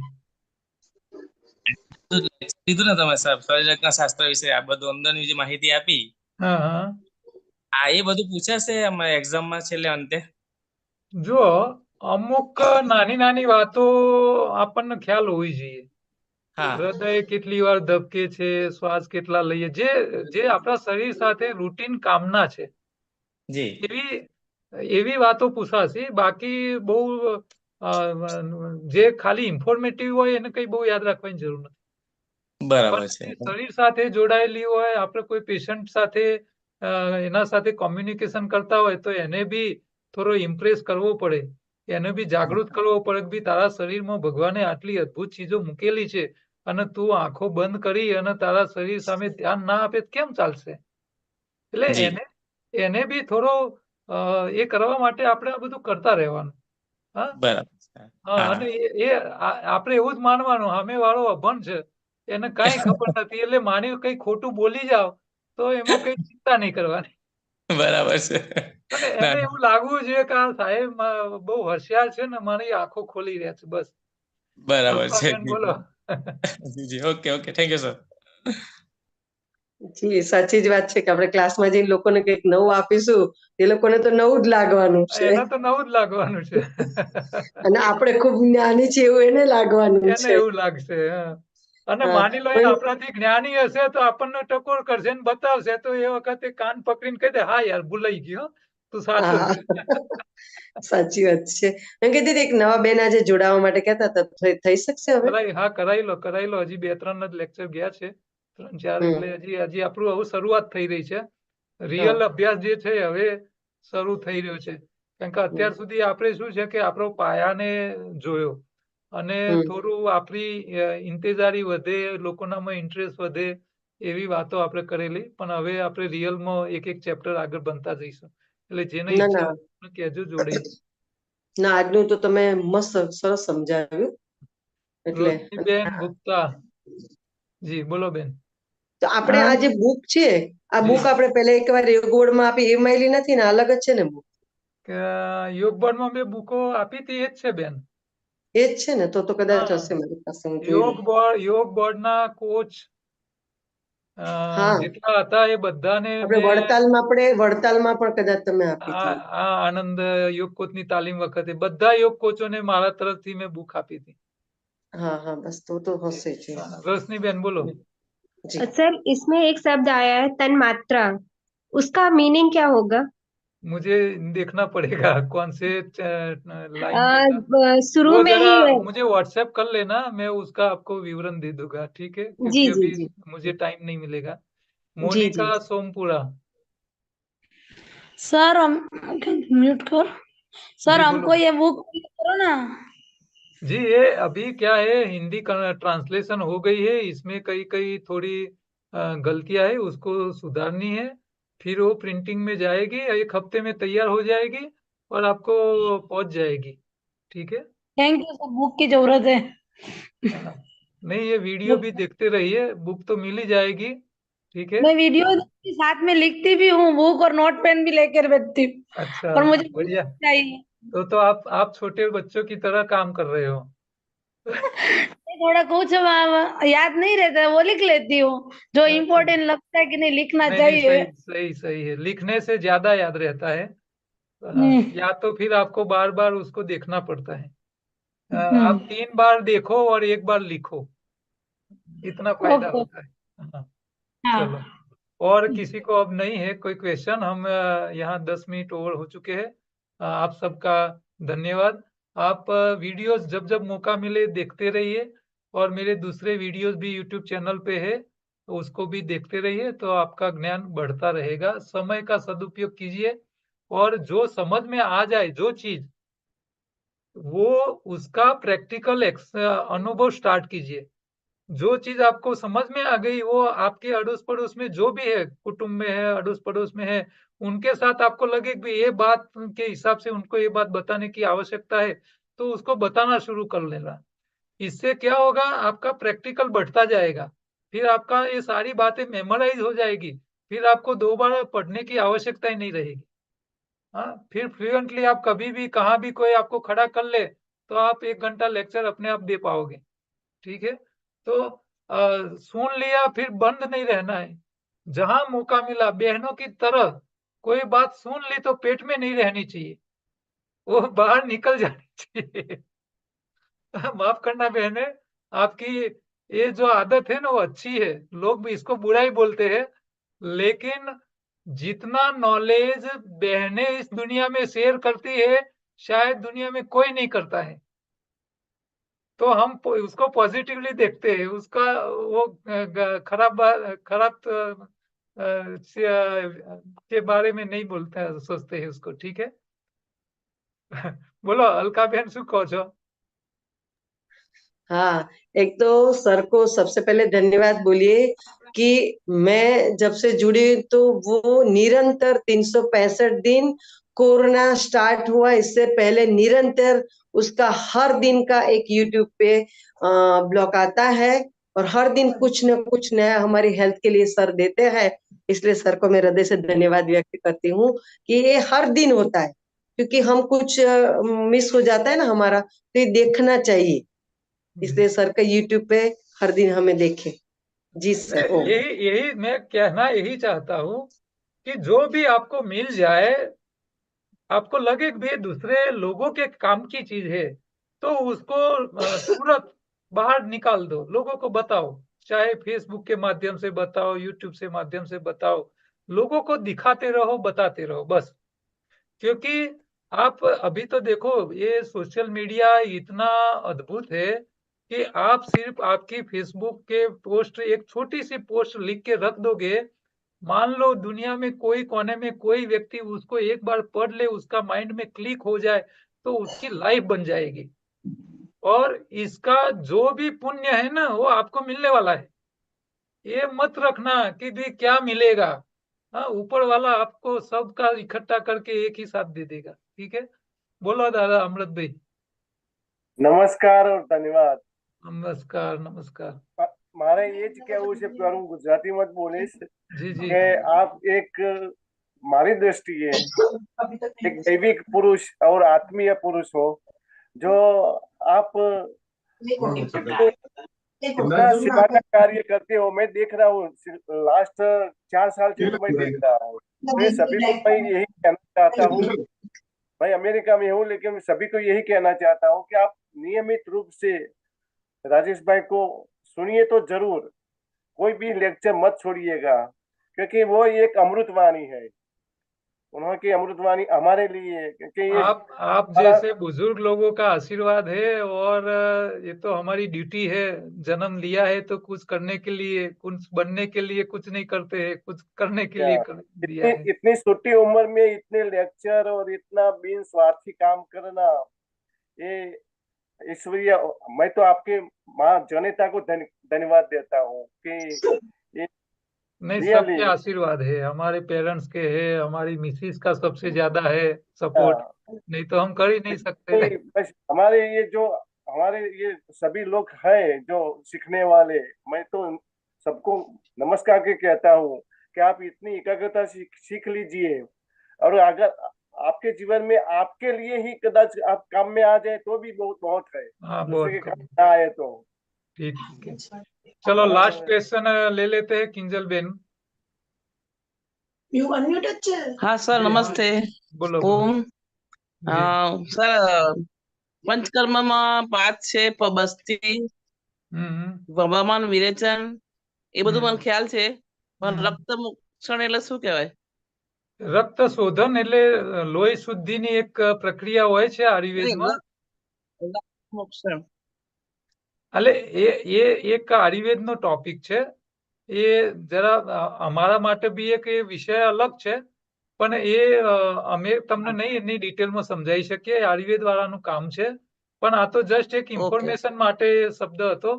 લીધું ને તમે શરીરરચના શાસ્ત્ર વિશે આ બધું અંદરની જે માહિતી આપી હા હા એ બધું પૂછાશે એક્ઝામમાં છેલ્લે અંતે જો અમુક નાની નાની વાતો આપણને ખ્યાલ હોવી જોઈએ હા હૃદય કેટલી વાર ધબકે છે શ્વાસ કેટલા લઈએ જે જે આપણા શરીર સાથે રૂટીન કામના છે જી એવી એવી વાતો પૂછાશે બાકી બહુ જે ખાલી ઇન્ફોર્મેટિવ હોય એને કઈ બહુ યાદ રાખવાની જરૂર નથી બરાબર છે આપણને શરીર સાથે જોડાયેલી હોય આપણે કોઈ પેશન્ટ સાથે એના સાથે કોમ્યુનિકેશન કરતા હોય તો એને બી થોડો ઇમ્પ્રેસ કરવો પડે એને બી જાગૃત કરવો પડે કે બી તારા શરીરમાં ભગવાને આટલી અદ્ભુત ચીજો મૂકેલી છે અને તું આંખો બંધ કરી અને તારા શરીર સામે ધ્યાન ના આપે તો કેમ ચાલશે એટલે જી એને બી થોડો એ કરવા માટે આપણે આ બધું કરતા રહેવાનું હા બરાબર છે હા હા અને આપણે એવું જ માનવાનું સામે વાળો અભણ છે એને કઈ ખબર નથી એટલે માની કઈ ખોટું બોલી જાવ તો એમાં કઈ ચિંતા નહીં કરવાની બરાબર છે અને ના એને એવું લાગવું જોઈએ કે આ સાહેબ બહુ હોશિયાર છે ને મારી આંખો ખોલી રહ્યા છે બસ બરાબર છે પુષ્પાબેન બોલો જી જી okay okay thank you sir જી સાચી જ વાત છે કે આપણે ક્લાસમાં જઈને લોકોને કંઈક નવું આપીશું એ લોકોને તો નવું જ લાગવાનું છે એને તો નવું જ લાગવાનું છે અને આપણે ખૂબ જ્ઞાની છે એવું એને લાગવાનું એને છે એવું લાગશે હા. અને હા માની લો એ પણ આપણાથી જ્ઞાની હશે તો આપણને ટકોર કરશે ને બતાવશે તો એ વખતે કાન પકડીને કહી દે હા યાર ભૂલાઈ ગયો તું સાચો હા છે સાચી વાત છે એમ કહેતી હતી એક નવા બેન આજે જોડાવા માટે કહેતા હતા થઈ શકશે હવે હા કરાઈ લો હજી 2-3 જ લેક્ચર ગયા છે 3-4 હમ એટલે હજી આપણું હવે શરૂઆત થઈ રહી છે હા રિયલ અભ્યાસ જે છે હવે શરૂ થઈ રહ્યો છે કારણ કે હમ અત્યાર સુધી આપણે શું છે કે આપણો પાયાને જોયો અને હમ થોડું આપણી ઇંતેજારી વધે લોકોનામાં ઇન્ટરેસ્ટ વધે એવી વાતો આપણે કરેલી પણ હવે આપણે રિયલમાં એક એક ચેપ્ટર આગળ બનતા જઈશું એટલે જેને ના ઈચ્છા ના હોય કહેજો જોડે ના આજનું તો તમે મસ્ત સરસ સમજાવ્યું એટલે રોશનીબેન ગુપ્તા જી બોલો બેન તો આપણે આ જે બુક છે આ જી બુક આપણે પહેલા એકવાર યોગવર્ડમાં આપી એ મળેલી નથી ને અલગ જ છે ને બુક કે યોગ બોર્ડમાં બે બુકો આપી હતી એ જ છે બેન એ જ છે ને તો કદાચ હા હશે મારી પાસે હું જોઈ લઉં યોગ બોર્ડના કોચ હા જેટલા હતા એ બધાને આપણે મેં વડતાલમાં પણ કદાચ તમે આપી હતી આ આનંદ યોગ કોચની તાલીમ વખતે બધા યોગ કોચોને મારા તરફથી મેં બુક આપી હતી हाँ हाँ बस तो हंसे जी રોશનીબેન બોલો जी सर इसमें एक शब्द आया है तन्मात्रा उसका मीनिंग क्या होगा मुझे देखना पड़ेगा कौन से लाइन में था शुरू वो में जरा ही मुझे व्हाट्सएप कर लेना मैं उसका आपको विवरण दे दूंगा ठीक है जी क्योंकि जी अभी जी मुझे टाइम नहीं मिलेगा जी जी मोनिका सोमपुरा सर हम म्यूट कर सर जी बोलो हमको ये बुक करो ना जी ये अभी क्या है हिंदी ट्रांसलेशन हो गई है इसमें कई कई थोड़ी गलतियां है उसको सुधारनी है फिर वो प्रिंटिंग में जाएगी 1 हफ्ते में तैयार हो जाएगी और आपको पहुंच जाएगी ठीक है थैंक यू सर बुक की जरूरत है हाँ, नहीं ये वीडियो भी देखते रहिए बुक तो मिल ही जाएगी ठीक है मैं वीडियो के साथ में लिखती भी हूँ बुक और नोट पेन भी लेकर बैठती हूँ अच्छा पर मुझे बुक बढ़िया चाहिए तो आप छोटे बच्चों की तरह काम कर रहे हो थोड़ा कुछ याद नहीं रहता है वो लिख लेती हूँ जो अच्छा इम्पोर्टेंट लगता है कि नहीं लिखना नहीं चाहिए सही सही सही है लिखने से ज्यादा याद रहता है हम्म या तो फिर आपको बार बार उसको देखना पड़ता है आप हम्म 3 बार देखो और 1 बार लिखो इतना फायदा ओके होता है हाँ, चलो हाँ और किसी को अब नहीं है कोई क्वेश्चन हम यहाँ 10 मिनट ओवर हो चुके हैं आप सबका धन्यवाद आप वीडियोस जब जब मौका मिले देखते रहिए और मेरे दूसरे वीडियोस भी यूट्यूब चैनल पे है तो उसको भी देखते रहिए तो आपका ज्ञान बढ़ता रहेगा समय का सदुपयोग कीजिए और जो समझ में आ जाए जो चीज वो उसका प्रैक्टिकल अनुभव स्टार्ट कीजिए जो चीज आपको समझ में आ गई वो आपके अड़ोस पड़ोस में जो भी है कुटुंब में है अड़ोस पड़ोस में है उनके साथ आपको लगे कि ये बात के हिसाब से उनको ये बात बताने की आवश्यकता है तो उसको बताना शुरू कर लेना इससे क्या होगा आपका प्रैक्टिकल बढ़ता जाएगा फिर आपका ये सारी बातें मेमोराइज हो जाएगी, फिर आपको दोबारा पढ़ने की आवश्यकता ही नहीं रहेगी। हाँ, फिर फ्लुएंटली आप कभी भी कहाँ भी कोई आपको खड़ा कर ले तो आप 1 घंटा लेक्चर अपने आप दे पाओगे। ठीक है, तो सुन लिया फिर बंद नहीं रहना है। जहां मौका मिला बहनों की तरह कोई बात सुन ली तो पेट में नहीं रहनी चाहिए, वो बाहर निकल जानी चाहिए। माफ करना बहने, आपकी ये जो आदत है ना वो अच्छी है, लोग भी इसको बुरा ही बोलते हैं, लेकिन जितना नॉलेज बहनें इस दुनिया में शेयर करती है शायद दुनिया में कोई नहीं करता है। तो हम उसको पॉजिटिवली देखते हैं, उसका वो खराब के बारे में नहीं बोलते हैं, सोचते हैं उसको। ठीक है। बोलो अलका बहन शू कहो छो? हाँ, एक तो सर को सबसे पहले धन्यवाद बोलिए कि मैं जब से जुड़ी तो वो निरंतर 365 दिन, कोरोना स्टार्ट हुआ इससे पहले निरंतर उसका हर दिन का एक यूट्यूब पे ब्लॉग आता है, और हर दिन कुछ न कुछ नया हमारी हेल्थ के लिए सर देते हैं। इसलिए सर को मैं हृदय से धन्यवाद व्यक्त करती हूँ कि ये हर दिन होता है, क्योंकि हम कुछ मिस हो जाता है ना हमारा, तो ये देखना चाहिए। इसलिए सर का यूट्यूब पे हर दिन हमें देखे। जी सर। यही यही मैं कहना यही चाहता हूँ कि जो भी आपको मिल जाए, आपको लगे कि ये दूसरे लोगों के काम की चीज है, तो उसको तुरंत बाहर निकाल दो, लोगों को बताओ, चाहे फेसबुक के माध्यम से बताओ, यूट्यूब से माध्यम से बताओ, लोगों को दिखाते रहो, बताते रहो बस। क्योंकि आप अभी तो देखो ये सोशल मीडिया इतना अद्भुत है कि आप सिर्फ आपकी फेसबुक के पोस्ट, एक छोटी सी पोस्ट लिख के रख दोगे, मान लो दुनिया में कोई कोने में कोई व्यक्ति उसको एक बार पढ़ ले, उसका माइंड में क्लिक हो जाए तो उसकी लाइफ बन जाएगी, और इसका जो भी पुण्य है ना वो आपको मिलने वाला है। ये मत रखना कि भी क्या मिलेगा। हाँ, ऊपर वाला आपको सबका इकट्ठा करके एक ही साथ दे देगा। ठीक है, बोलो दादा अमृत भाई। નમસ્કાર और धन्यवाद। नमस्कार नमस्कार। मारे ये જ કહેવું છે, પર હું ગુજરાતીમાં જ બોલીશ जी जी। કે આપ એક મારી દ્રષ્ટિએ એક દૈવિક પુરુષ और आत्मीय पुरुष हो, जो आप इतना सेवा का कार्य करते हो। मैं देख रहा हूँ लास्ट 4 साल से तो मैं देख रहा हूँ। मैं सभी को मैं यही कहना चाहता हूँ, भाई अमेरिका में हूँ लेकिन सभी को यही कहना चाहता हूँ कि आप नियमित रूप से राजेश भाई को सुनिए तो जरूर, कोई भी लेक्चर मत छोड़िएगा, क्योंकि वो एक अमृतवाणी है। उन्होंने अमृतवाणी हमारे लिए, क्योंकि ये आप जैसे बुजुर्ग लोगों का आशीर्वाद है, और ये तो हमारी ड्यूटी है, जन्म लिया है तो कुछ करने के लिए, कुछ बनने के लिए कुछ नहीं करते हैं, कुछ करने के लिए दिया है। इतनी छोटी उम्र में इतने लेक्चर और इतना बिन स्वार्थी काम करना, ये ईश्वरीय। मैं तो आपके माँ जनता को धन्यवाद देता हूँ कि ये नहीं, रियली सबके आशीर्वाद है, हमारे पेरेंट्स के है, हमारी मिसिस का सबसे ज्यादा है सपोर्ट, नहीं तो हम कर ही नहीं सकते। बस हमारे ये सभी लोग हैं जो सीखने वाले। मैं तो सबको नमस्कार के कहता हूँ कि आप इतनी एकाग्रता सीख लीजिए, और अगर आपके जीवन में आपके लिए ही कदाच आप काम में आ जाए तो भी बहुत बहुत है। हाँ, दूसरे के बहुत काम ना आए तो ठीक है। चलो लास्ट क्वेश्चन ले लेते हैं किंजल बेन। हाँ सर, नमस्ते। बोलो ओम। जी। સર, પંચકર્મમાં 5 છે, પબસ્તી, હવામાન વિરેચન, એ બધું મને ખ્યાલ છે, પણ રક્ત મોક્ષણ એટલે શું કહેવાય? રક્ત શોધન એટલે લોહી શુદ્ધિની એક પ્રક્રિયા હોય છે આયુર્વેદમાં. મોક્ષણ એટલે એ એક આયુર્વેદનો ટોપિક છે, એ જરા અમારા માટે બી એક વિષય અલગ છે, પણ એ અમે તમને નહીં એની ડિટેલમાં સમજાવી શકીએ, આયુર્વેદ વાળાનું કામ છે. પણ આ તો જસ્ટ એક ઇન્ફોર્મેશન માટે શબ્દ હતો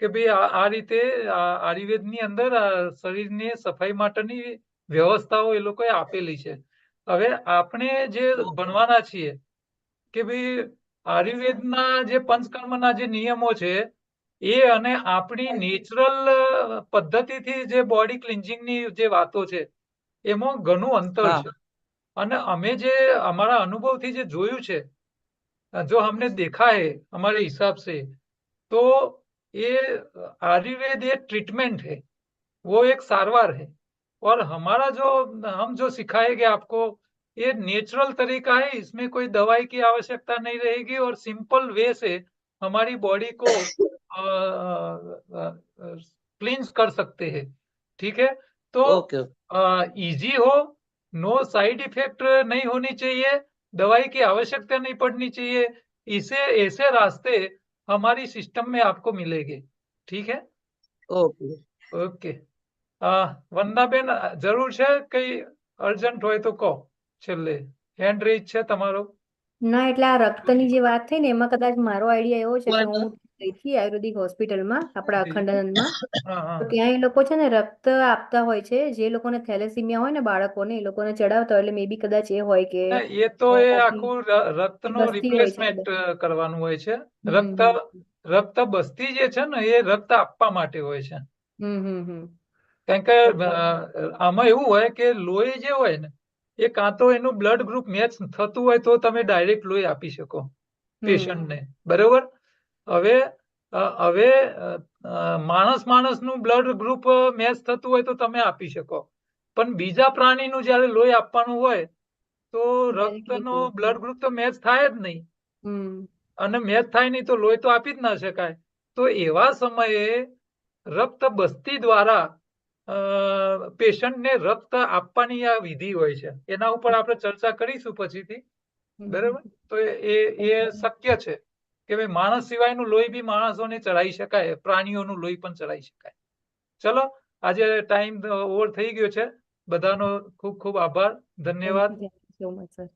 કે ભાઈ આ રીતે આયુર્વેદની અંદર શરીરની સફાઈ માટેની વ્યવસ્થાઓ એ લોકોએ આપેલી છે. હવે આપણે જે ભણવાના છીએ કે ભાઈ આયુર્વેદના જે પંચકર્મના જે નિયમો છે એ અને આપણી નેચરલ પદ્ધતિથી જે બોડી ક્લિન્જિંગની જે વાતો છે એમાં ઘણું અંતર હા છે અને અમે જે हमारा अनुभवથી જે જોયું છે जो हमने देखा है हमारे हिसाब से तो ये आयुर्वेद ये ट्रीटमेंट है, वो एक सारवार है और हमारा जो हम जो सिखाएंगे आपको ये नेचुरल तरीका है, इसमें कोई दवाई की आवश्यकता नहीं रहेगी और सिंपल वे से हमारी बॉडी को क्लींस कर सकते हैं। ठीक है, तो ओके इजी हो, नो साइड इफेक्ट नहीं होनी चाहिए, दवाई की आवश्यकता नहीं पड़नी चाहिए, इसे ऐसे रास्ते हमारी सिस्टम में आपको मिलेंगे। ठीक है, ओके ओके। વંદનાબેન જરૂર છે કઈ અર્જન્ટ હોય તો કહો, છેલ્લે હેન્ડ રેઝ છે તમારો। ના એટલે આ રક્તની જે વાત થઈ ને એમાં કદાચ મારો આઈડિયા એવો છે કે બરાબર. હું ગઈ હતી આયુર્વેદિક હોસ્પિટલમાં આપણા અખંડાનંદમાં, હા હા તો ત્યાં એ લોકો છે ને રક્ત આપતા હોય છે, જે લોકોને થેલેસીમિયા હોય ને બાળકોને એ લોકોને ચડાવતા હોય, એટલે મે બી કદાચ એ હોય કે ના, એ તો એ બાકી આખું રક્તનો બસ્તી હોય છે રિપ્લેસમેન્ટ કરવાનું હોય છે। હમ રક્ત રક્ત બસ્તી જે છે ને એ રક્ત આપવા માટે હોય છે, હમ હમ હમ કારણ કે આમાં એવું હોય કે લોહી જે હોય ને એ કાં તો એનું બ્લડ ગ્રુપ મેચ થતું હોય તો તમે ડાયરેક્ટ લોહી આપી શકો પેશન્ટને, બરોબર। હવે હવે માણસનું બ્લડ ગ્રુપ મેચ થતું હોય તો તમે આપી શકો, પણ બીજા પ્રાણીનું જ્યારે લોહી આપવાનું હોય તો રક્તનો બ્લડ ગ્રુપ તો મેચ થાય જ નહીં હમ અને મેચ થાય નહીં તો લોહી તો આપી જ ના શકાય। તો એવા સમયે રક્ત બસ્તી દ્વારા પેશન્ટને રક્ત આપવાની આ વિધિ હોય છે, એના ઉપર આપણે ચર્ચા કરીશું પછીથી, બરાબર। તો એ શક્ય છે કે ભાઈ માણસ સિવાયનું લોહી બી માણસોને ચડાવી શકાય, પ્રાણીઓનું લોહી પણ ચડાવી શકાય। ચલો, આજે ટાઈમ ઓવર થઈ ગયો છે, બધાનો ખૂબ ખૂબ આભાર, ધન્યવાદ। Thank you so much sir.